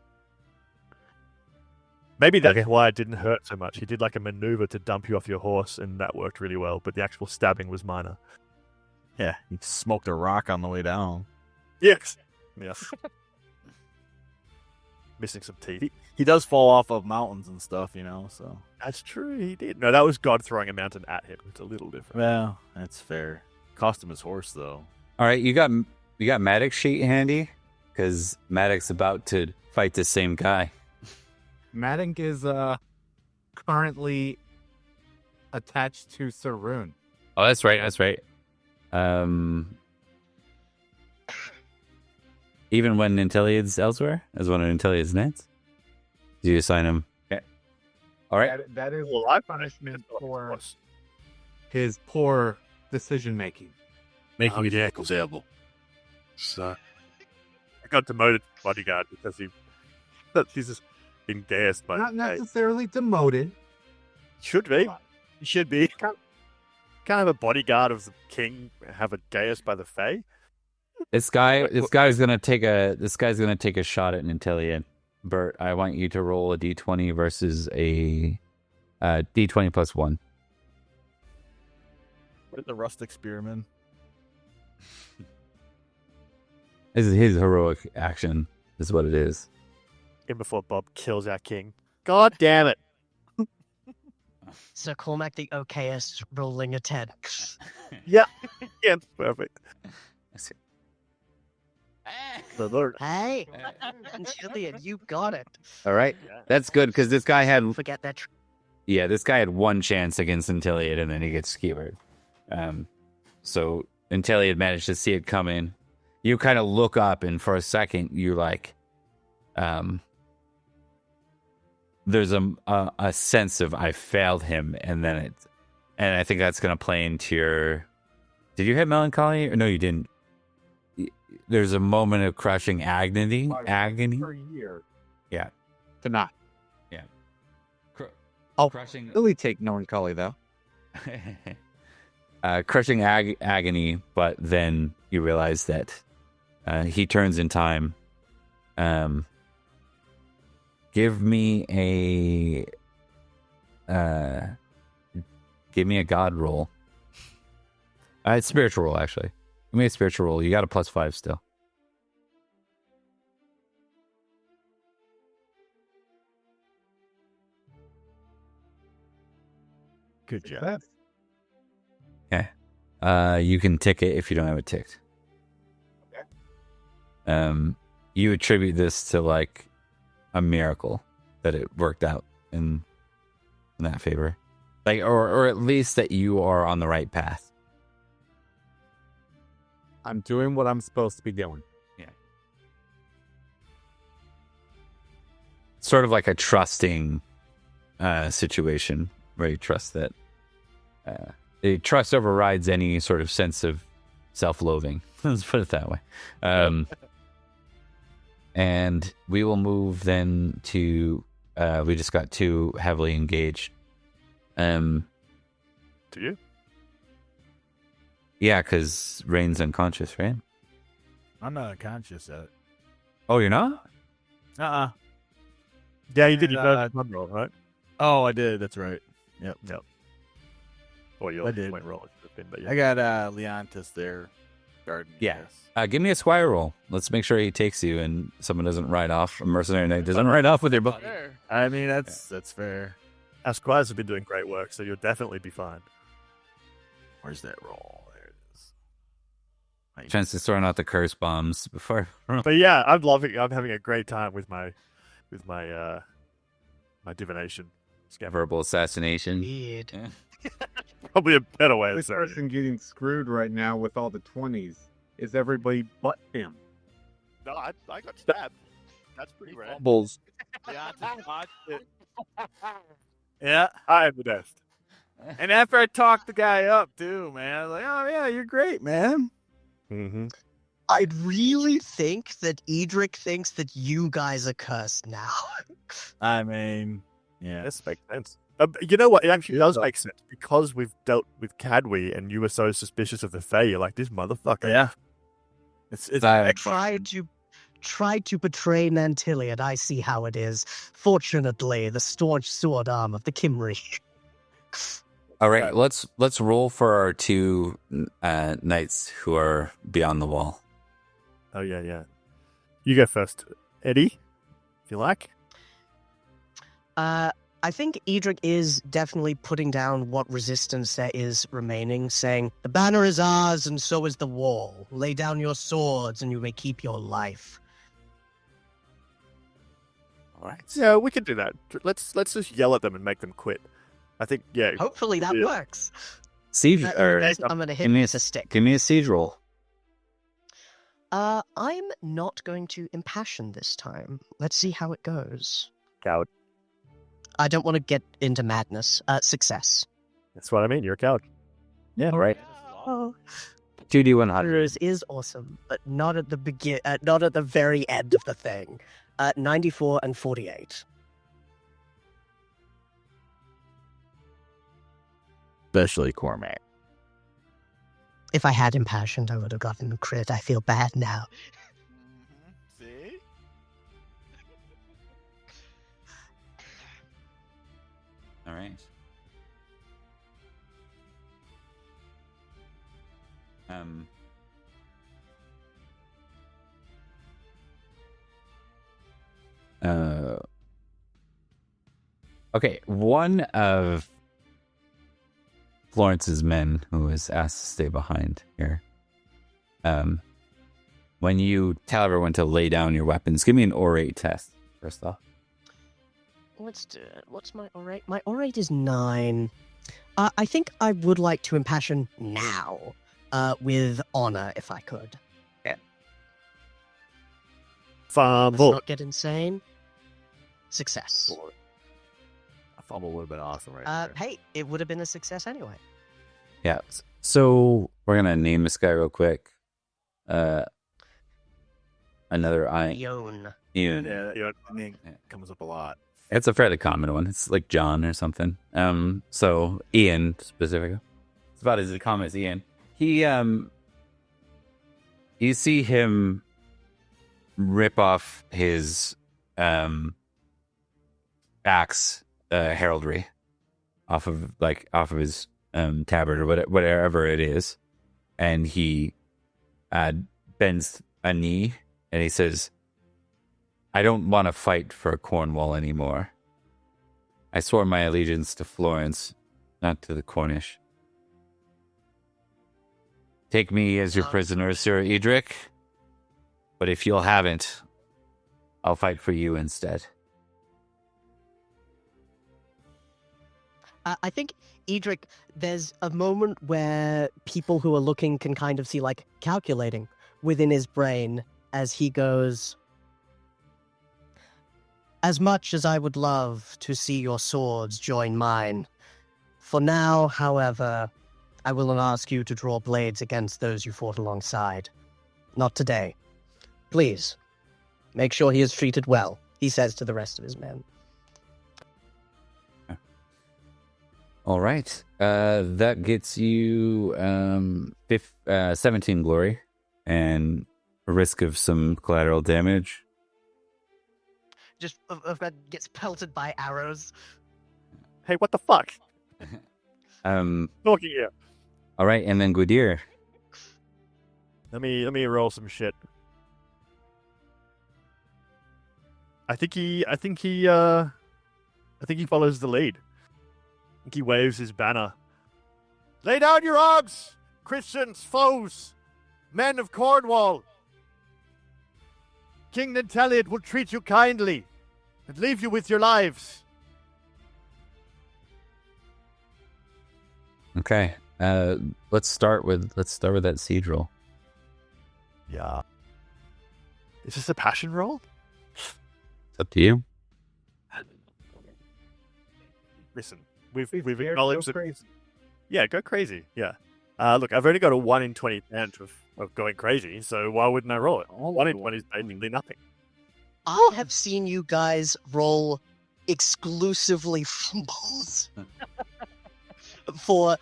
Maybe that's why it didn't hurt so much. He did like a maneuver to dump you off your horse, and that worked really well. But the actual stabbing was minor. Yeah, he smoked a rock on the way down. Yes. Yes. Missing some teeth. He does fall off of mountains and stuff, you know, so. That's true. He did. No, that was God throwing a mountain at him. It's a little different. Well, that's fair. Cost him his horse, though. All right, you got Maddox's sheet handy? Because Maddox's about to fight the same guy. Maddox is currently attached to Saroon. Oh, that's right. That's right. Even when Nanteleod's elsewhere, as one of Nanteleod's knights, do you assign him? Okay. All right. That is Well, I punishment for his poor decision making. Making the ankles elbow. So, I got demoted to bodyguard because he's just been gassed by. Not necessarily demoted. Should be. He should be. Can't have a bodyguard of the king have a gassed by the Fae. This guy's gonna take a shot at Nanteleod. Bert, I want you to roll a d20 versus a d20 plus 1. With the rustic spearman. This is his heroic action, is what it is. In before Bob kills our king. God damn it. Sir Cormac the okayest rolling a 10. Yeah. Yeah, it's perfect. The Lord. Hey, Jillian, you got it. All right, that's good because this guy had Forget that. this guy had one chance against Nanteleod, and then he gets skewered. So Nanteleod managed to see it coming. You kind of look up, and for a second, you're like, there's a sense of I failed him, and then and I think that's going to play into your. Did you hit melancholy? Or no, you didn't. There's a moment of crushing agony. For a year. Yeah. To not. Yeah. I'll crushing. really take melancholy though. Crushing agony, but then you realize that he turns in time. Give me a god roll. It's spiritual roll, actually. Give me a spiritual roll. You got a +5 still. Good job. Okay. You can tick it if you don't have it ticked. Okay. You attribute this to like a miracle that it worked out in that favor, like, or at least that you are on the right path. I'm doing what I'm supposed to be doing. Yeah. Sort of like a trusting situation where you trust that trust overrides any sort of sense of self-loathing. Let's put it that way. And we will move then to we just got 2 heavily engaged. Do you? Yeah, because Rain's unconscious, right? I'm not unconscious yet. Oh, you're not? Uh-uh. Yeah, you did your And, first roll, right? Oh, I did. That's right. Yep. Or your I did. point roll. It should have been, but yeah. I got Leontis there. Guarding. Yeah. Yes. Give me a squire roll. Let's make sure he takes you and someone doesn't ride off. A mercenary knight doesn't ride off with your buddy. I mean, that's fair. Our squires have been doing great work, so you'll definitely be fine. Where's that roll? There it is. Chances throwing out the curse bombs before. But yeah, I'm having a great time with my my divination. Verbal assassination. Weird. Yeah. Probably a better way of This saying it. person getting screwed right now with all the 20s is everybody but him. No, I got stabbed. That's pretty rare. Bulls. Yeah. I am the best. And after I talked the guy up too, man, I was like, "Oh yeah, you're great, man." Mm-hmm. I really think that Edric thinks that you guys are cursed now. I mean, yeah. This makes sense. You know what? It actually does make sense because we've dealt with Cadwy, and you were so suspicious of the Fae. You're like, this motherfucker. Yeah. It's Try to betray Nanteleod. I see how it is. Fortunately, the staunch sword arm of the Kimri. All right, let's roll for our two knights who are beyond the wall. Oh yeah. You go first, Eddie, if you like. I think Edric is definitely putting down what resistance there is remaining, saying, "The banner is ours, and so is the wall. Lay down your swords, and you may keep your life." All right. Yeah, we could do that. Let's just yell at them and make them quit. I think Hopefully that Yeah. works. Siege. I'm going to hit give me with a stick. Give me a siege roll. I'm not going to impassion this time. Let's see how it goes. coward. I don't want to get into madness. Success. That's what I mean. You're a coward. All right. Oh, 2d100. Heroes is awesome, but not at the not at the very end of the thing. 94 and 48. Especially Cormac. If I had impassioned, I would have gotten a crit. I feel bad now. See? All right. Okay, one of Florence's men who was asked to stay behind here. When you tell everyone to lay down your weapons, give me an orate test first off. Let's do it. What's my orate? My orate is 9. I think I would like to impassion now, with honor, if I could. Let's Fumble. not get insane. Success. A fumble would have been awesome right there. Hey, it would have been a success anyway. Yeah. So we're gonna name this guy real quick. Another Yon. Ian. Yeah, I mean, comes up a lot. It's a fairly common one. It's like John or something. So Ian specifically. It's about as common as Ian. He you see him rip off his axe heraldry off of his tabard or whatever it is, and he bends a knee and he says, "I don't want to fight for Cornwall anymore. I swore my allegiance to Florence, not to the Cornish. Take me as your prisoner, Sir Edric. But if you'll haven't, I'll fight for you instead." I think, Edric, there's a moment where people who are looking can kind of see, like, calculating within his brain as he goes, "As much as I would love to see your swords join mine, for now, however, I will not ask you to draw blades against those you fought alongside. Not today. Please, make sure he is treated well," he says to the rest of his men. All right. That gets you 17 glory and a risk of some collateral damage. Just gets pelted by arrows. Hey, what the fuck? Talking here. All right, and then Gwydir. Let me roll some shit. I think he follows the lead. I think he waves his banner. Lay down your arms, Christians, foes. men of Cornwall, King Nanteleod will treat you kindly and leave you with your lives. Okay. Let's start with that siege roll. Yeah. Is this a passion roll? It's up to you. Listen, we've acknowledged that. Yeah, go crazy. Yeah. Look, I've only got a 1 in 20 chance of going crazy, so why wouldn't I roll it? 1 in 20 is basically nothing. I have seen you guys roll exclusively fumbles for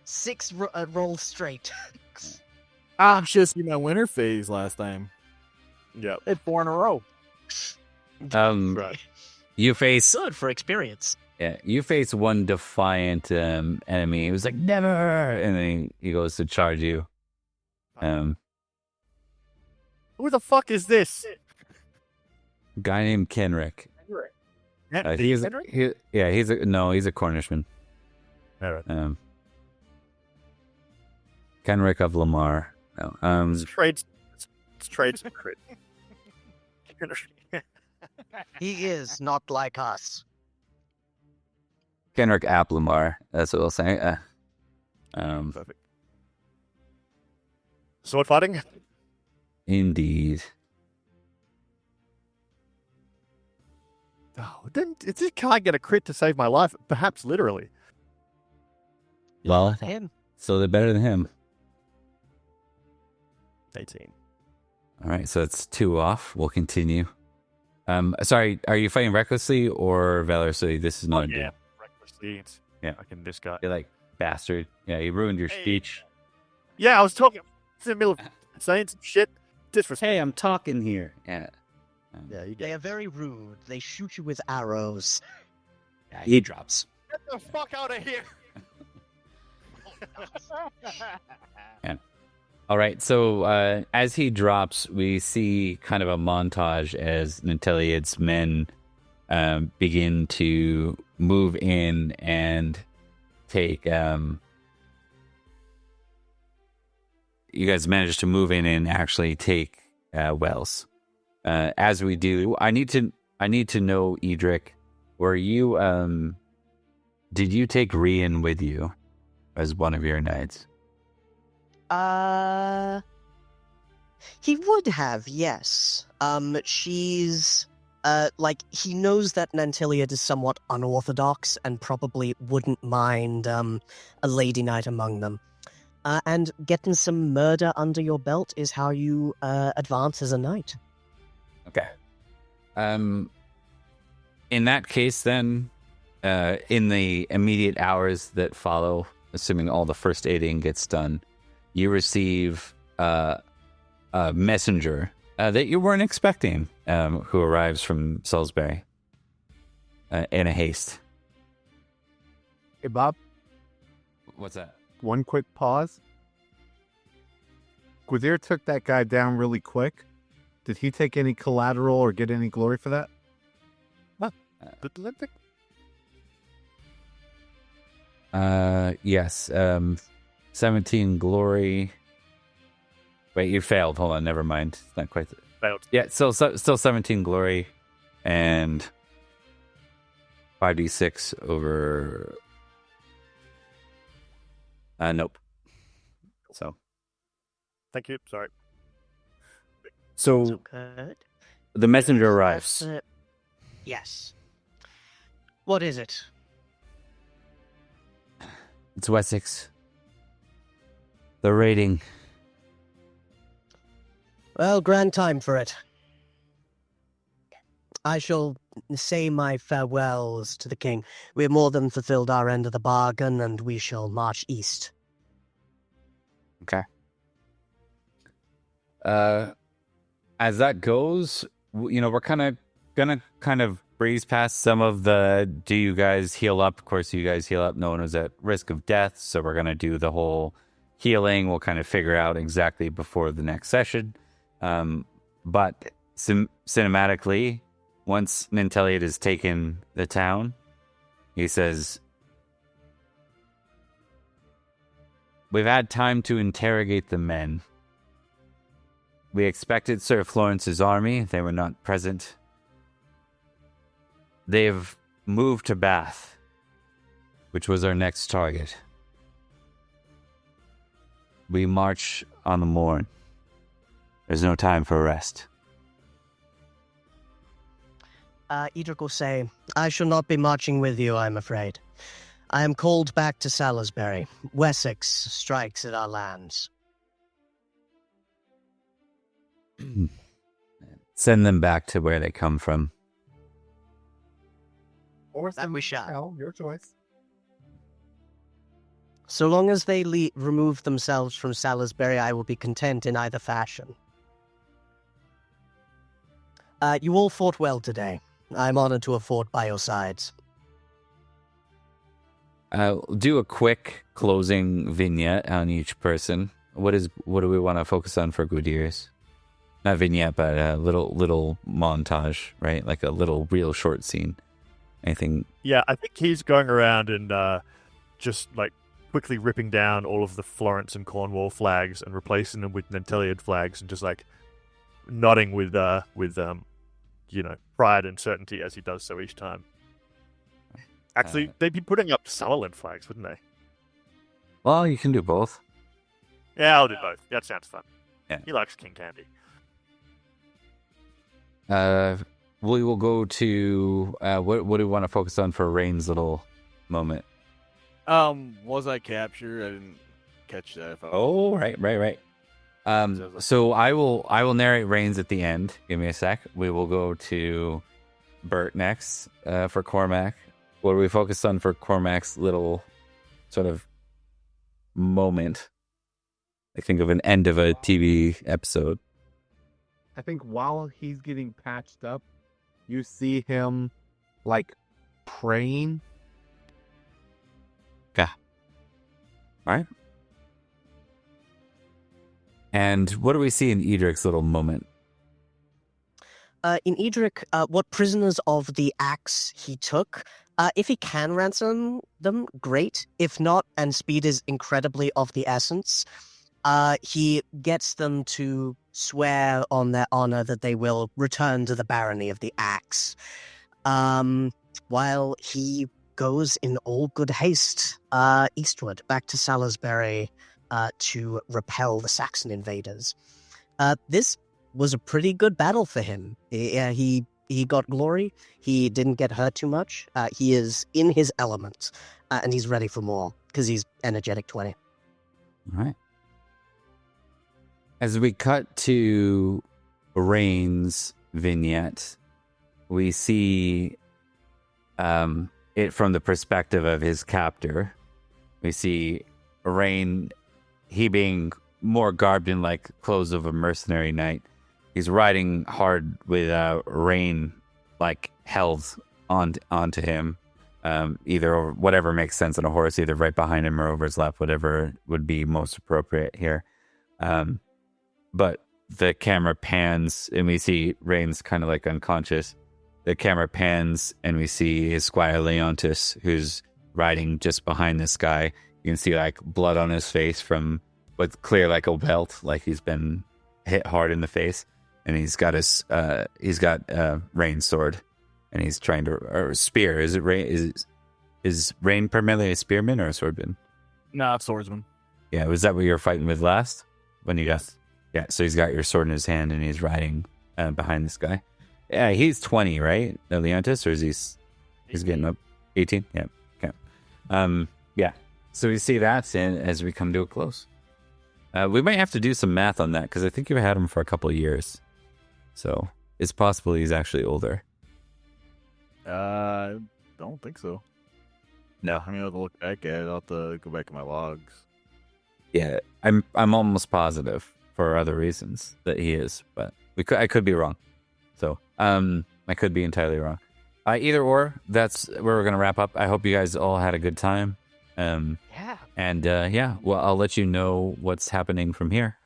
6 rolls straight. I'm just my winter phase last time. Yeah. Hit 4 in a row. Right. You face Good for experience. you face one defiant enemy. He was like, never, and then he goes to charge you. Who the fuck is this? Guy named Kenrick. He's a Cornishman. All right. Kenrick of Lamar. No, It's trade secret. He is not like us. Kenrick ap Lamar. That's what we'll say. Perfect. Sword fighting? Indeed. Oh, then it just can't get a crit to save my life. Perhaps literally. Well, Him. so they're better than him. 18. All right, so it's 2 off. We'll continue. Sorry, are you fighting recklessly or valorously? This is not a deal. Recklessly. Yeah. Fucking this guy. You're like, bastard. Yeah, you ruined your speech. Yeah, I was talking in the middle of saying some shit. Disrespect. Hey, I'm talking here. Yeah. Yeah, you They are very rude. They shoot you with arrows. Yeah, he drops. Get the fuck out of here. All right, so as he drops, we see kind of a montage as Nanteleod's men begin to move in and take... you guys managed to move in and actually take Wells. As we do, I need to know, Edric, were you... did you take Rian with you as one of your knights? He would have, yes. She's, he knows that Nanteleod is somewhat unorthodox and probably wouldn't mind, a lady knight among them. And getting some murder under your belt is how you, advance as a knight. Okay. In that case, then, in the immediate hours that follow, assuming all the first aiding gets done, you receive a messenger that you weren't expecting, who arrives from Salisbury in a haste. Hey, Bob, What's that? one quick pause. Gwazir took that guy down really quick. Did he take any collateral or get any glory for that? Yes. 17 glory. Wait, you failed. Hold on, never mind. It's not quite. Failed. Yeah, still 17 glory and 5d6 over. Nope. So. Thank you. Sorry. So Good. the messenger arrives. Yes. What is it? It's Wessex. The raiding. Well, grand time for it. I shall say my farewells to the king. We have more than fulfilled our end of the bargain, and we shall march east. Okay. As that goes, we're gonna breeze past some of the do you guys heal up? Of course, you guys heal up. No one was at risk of death, so we're gonna do the whole healing. We'll kind of figure out exactly before the next session. But cinematically, once Nanteleod has taken the town, he says, "We've had time to interrogate the men. We expected Sir Florence's army. They were not present. They've moved to Bath, which was our next target. We march on the morn. There's no time for rest. Edric will say, I shall not be marching with you, I'm afraid. I am called back to Salisbury. Wessex strikes at our lands. Send them back to where they come from. Or That we shall. Hell, your choice. So long as they remove themselves from Salisbury, I will be content in either fashion. You all fought well today. I'm honored to have fought by your sides. Do a quick closing vignette on each person. What do we want to focus on for good ears? Not vignette, but a little montage, right? Like a little real short scene. Anything? Yeah, I think he's going around and just like quickly ripping down all of the Florence and Cornwall flags and replacing them with Nanteleod flags, and just like nodding with pride and certainty as he does so each time. Actually, they'd be putting up Summerland flags, wouldn't they? Well, you can do both. Yeah, I'll do both. That sounds fun. Yeah. He likes King Candy. We will go to what do we want to focus on for Rain's little moment? Was I captured? I didn't catch that. Oh, right. So I will narrate Rain's at the end. Give me a sec. We will go to Bert next for Cormac. What do we focus on for Cormac's little sort of moment? I think of an end of a TV episode. I think while he's getting patched up, you see him like praying. Yeah. All right. And what do we see in Edric's little moment? In Edric, what prisoners of the axe he took, if he can ransom them, great. If not, and speed is incredibly of the essence, he gets them to swear on their honor that they will return to the barony of the axe. While he goes in all good haste eastward, back to Salisbury, to repel the Saxon invaders. This was a pretty good battle for him. He got glory. He didn't get hurt too much. He is in his element, and he's ready for more because he's energetic 20. All right. As we cut to Rain's vignette, we see it from the perspective of his captor. We see Rain, he being more garbed in like clothes of a mercenary knight. He's riding hard with Rain like held onto him, either or whatever makes sense on a horse, either right behind him or over his lap, whatever would be most appropriate here. But the camera pans and we see Rain's kind of like unconscious. The camera pans and we see his squire Leontis, who's riding just behind this guy. You can see like blood on his face from what's clear like a welt, like he's been hit hard in the face. And he's got Rain's sword, and he's trying to or spear. Is it Rain? Is Rain primarily a spearman or a swordman? Nah, swordsman. Yeah, was that what you were fighting with last? When you got yeah, so he's got your sword in his hand and he's riding behind this guy. Yeah, he's 20, right? Leontis, or is he's getting up 18? Yeah. Okay. Yeah. So we see that as we come to a close. We might have to do some math on that because I think you've had him for a couple of years. So it's possible he's actually older. I don't think so. No. I mean, I'll have to look back at it. I'll have to go back in my logs. Yeah, I'm almost positive for other reasons that he is, but I could be wrong. So I could be entirely wrong. Either or, that's where we're gonna wrap up. I hope you guys all had a good time. Yeah. And well, I'll let you know what's happening from here.